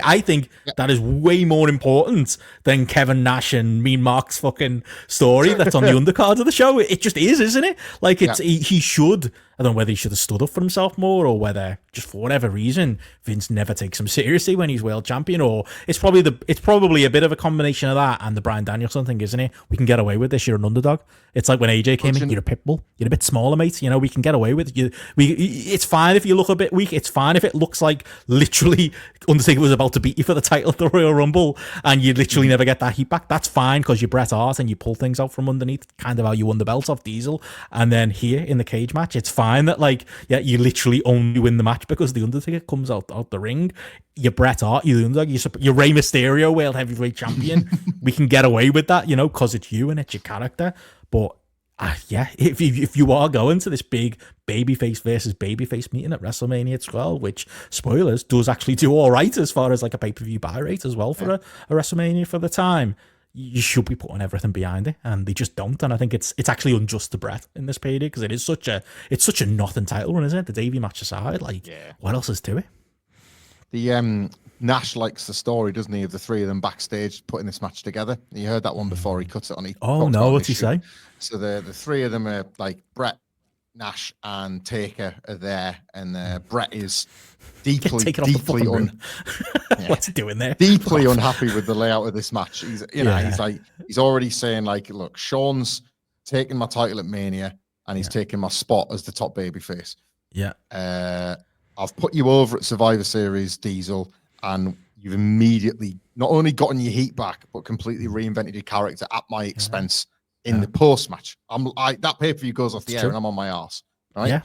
[SPEAKER 2] that is way more important than Kevin Nash and Mean Mark's fucking story that's on the undercard of the show. It just is, isn't it? Like, he should. I don't know whether he should have stood up for himself more, or whether just for whatever reason Vince never takes him seriously when he's world champion, or it's probably a bit of a combination of that and the Bryan Danielson thing, isn't it? We can get away with this. You're an underdog. It's like when AJ came in. You're a pit bull. You're a bit smaller, mate. You know, we can get away with it. It's fine if you look a bit weak. It's fine if it looks like literally Undertaker was about to beat you for the title of the Royal Rumble, and you literally never get that heat back. That's fine, because you're Bret Hart and you pull things out from underneath, kind of how you won the belt off Diesel. And then here in the cage match, it's fine that, like, you literally only win the match because the Undertaker comes out the ring. You're Bret Hart, you're the underdog, you're Rey Mysterio, world heavyweight champion. We can get away with that, you know, because it's you and it's your character. But if you are going to this big babyface versus babyface meeting at WrestleMania 12, which, spoilers, does actually do all right as far as, like, a pay-per-view buy rate as well for a WrestleMania for the time, you should be putting everything behind it, and they just don't. And I think it's actually unjust to Bret in this payday, because it's such a nothing title run, isn't it? The Davey match aside, like, what else is to it?
[SPEAKER 1] The Nash likes the story, doesn't he, of the three of them backstage putting this match together. You heard that one before. He cuts it on.
[SPEAKER 2] What's he say?
[SPEAKER 1] So the three of them are like Bret, Nash, and Taker are there, and Bret is deeply
[SPEAKER 2] what's he doing there?
[SPEAKER 1] Deeply unhappy with the layout of this match. He's already saying, like, look, Shawn's taking my title at Mania, and he's taking my spot as the top babyface. I've put you over at Survivor Series, Diesel, and you've immediately not only gotten your heat back, but completely reinvented your character at my expense in the post match. That pay-per-view goes off the air, and I'm on my arse. Right? Yeah.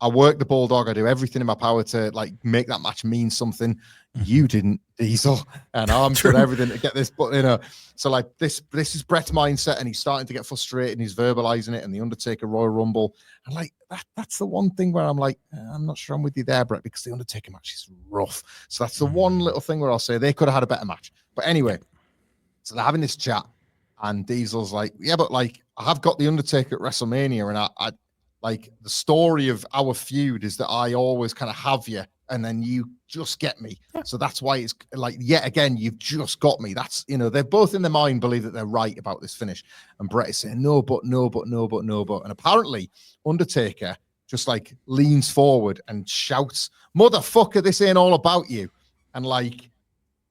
[SPEAKER 1] I work the Bulldog. I do everything in my power to, like, make that match mean something. You didn't, Diesel, and I'm doing everything to get this. But, you know, so, like, this is Bret's mindset, and he's starting to get frustrated, and he's verbalizing it. And the Undertaker Royal Rumble, and, like, that's the one thing where I'm like, I'm not sure I'm with you there, Bret, because the Undertaker match is rough. So that's the one little thing where I'll say they could have had a better match. But anyway, so they're having this chat, and Diesel's like, yeah, but, like, I have got the Undertaker at WrestleMania, and I like, the story of our feud is that I always kind of have you, and then you just get me. So that's why it's like, yet again, you've just got me. That's, you know, they're both in their mind believe that they're right about this finish. And Bret is saying, no, but. And apparently Undertaker just, like, leans forward and shouts, motherfucker, this ain't all about you. And, like,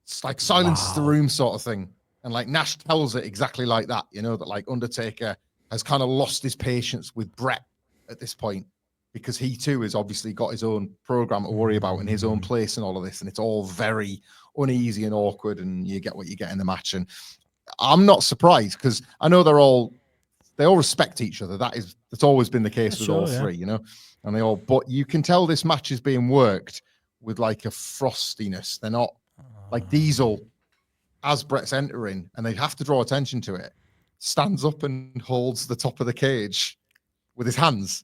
[SPEAKER 1] it's like silences the room sort of thing. And, like, Nash tells it exactly like that, you know, that, like, Undertaker has kind of lost his patience with Bret at this point, because he too has obviously got his own program to worry about in his own place and all of this, and it's all very uneasy and awkward, and you get what you get in the match. And I'm not surprised, because I know they all respect each other. That's always been the case with all three, you know, and but you can tell this match is being worked with like a frostiness. They're not like Diesel, as Bret's entering, and they have to draw attention to it, stands up and holds the top of the cage with his hands.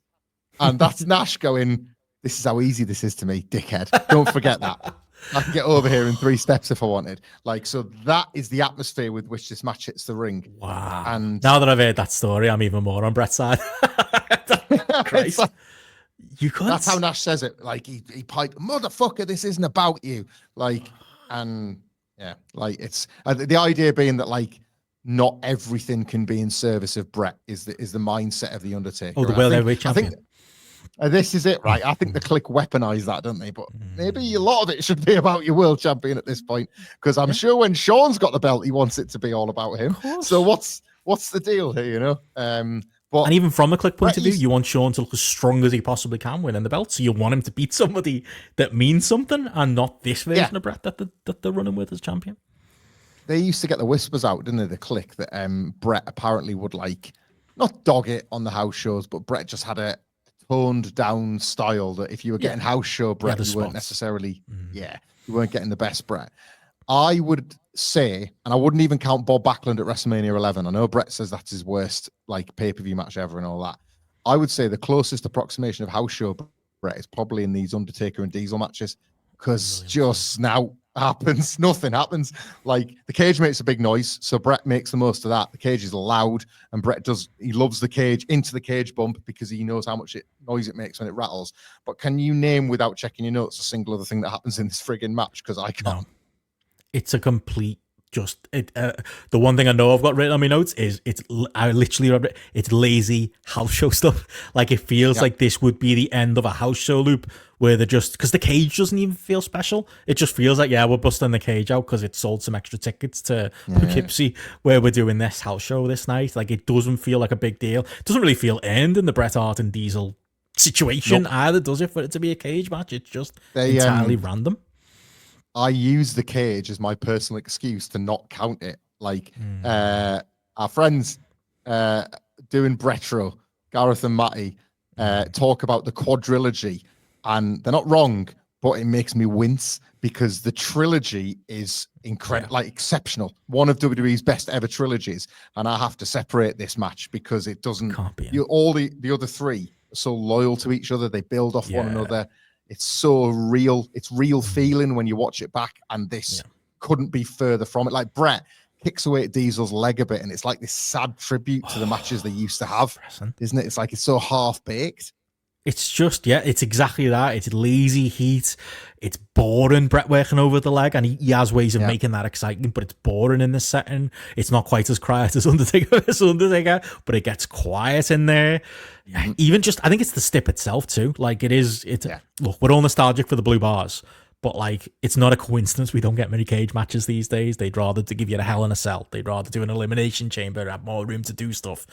[SPEAKER 1] And that's Nash going, this is how easy this is to me, dickhead. Don't forget that. I can get over here in 3 steps if I wanted. Like, so that is the atmosphere with which this match hits the ring.
[SPEAKER 2] Wow.
[SPEAKER 1] And
[SPEAKER 2] now that I've heard that story, I'm even more on Bret's side. Christ. You could.
[SPEAKER 1] That's how Nash says it. Like, he piped, motherfucker, this isn't about you. Like, and yeah, like it's the idea being that like not everything can be in service of Bret is the mindset of the Undertaker.
[SPEAKER 2] Oh, the World Heavyweight Champion.
[SPEAKER 1] This is it, right? I think the Click weaponize that, don't they? But maybe a lot of it should be about your world champion at this point, because I'm sure when Shawn's got the belt, he wants it to be all about him. So what's the deal here, you know? But
[SPEAKER 2] and even from a Click point of view, you want Shawn to look as strong as he possibly can winning the belt. So you want him to beat somebody that means something, and not this version of Bret that they're running with as champion.
[SPEAKER 1] They used to get the whispers out, didn't they? The Click that Bret apparently would like not dog it on the house shows, but Bret just had a toned down style that if you were getting house show Bret, you weren't necessarily, you weren't getting the best Bret. I would say, and I wouldn't even count Bob Backlund at WrestleMania 11. I know Bret says that's his worst like pay-per-view match ever and all that. I would say the closest approximation of house show Bret is probably in these Undertaker and Diesel matches, because just now nothing happens. Like the cage makes a big noise, so Bret makes the most of that. The cage is loud, and Bret he loves the cage into the cage bump because he knows how much noise it makes when it rattles. But can you name, without checking your notes, a single other thing that happens in this friggin' match? Because I can't.
[SPEAKER 2] No. It's a complete the one thing I know I've got written on my notes is it's lazy house show stuff. Like it feels like this would be the end of a house show loop where they're just, because the cage doesn't even feel special. It just feels like, we're busting the cage out because it sold some extra tickets to Poughkeepsie where we're doing this house show this night. Like it doesn't feel like a big deal. It doesn't really feel earned in the Bret Hart and Diesel situation either, does it, for it to be a cage match? It's just entirely random.
[SPEAKER 1] I use the cage as my personal excuse to not count it. Like our friends doing Bretro, Gareth and Matty, talk about the quadrilogy, and they're not wrong, but it makes me wince because the trilogy is incredible, like exceptional. One of WWE's best ever trilogies, and I have to separate this match because it doesn't. All the other three are so loyal to each other; they build off one another. It's so real. It's real feeling when you watch it back, and this couldn't be further from it. Like Bret kicks away at Diesel's leg a bit, and it's like this sad tribute to the matches they used to have, isn't it? It's like it's so half-baked.
[SPEAKER 2] It's just, it's exactly that. It's lazy heat. It's boring, Bret working over the leg, and he has ways of making that exciting, but it's boring in this setting. It's not quite as quiet as Undertaker, but it gets quiet in there. Even just, I think it's the stip itself too. Like look, we're all nostalgic for the blue bars, but like it's not a coincidence we don't get many cage matches these days. They'd rather to give you a Hell in a Cell. They'd rather do an elimination chamber, have more room to do stuff.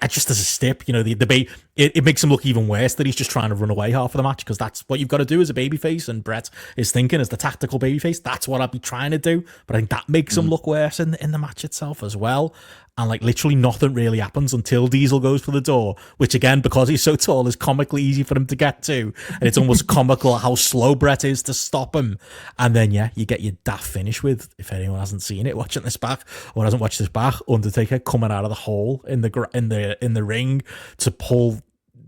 [SPEAKER 2] Just as a stip, the debate, it makes him look even worse that he's just trying to run away half of the match, because that's what you've got to do as a babyface, and Bret is thinking as the tactical babyface, that's what I'd be trying to do. But I think that makes him look worse in the match itself as well. And like literally nothing really happens until Diesel goes for the door, which again, because he's so tall, is comically easy for him to get to. And it's almost comical how slow Bret is to stop him. And then you get your daft finish with, if anyone hasn't seen it, watching this back or hasn't watched this back, Undertaker coming out of the hole in the ring to pull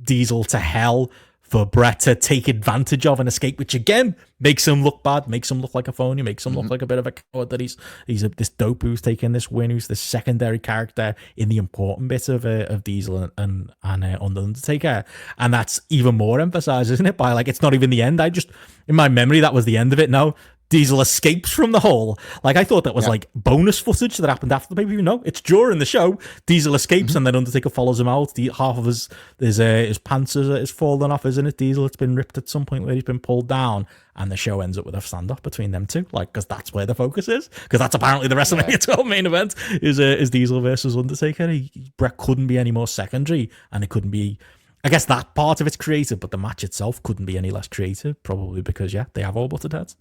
[SPEAKER 2] Diesel to hell for Bret to take advantage of and escape, which again makes him look bad, makes him look like a phony, makes him look like a bit of a coward, that he's this dope who's taking this win, who's the secondary character in the important bit of Diesel and Undertaker. And that's even more emphasized, isn't it? By like, it's not even the end. In my memory, that was the end of it. No, Diesel escapes from the hole. Like, I thought that was like bonus footage that happened after the pay-per-view. No, it's during the show. Diesel escapes and then Undertaker follows him out. Half of his pants is fallen off, isn't it? Diesel, it's been ripped at some point where he's been pulled down, and the show ends up with a standoff between them two. Like, because that's where the focus is. Because that's apparently the WrestleMania 12 main event is Diesel versus Undertaker. Bret couldn't be any more secondary, and it couldn't be. I guess that part of it's creative, but the match itself couldn't be any less creative, probably because they have all butted heads.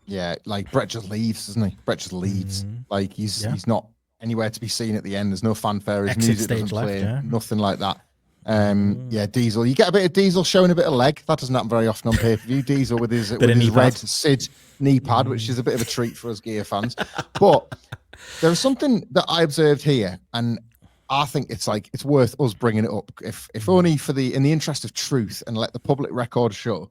[SPEAKER 1] Yeah, like Bret just leaves, doesn't he? Bret just leaves. Like he's not anywhere to be seen at the end. There's no fanfare. His music doesn't play. Nothing like that. Yeah, Diesel. You get a bit of Diesel showing a bit of leg. That doesn't happen very often on pay-per-view. Diesel with his red Sid knee pad, which is a bit of a treat for us gear fans. But there is something that I observed here, and I think it's worth us bringing it up, if only in the interest of truth, and let the public record show.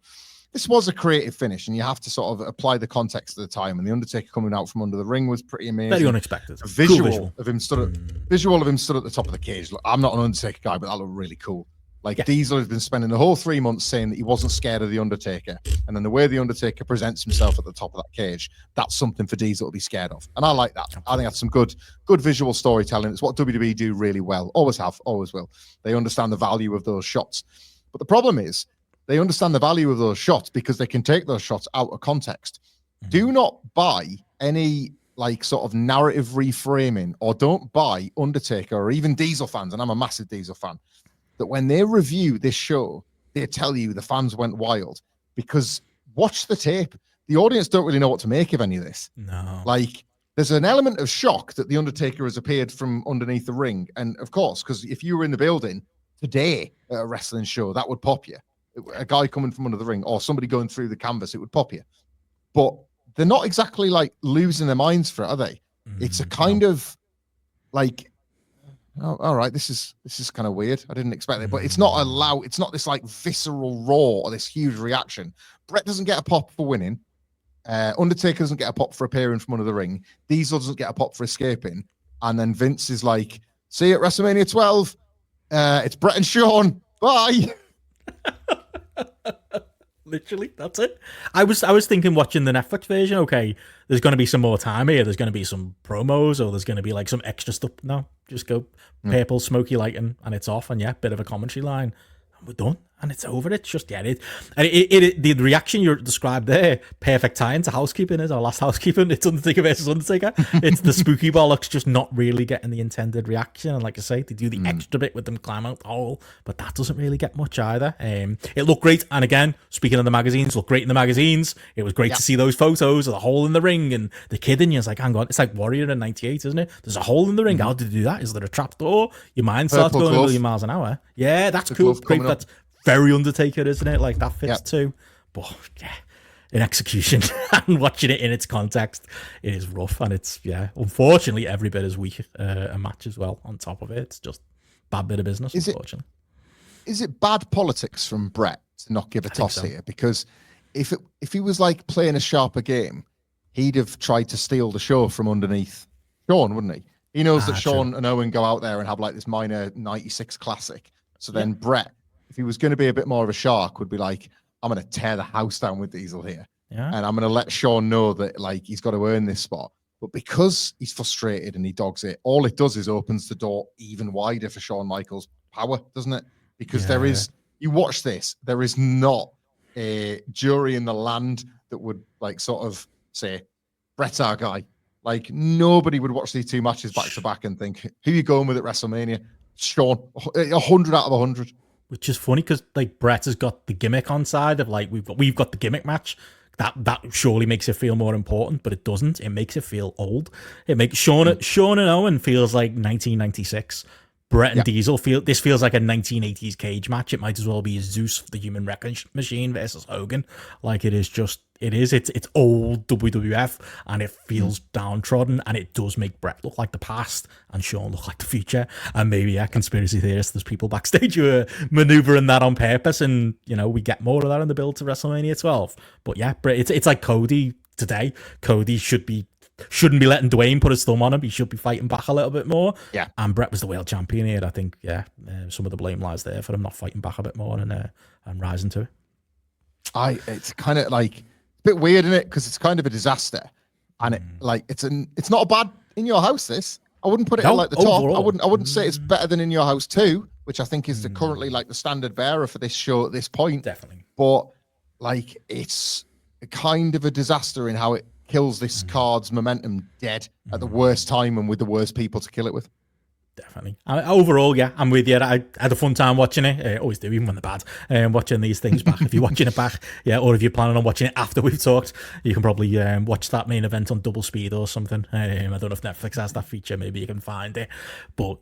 [SPEAKER 1] This was a creative finish, and you have to sort of apply the context of the time. And the Undertaker coming out from under the ring was pretty amazing.
[SPEAKER 2] Very unexpected.
[SPEAKER 1] A visual of him stood at the top of the cage. Look, I'm not an Undertaker guy, but that looked really cool. Diesel has been spending the whole 3 months saying that he wasn't scared of the Undertaker, and then the way the Undertaker presents himself at the top of that cage, that's something for Diesel to be scared of. And I like that. I think that's some good visual storytelling. It's what WWE do really well. Always have, always will. They understand the value of those shots. But the problem is, they understand the value of those shots because they can take those shots out of context. Do not buy any sort of narrative reframing, or don't buy Undertaker or even Diesel fans, and I'm a massive Diesel fan, that when they review this show, they tell you the fans went wild, because watch the tape. The audience don't really know what to make of any of this.
[SPEAKER 2] No.
[SPEAKER 1] There's an element of shock that the Undertaker has appeared from underneath the ring. And of course, because if you were in the building today at a wrestling show, that would pop you. A guy coming from under the ring or somebody going through the canvas, it would pop you. But they're not exactly losing their minds for it, are they? It's a kind of all right, this is kind of weird. I didn't expect it, but it's not it's not this visceral roar or this huge reaction. Bret doesn't get a pop for winning. Undertaker doesn't get a pop for appearing from under the ring. Diesel doesn't get a pop for escaping. And then Vince is like, see you at WrestleMania 12. It's Bret and Shawn. Bye.
[SPEAKER 2] Literally, that's it. I was thinking, watching the Netflix version, okay, there's going to be some more time here. There's going to be some promos, or there's going to be some extra stuff. No, just go purple smoky lighting and it's off, and bit of a commentary line, and we're done, and it's over. It's just the reaction you described there, perfect tie into Housekeeping. Is our last Housekeeping. It's Undertaker versus Undertaker. It's the spooky bollocks just not really getting the intended reaction, and like I say, they do the extra bit with them climb out the hole, but that doesn't really get much either. It looked great, and again, speaking of the magazines, looked great in the magazines. It was great to see those photos of the hole in the ring and the kid in you. It's hang on, it's like Warrior in '98, isn't it? There's a hole in the ring. How did they do that? Is there a trap door? Your mind starts going a million miles an hour. Yeah, that's cool. Great. That's very Undertaker, isn't it? That fits too. But in execution and watching it in its context, it is rough, and it's unfortunately every bit as weak a match as well. On top of it, it's just bad bit of business. Unfortunately,
[SPEAKER 1] is it bad politics from Bret to not give a toss here? Because if he was playing a sharper game, he'd have tried to steal the show from underneath Shawn, wouldn't he? He knows that Shawn and Owen go out there and have this minor '96 classic. So then Bret, if he was going to be a bit more of a shark, would be I'm going to tear the house down with Diesel here. Yeah. And I'm going to let Shawn know that he's got to earn this spot. But because he's frustrated and he dogs it, all it does is opens the door even wider for Shawn Michaels' power, doesn't it? Because there is, you watch this, there is not a jury in the land that would sort of say, Bret's our guy. Nobody would watch these two matches back to back and think, who are you going with at WrestleMania? Shawn, 100 out of 100.
[SPEAKER 2] Which is funny because Bret has got the gimmick on side of we've got the gimmick match. That surely makes it feel more important, but it doesn't. It makes it feel old. It makes Shawn and Owen feels like 1996. Bret and Diesel feels like a 1980s cage match. It might as well be Zeus, the Human Wrecking Machine versus Hogan. It's old WWF, and it feels downtrodden, and it does make Bret look like the past and Shawn look like the future. And maybe conspiracy theorists, there's people backstage who are maneuvering that on purpose, and we get more of that in the build to WrestleMania 12. But Bret, it's like Cody today. Cody shouldn't be letting Dwayne put his thumb on him. He should be fighting back a little bit more. Yeah. And Bret was the world champion here. I think, some of the blame lies there for him not fighting back a bit more and rising to it.
[SPEAKER 1] It's kind of a bit weird, isn't it? Because it's kind of a disaster. And it's not a bad In Your House, this. I wouldn't put it at the top. Overall. I wouldn't say it's better than In Your House 2, which I think is currently the standard bearer for this show at this point.
[SPEAKER 2] Definitely.
[SPEAKER 1] But it's kind of a disaster in how it kills this card's momentum dead at the worst time and with the worst people to kill it with.
[SPEAKER 2] Definitely. Overall, yeah, I'm with you. I had a fun time watching it. Always do, even when they're bad. Watching these things back. If you're watching it back, yeah, or if you're planning on watching it after we've talked, you can probably watch that main event on double speed or something. I don't know if Netflix has that feature. Maybe you can find it. But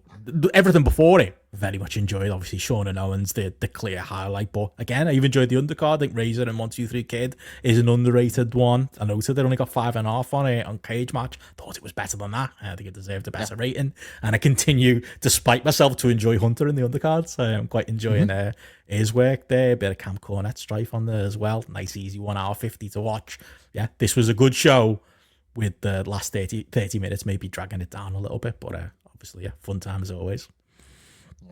[SPEAKER 2] everything before it, very much enjoyed. Obviously, Shawn and Owens, the clear highlight. But again, I even enjoyed the undercard. I think Razer and 123 Kid is an underrated one. I noted they only got 5.5 on it on Cage Match. Thought it was better than that. I think it deserved a better rating. And I continue, despite myself, to enjoy Hunter in the undercards. I'm quite enjoying his work there. A bit of Camp Cornette strife on there as well. Nice, easy 1 hour 50 to watch. Yeah, this was a good show with the last 30 minutes maybe dragging it down a little bit. But obviously, yeah, fun time as always.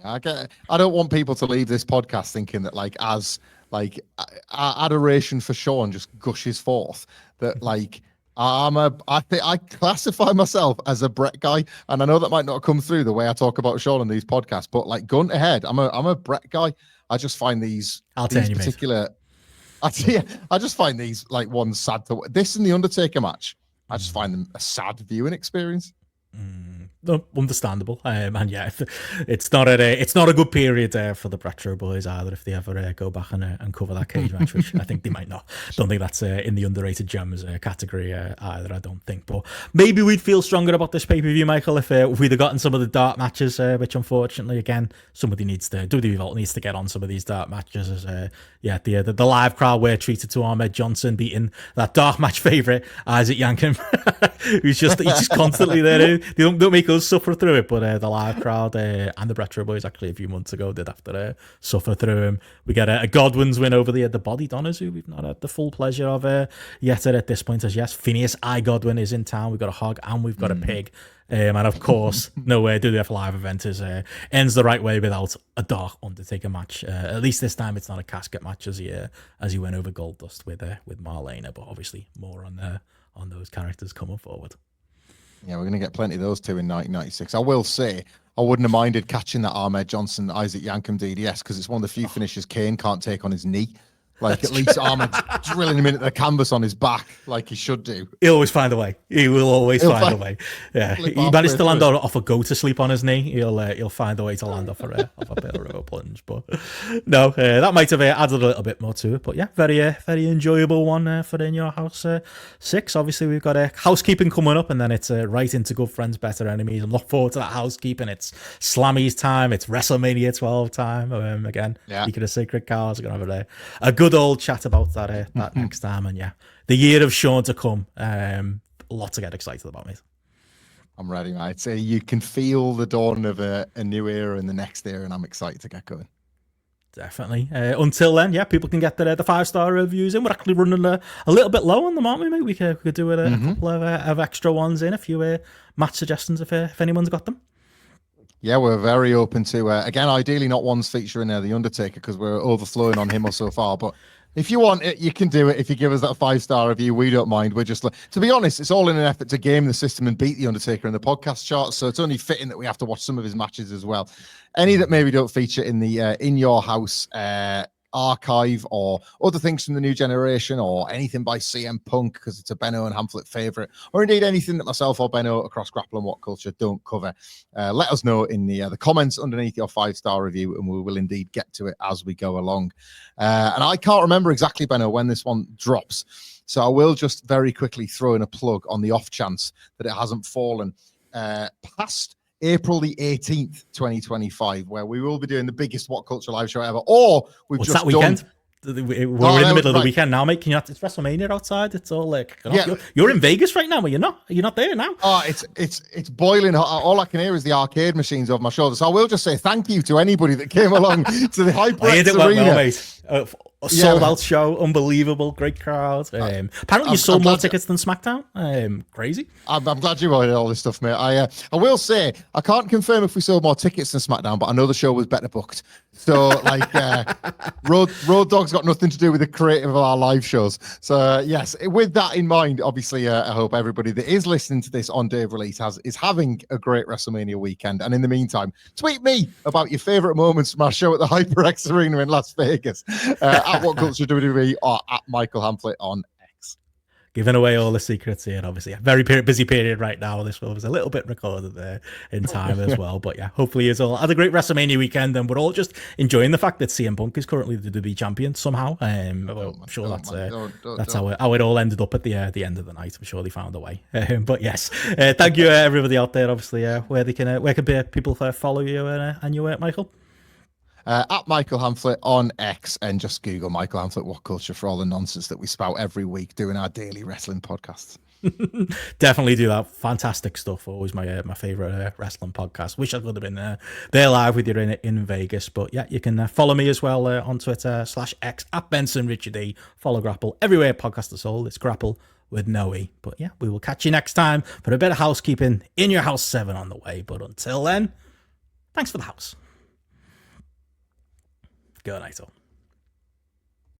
[SPEAKER 1] Yeah, I don't want people to leave this podcast thinking that adoration for Shawn just gushes forth. That I classify myself as a Bret guy, and I know that might not come through the way I talk about Shawn on these podcasts, but like gun to head, I'm a Bret guy. I just find these particular. I just find these like ones sad. This and the Undertaker match, I just find them a sad viewing experience.
[SPEAKER 2] No, understandable, and yeah, it's not a good period for the Retro Boys either. If they ever go back and cover that cage match, which I think they might not. Don't think that's in the underrated gems category either. I don't think, but maybe we'd feel stronger about this pay-per-view, Michael, if we'd have gotten some of the dark matches, which unfortunately, again, WWE needs to get on some of these dark matches. As the live crowd were treated to Ahmed Johnson beating that dark match favorite Isaac Yankem, he's just constantly there. They don't make us suffer through it, but the live crowd and the Retro Boys actually a few months ago did have to suffer through him. We get a Godwin's win over the Body Donners, who we've not had the full pleasure of yet at this point. As yes, Phineas I. Godwin is in town. We've got a hog and we've got a pig. And of course, no way WWF live event ends the right way without a dark Undertaker match. At least this time it's not a casket match as he went over Goldust with Marlena, but obviously more on those characters coming forward.
[SPEAKER 1] Yeah, we're going to get plenty of those two in 1996. I will say, I wouldn't have minded catching that Ahmed Johnson, Isaac Yankem DDS, because it's one of the few finishes Kane can't take on his knee. Like, at least Ahmed's drilling him into the canvas on his back, like he should do.
[SPEAKER 2] He'll always find a way. He will always find a way. Yeah, he managed to land off a go to sleep on his knee. He'll find a way to land off a bit of a plunge. But no, that might have added a little bit more to it. But yeah, very enjoyable one for In Your House 6. Obviously, we've got Housekeeping coming up, and then it's right into Good Friends, Better Enemies. I'm looking forward to that Housekeeping. It's Slammy's time. It's WrestleMania 12 time. Again, speaking of Sacred Cows, we're gonna have a good old chat about that next time. And yeah, the year of Shawn to come. A lot to get excited about, mate.
[SPEAKER 1] I'm ready, mate. So you can feel the dawn of a new era in the next era, and I'm excited to get going.
[SPEAKER 2] Definitely. Until then, yeah, people can get the 5-star reviews in. We're actually running a little bit low on them, aren't we, mate? We could do a couple of extra ones in, a few match suggestions if anyone's got them.
[SPEAKER 1] Yeah, we're very open to, again, ideally not ones featuring The Undertaker, because we're overflowing on him so far. But if you want it, you can do it. If you give us that 5-star review, we don't mind. We're just, to be honest, it's all in an effort to game the system and beat The Undertaker in the podcast charts. So it's only fitting that we have to watch some of his matches as well. Any that maybe don't feature in the In Your House archive, or other things from the new generation, or anything by CM Punk because it's a Benno and Hamflett favorite, or indeed anything that myself or Benno across GRAPPL and WhatCulture don't cover, let us know in the comments underneath your 5-star review, and we will indeed get to it as we go along. And I can't remember exactly, Benno, when this one drops, so I will just very quickly throw in a plug on the off chance that it hasn't fallen past April the 18th, 2025, where we will be doing the biggest WhatCulture live show ever. Or
[SPEAKER 2] What's that weekend? We're in the middle of the weekend now, mate. It's WrestleMania outside. It's all like, you're in Vegas right now, but you're not. You're not there now.
[SPEAKER 1] Oh, it's boiling hot. All I can hear is the arcade machines over my shoulder. So I will just say thank you to anybody that came along to the HyperX Arena.
[SPEAKER 2] Well, mate. A sold out show, unbelievable, great crowd. Apparently, you sold more tickets than SmackDown. Crazy. I'm glad you wanted all this stuff, mate. I will say I can't confirm if we sold more tickets than SmackDown, but I know the show was better booked. So, like, Road Dogg's got nothing to do with the creative of our live shows. So, yes, with that in mind, obviously, I hope everybody that is listening to this on day of release is having a great WrestleMania weekend. And in the meantime, tweet me about your favorite moments from our show at the HyperX Arena in Las Vegas. At WhatCulture WWE or at Michael Hamflett on X. giving away all the secrets here. Obviously, a very busy period right now. This one was a little bit recorded there in time as well. But yeah, hopefully you all had a great WrestleMania weekend, and we're all just enjoying the fact that CM Punk is currently the WWE champion somehow. I'm sure that's how it all ended up at the end of the night. I'm sure they found a way. But yes, thank you everybody out there. Obviously, where can people follow you and your work, Michael?
[SPEAKER 1] At Michael Hamflett on X, and just Google Michael Hamflett WhatCulture for all the nonsense that we spout every week doing our daily wrestling podcasts.
[SPEAKER 2] Definitely do that. Fantastic stuff. Always my favorite wrestling podcast. Wish I could have been there live with you in Vegas. But yeah, you can follow me as well on Twitter /X at Benson Richard E. Follow GRAPPL everywhere podcasts are sold. It's GRAPPL with no E. But yeah, we will catch you next time for a bit of housekeeping. In Your House 7 on the way. But until then, thanks for the house. Good night all.